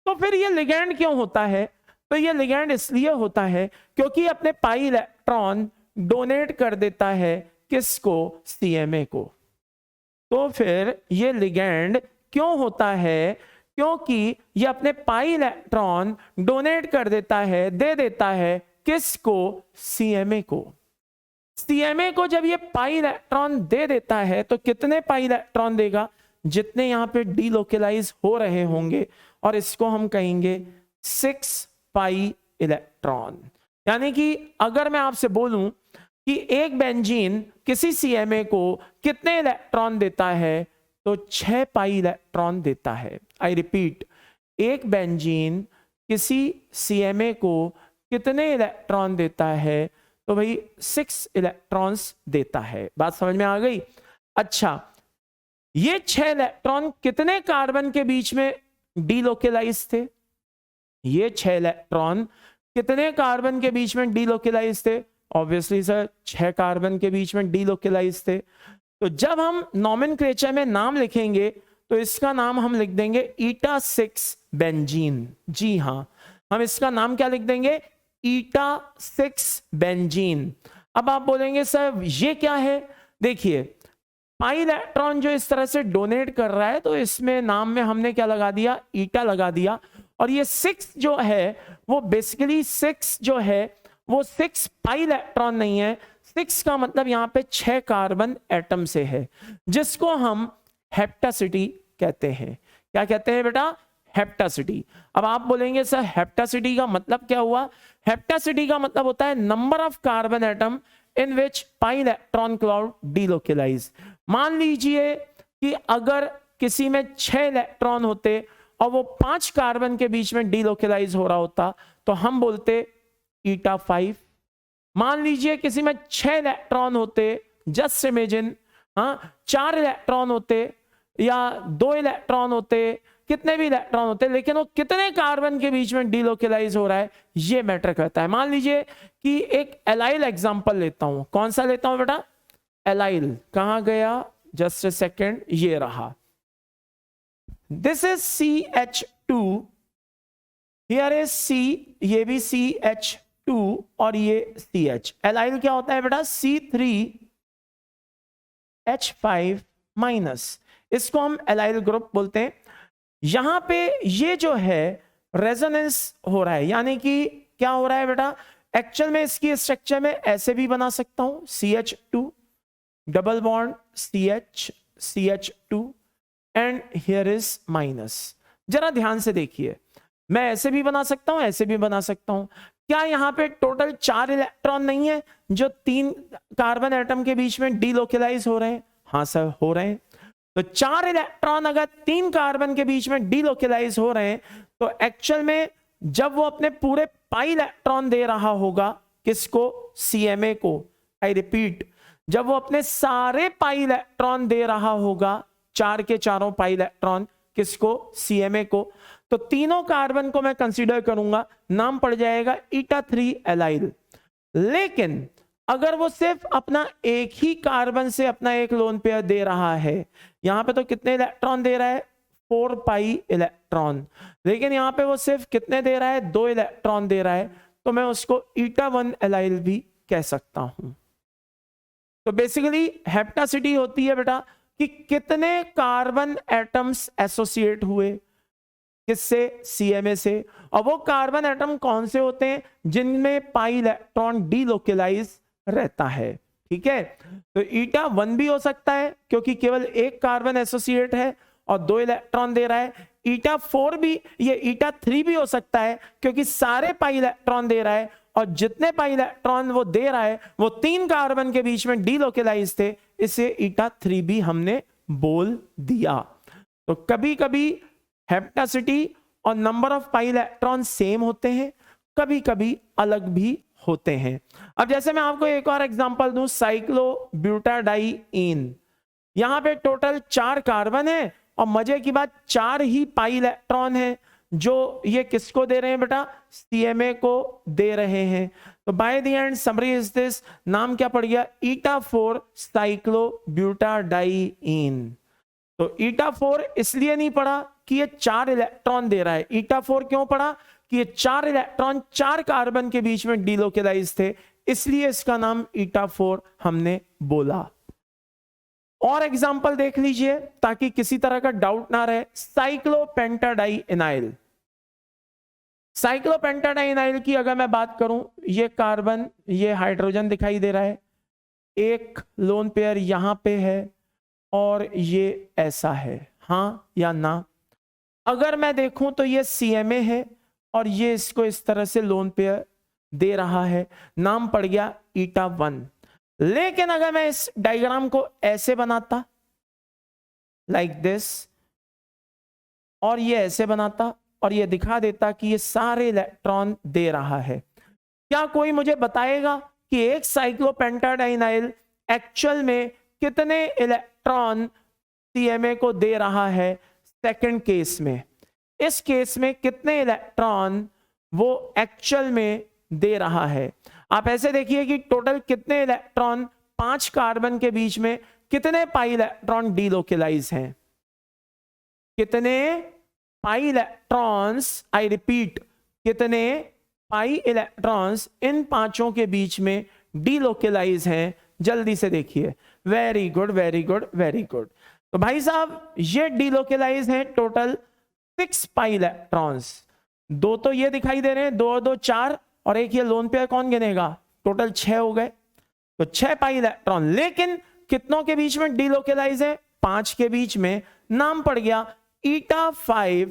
तो फिर ये लिगेंड क्यों होता है, तो ये लिगेंड इसलिए होता है क्योंकि अपने पाई इलेक्ट्रॉन डोनेट कर देता है किसको, CMA को। तो फिर ये लिगेंड क्यों होता है, क्योंकि ये अपने पाई इलेक्ट्रॉन डोनेट कर देता है, दे देता है किसको, CMA को। CMA को जब ये पाई इलेक्ट्रॉन दे देता है तो कितने पाई इलेक्ट्रॉन देगा, जितने यहां पे डीलोकेलाइज हो रहे होंगे, और इसको हम कहेंगे 6 पाई इलेक्ट्रॉन। यानी कि अगर मैं आपसे बोलूं कि एक बेंजीन किसी CMA को कितने इलेक्ट्रॉन देता है, तो 6 पाई इलेक्ट्रॉन देता है। आई रिपीट, एक बेंजीन किसी CMA को कितने इलेक्ट्रॉन देता है, तो भाई 6 इलेक्ट्रॉन्स देता है। बात समझ में आ गई। अच्छा, ये 6 इलेक्ट्रॉन कितने कार्बन के बीच में डीलोकेलाइज थे, ये 6 इलेक्ट्रॉन कितने कार्बन के बीच में डीलोकेलाइज थे, ऑब्वियसली सर 6 कार्बन के बीच में डीलोकेलाइज थे। तो जब हम नॉमेनक्लेचर में नाम लिखेंगे तो इसका नाम हम लिख देंगे ईटा 6 बेंजीन। जी हां, हम इसका नाम क्या लिख देंगे, ईटा 6 बेंजीन। अब आप बोलेंगे सर ये क्या है, देखिए पाई इलेक्ट्रॉन जो इस तरह से डोनेट कर रहा है, तो इसमें नाम में हमने क्या लगा दिया, ईटा लगा दिया। और ये 6 जो है वो बेसिकली 6 जो है वो 6 पाई इलेक्ट्रॉन नहीं है, 6 का मतलब यहां पे 6 कार्बन एटम से है, जिसको हम हेप्टासिटी कहते हैं। क्या कहते हैं बेटा, हेप्टासिटी। अब आप बोलेंगे सर हेप्टासिटी का मतलब क्या हुआ, हेप्टासिटी का मतलब होता है number of carbon atom in which pi electron cloud delocalise. मान लीजिए कि अगर किसी में 6 इलेक्ट्रॉन होते और वो 5 कार्बन के बीच में डीलोकेलाइज हो रहा होता, तो हम बोलते ईटा 5। मान लीजिए किसी में 6 इलेक्ट्रॉन होते, जस्ट इमेजिन, हाँ 4 इलेक्ट्रॉन होते या 2 इलेक्ट्रॉन होते, कितने भी इलेक्ट्रॉन होते, लेकिन वो कितने कार्बन के बीच में डीलोकेलाइज हो रहा है ये मैटर करता है। मान लीजिए कि एक एलाइल एग्जांपल लेता हूं, कौन सा लेता हूं बेटा, एलाइल। कहां गया, जस्ट अ सेकेंड, ये रहा। This is CH2, here is C, ये भी CH2 और ये CH। एलाइल क्या होता है बेटा, C3H5 माइनस, इसको हम एलाइल ग्रुप बोलते हैं। यहां पे ये जो है रेजोनेंस हो रहा है, यानी कि क्या हो रहा है बेटा, एक्चुअल में इसकी स्ट्रक्चर में ऐसे भी बना सकता हूं, CH2 double bond CH2 and here is minus. जरा ध्यान से देखिए, मैं ऐसे भी बना सकता हूं, ऐसे भी बना सकता हूं। क्या यहां पे टोटल 4 इलेक्ट्रॉन नहीं है जो 3 कार्बन एटम के बीच में डीलोकेलाइज हो रहे हैं? हाँ सर, हो रहे हैं। तो 4 इलेक्ट्रॉन अगर 3 कार्बन के बीच में डीलोकेलाइज हो रहे हैं, तो एक्चुअल में जब वो अपने पूरे पाई इलेक्ट्रॉन दे रहा होगा किसको, CMA को। आई रिपीट, जब वो अपने सारे पाई इलेक्ट्रॉन दे रहा होगा, 4 के चारों पाई इलेक्ट्रॉन किसको, CMA को, तो तीनों कार्बन को मैं कंसीडर करूंगा, नाम पड़ जाएगा ईटा 3 एलाइल। लेकिन अगर वो सिर्फ अपना एक ही कार्बन से अपना एक लोन पेयर दे रहा है, यहां पे तो कितने इलेक्ट्रॉन दे रहा है, 4 पाई इलेक्ट्रॉन, लेकिन यहां पे वो सिर्फ कितने दे रहा है, 2 इलेक्ट्रॉन दे रहा है, तो मैं उसको ईटा 1 एलाइल भी कह सकता हूं। तो बेसिकली हेप्टासिटी होती है बेटा कि कितने कार्बन एटम्स एसोसिएट हुए किससे, सीएमए से, और वो कार्बन एटम कौन से होते हैं, जिनमें पाई इलेक्ट्रॉन डीलोकेलाइज रहता है। ठीक है, तो ईटा 1 भी हो सकता है क्योंकि केवल एक कार्बन एसोसिएट है और 2 इलेक्ट्रॉन दे रहा है। ईटा 4 भी, ये ईटा 3 भी हो सकता है क्योंकि सारे पाई इलेक्ट्रॉन दे रहा है और जितने पाई इलेक्ट्रॉन वो दे रहा है वो 3 कार्बन के बीच में डीलोकेलाइज थे, इसे ईटा 3 भी हमने बोल दिया। तो कभी कभी हेप्टासिटी और number of pi electron same होते हैं, कभी कभी अलग भी होते हैं। अब जैसे मैं आपको एक और एग्जांपल दूं, साइक्लोब्यूटाडाइईन, यहां पे टोटल 4 कार्बन है और मजे की बात 4 ही पाई इलेक्ट्रॉन है, जो ये किसको दे रहे हैं बेटा, सीएमए को दे रहे हैं। तो bye the and summary is this, नाम क्या पड़ गया, ईटा 4 साइक्लोब्यूटाडाइईन। तो ईटा 4 इसलिए नहीं पड़ा कि ये 4 इलेक्ट्रॉन दे रहा है, ईटा 4 क्यों पड़ा कि ये 4 इलेक्ट्रॉन 4 कार्बन के बीच में डीलोकेलाइज थे, इसलिए इसका नाम ईटा 4 हमने बोला। और एग्जांपल देख लीजिए ताकि किसी तरह का डाउट ना रहे, साइक्लोपेंटाडाइइनाइल। साइक्लोपेंटाडाइइनाइल की अगर मैं बात करूं, ये कार्बन, ये हाइड्रोजन दिखाई दे रहा है, एक लोन पेयर यहां पे है और ये ऐसा है, हां या ना। अगर मैं देखूं तो ये सीएमए है और ये इसको इस तरह से लोन पेयर दे रहा है, नाम पड़ गया ईटा 1। लेकिन अगर मैं इस डायग्राम को ऐसे बनाता, लाइक दिस, और ये ऐसे बनाता और ये दिखा देता कि ये सारे इलेक्ट्रॉन दे रहा है, क्या कोई मुझे बताएगा कि एक साइक्लोपेंटाडाइइनाइल एक्चुअल में कितने इलेक्ट्रॉन सीएमए को दे रहा है? सेकंड केस में, इस केस में कितने इलेक्ट्रॉन वो एक्चुअल में दे रहा है? आप ऐसे देखिए कि टोटल कितने इलेक्ट्रॉन 5 कार्बन के बीच में, कितने पाई इलेक्ट्रॉन डीलोकेलाइज हैं, कितने पाई इलेक्ट्रॉन्स, आई रिपीट, कितने पाई इलेक्ट्रॉन्स इन पांचों के बीच में डीलोकेलाइज हैं? जल्दी से देखिए, very good very good very good. तो भाई साहब ये डीलोकेलाइज हैं टोटल 6 पाई इलेक्ट्रॉन्स, 2 तो ये दिखाई दे रहे हैं, 2 और 2 4, और एक ये लोन पेयर कौन गिनेगा, टोटल 6 हो गए, तो 6 पाई इलेक्ट्रॉन। लेकिन कितनों के बीच में डीलोकेलाइज है? 5 के बीच में, नाम पड़ गया ईटा 5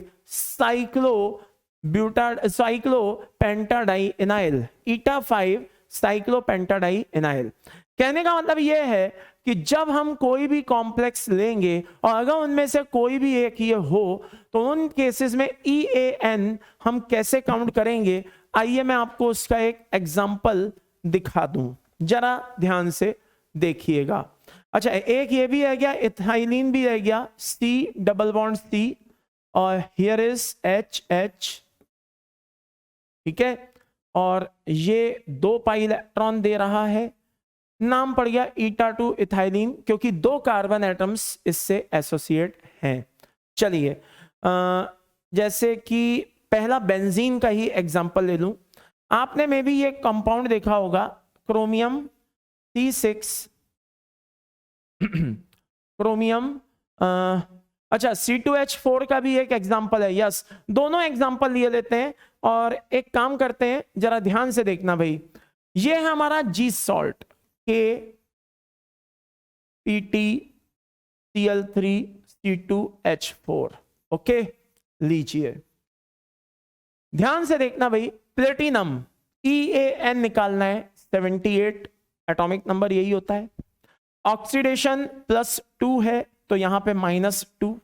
साइक्लोपेंटाडाइइनाइल, ईटा 5 साइक्लोपेंटाडाइइनाइल। कहने का मतलब यह है कि जब हम कोई भी कॉम्प्लेक्स लेंगे और अगर उनमें से कोई भी एक ये हो तो उन केसेस में EAN हम कैसे काउंट करेंगे? आइए मैं आपको उसका एक एग्जांपल दिखा दूं, जरा ध्यान से देखिएगा। अच्छा, एक ये भी रह गया, इथाइलिन भी रह गया, C डबल बॉन्ड C, और हियर इज HH, ठीक है, और ये 2 पाई इलेक्ट्रॉन दे रहा है, नाम पड़ गया ईटा 2 इथाइलिन, क्योंकि 2 कार्बन एटम्स इससे एसोसिएट हैं। चलिए जैसे कि पहला बेंजीन का ही एग्जांपल ले लूं, आपने मे बी ये कंपाउंड देखा होगा, क्रोमियम C6, क्रोमियम, अच्छा C2H4 का भी एक एग्जांपल है, यस, दोनों एग्जांपल लिए लेते हैं और एक काम करते हैं, जरा ध्यान से देखना भाई, ये है हमारा जी सॉल्ट KPtCl3C2H4, ओके, लीजिए ध्यान से देखना भाई, प्लेटिनम EAN निकालना है, 78 एटॉमिक नंबर यही होता है, ऑक्सीडेशन +2 है तो यहां पे -2,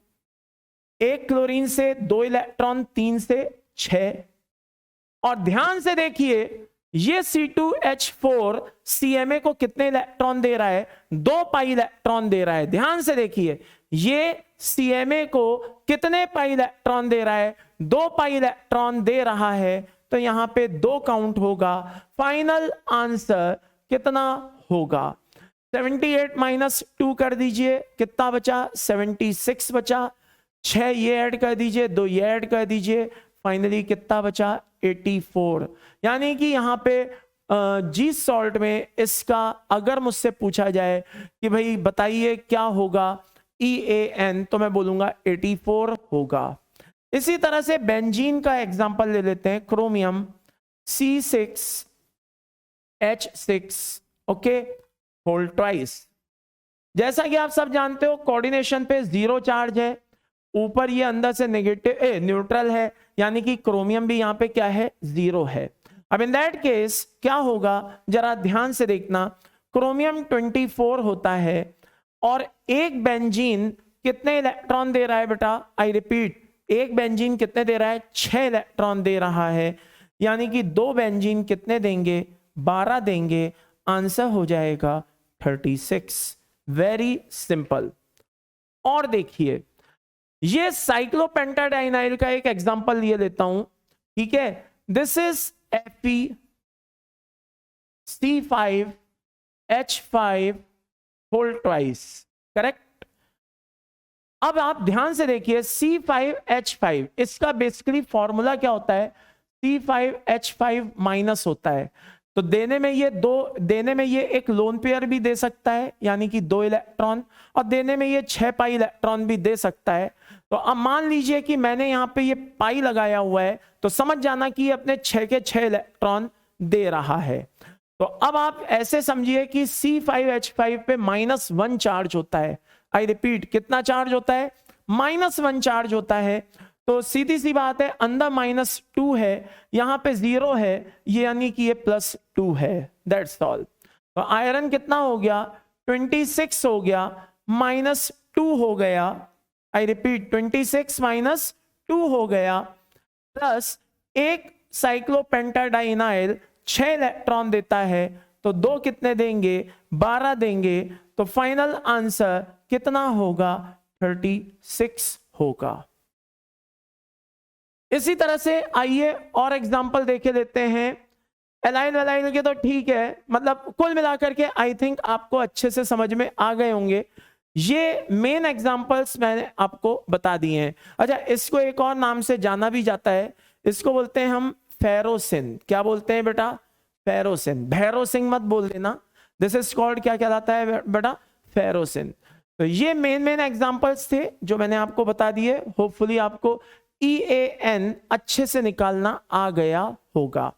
एक क्लोरीन से 2 इलेक्ट्रॉन, 3 से 6, और ध्यान से देखिए ये C2H4 CMA को कितने इलेक्ट्रॉन दे रहा है? 2 पाई इलेक्ट्रॉन दे रहा है। ध्यान से देखिए ये CMA को कितने पाई इलेक्ट्रॉन दे रहा है? 2 पाई इलेक्ट्रॉन दे रहा है, तो यहां पे 2 काउंट होगा। फाइनल आंसर कितना होगा? 78 - 2 कर दीजिए, कितना बचा? 76 बचा, 6 ये ऐड कर दीजिए, 2 ये ऐड कर दीजिए, फाइनली कितना बचा? 84। यानी कि यहां पे जी सॉल्ट में इसका अगर मुझसे पूछा जाए कि भाई बताइए क्या होगा EAN, तो मैं बोलूंगा 84 होगा। इसी तरह से बेंजीन का एग्जांपल ले लेते हैं, chromium C6H6, okay, hold twice. जैसा कि आप सब जानते हो कोऑर्डिनेशन पे 0 चार्ज है, ऊपर ये अंदर से नेगेटिव न्यूट्रल है, यानी कि क्रोमियम भी यहां पे क्या है, 0 है। अब इन दैट केस क्या होगा, जरा ध्यान से देखना, क्रोमियम 24 होता है और एक बेंजीन कितने इलेक्ट्रॉन दे रहा है बेटा, आई रिपीट, एक बेंजीन कितने दे रहा है, 6 इलेक्ट्रॉन दे रहा है, यानी कि 2 बेंजीन कितने देंगे, 12 देंगे, आंसर हो जाएगा 36। Very simple. और देखिए ये साइक्लोपेंटाडाइनाइल का एक एग्जांपल लिए लेता हूं, ठीक है, this is FeC5H5 whole twice, correct. अब आप ध्यान से देखिए C5H5, इसका बेसिकली फॉर्मूला क्या होता है, C5H5 माइनस होता है, तो देने में ये एक लोन पेयर भी दे सकता है, यानी कि 2 इलेक्ट्रॉन, और देने में ये 6 पाई इलेक्ट्रॉन भी दे सकता है। तो अब मान लीजिए कि मैंने यहां पे ये पाई लगाया हुआ है, तो समझ जाना कि ये अपने 6 के 6 इलेक्ट्रॉन दे रहा है। तो अब आप ऐसे समझिए कि C5H5 पे -1 चार्ज होता है, आई रिपीट, कितना चार्ज होता है, -1 चार्ज होता है। तो सीधी सी बात है, अंदर -2 है, यहां पे 0 है, ये यानी कि ये +2 है, दैट्स ऑल। तो आयरन कितना हो गया, 26 हो गया, -2 हो गया, आई रिपीट 26 -2 हो गया, प्लस एक साइक्लोपेंटाडाइनाइल 6 इलेक्ट्रॉन देता है, तो 2 कितने देंगे, 12 देंगे, तो फाइनल आंसर कितना होगा, 36 होगा। इसी तरह से आइए और एग्जांपल देखे लेते हैं। एलाइन वेलाइन के तो ठीक है, मतलब कुल मिलाकर के आई थिंक आपको अच्छे से समझ में आ गए होंगे। ये मेन एग्जांपल्स मैंने आपको बता दिए हैं। अच्छा, इसको एक और नाम से जाना भी जाता है, इसको बोलते हैं हम फेरोसिन। क्या बोलते हैं बेटा, फेरोसिन। भैरोसिन मत बोल देना, दिस इज कॉल्ड क्या कहलाता है बेटा, फेरोसिन। तो ये मेन एग्जांपल्स थे जो मैंने आपको बता दिए। होपफुली आपको EAN अच्छे से निकालना आ गया होगा।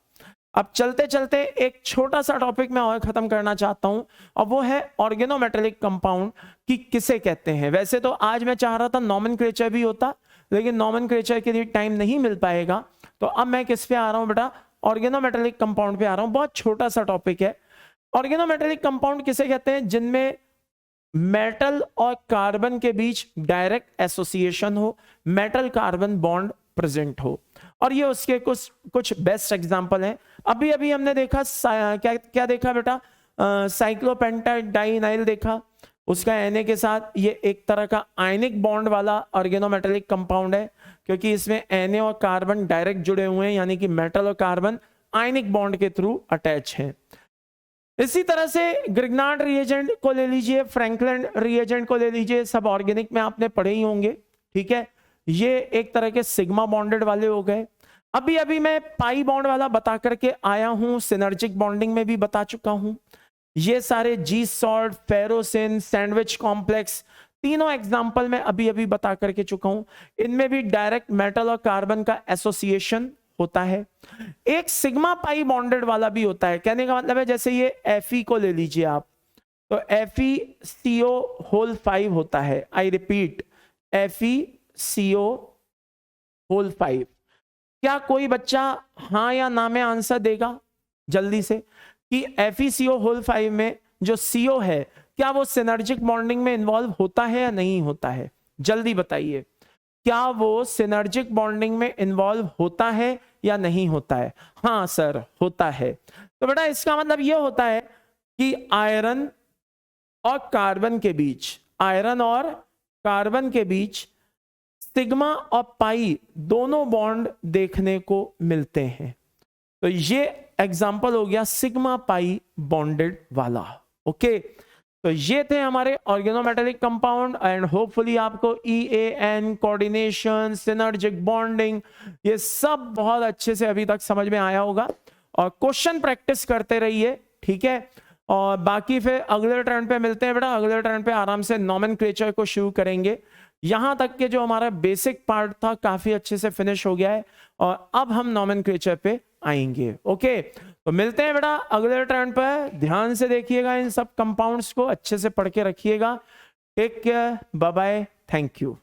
अब चलते चलते एक छोटा सा टॉपिक मैं और खत्म करना चाहता हूं, और वो है ऑर्गेनोमेटेलिक कंपाउंड कि किसे कहते हैं। वैसे तो आज मैं चाह रहा था नॉमेनक्लेचर भी होता, लेकिन नॉमेनक्लेचर के लिए टाइम नहीं मिल पाएगा, तो अब मैं किस पे आ रहा हूं बेटा, ऑर्गेनोमेटेलिक कंपाउंड पे आ रहा हूं। बहुत छोटा सा टॉपिक है। ऑर्गेनोमेटेलिक कंपाउंड किसे कहते हैं, जिनमें मेटल और कार्बन के बीच डायरेक्ट एसोसिएशन हो, मेटल कार्बन बॉन्ड प्रेजेंट हो, और ये उसके कुछ बेस्ट एग्जांपल हैं। अभी अभी हमने देखा क्या देखा बेटा, साइक्लोपेंटाडाइनाइल देखा, उसका Na के साथ ये एक तरह का आयनिक बॉन्ड वाला ऑर्गेनोमेटेलिक कंपाउंड है, क्योंकि इसमें Na और कार्बन डायरेक्ट जुड़े हुए हैं, यानी कि मेटल और कार्बन आयनिक बॉन्ड के थ्रू अटैच हैं। इसी तरह से ग्रिग्नार्ड रिएजेंट को ले लीजिए, फ्रैंकलिन रिएजेंट को ले लीजिए, सब ऑर्गेनिक में आपने पढ़े ही होंगे, ठीक है। ये एक तरह के सिग्मा बॉन्डेड वाले हो गए। अभी अभी मैं पाई बॉन्ड वाला बता करके आया हूं, सिनर्जिक बॉन्डिंग में भी बता चुका हूं। ये सारे जी सॉल्ट, फेरोसिन, सैंडविच कॉम्प्लेक्स, तीनों एग्जाम्पल मैं अभी अभी बता करके चुका हूं। इनमें भी डायरेक्ट मेटल और कार्बन का एसोसिएशन होता है। एक सिग्मा पाई बॉन्डेड वाला भी होता है, कहने का मतलब है जैसे ये Fe को ले लीजिए आप, तो FeCO होल 5 होता है, आई रिपीट FeCO होल 5। क्या कोई बच्चा हाँ या ना में आंसर देगा जल्दी से कि FeCO होल 5 में जो CO है, क्या वो सिनर्जिक बॉन्डिंग में इन्वॉल्व होता है या नहीं होता है, जल्दी बताइए, क्या वो सिनर्जिक बॉन्डिंग में इन्वॉल्व होता है या नहीं होता है। हाँ सर होता है। तो बेटा इसका मतलब यह होता है कि आयरन और कार्बन के बीच, आयरन और कार्बन के बीच सिग्मा और पाई दोनों बॉन्ड देखने को मिलते हैं। तो ये एग्जाम्पल हो गया सिग्मा पाई बॉन्डेड वाला। ओके, तो ये थे हमारे ऑर्गेनोमेटेलिक कंपाउंड, एंड होपफुली आपको EAN, कोऑर्डिनेशन, सिनर्जिक बॉन्डिंग, ये सब बहुत अच्छे से अभी तक समझ में आया होगा। और क्वेश्चन प्रैक्टिस करते रहिए, ठीक है। और बाकी फिर अगले टर्न पे मिलते हैं बेटा। अगले टर्न पे आराम से नॉमेनक्लेचर को शुरू करेंगे। यहां तक के जो हमारा बेसिक पार्ट था काफी अच्छे से फिनिश हो गया है और अब हम नॉमेनक्लेचर पे आएंगे। ओके, तो मिलते हैं बेटा अगले टर्न पर। ध्यान से देखिएगा, इन सब कंपाउंड्स को अच्छे से पढ़ के रखिएगा। Take care, bye bye, thank you.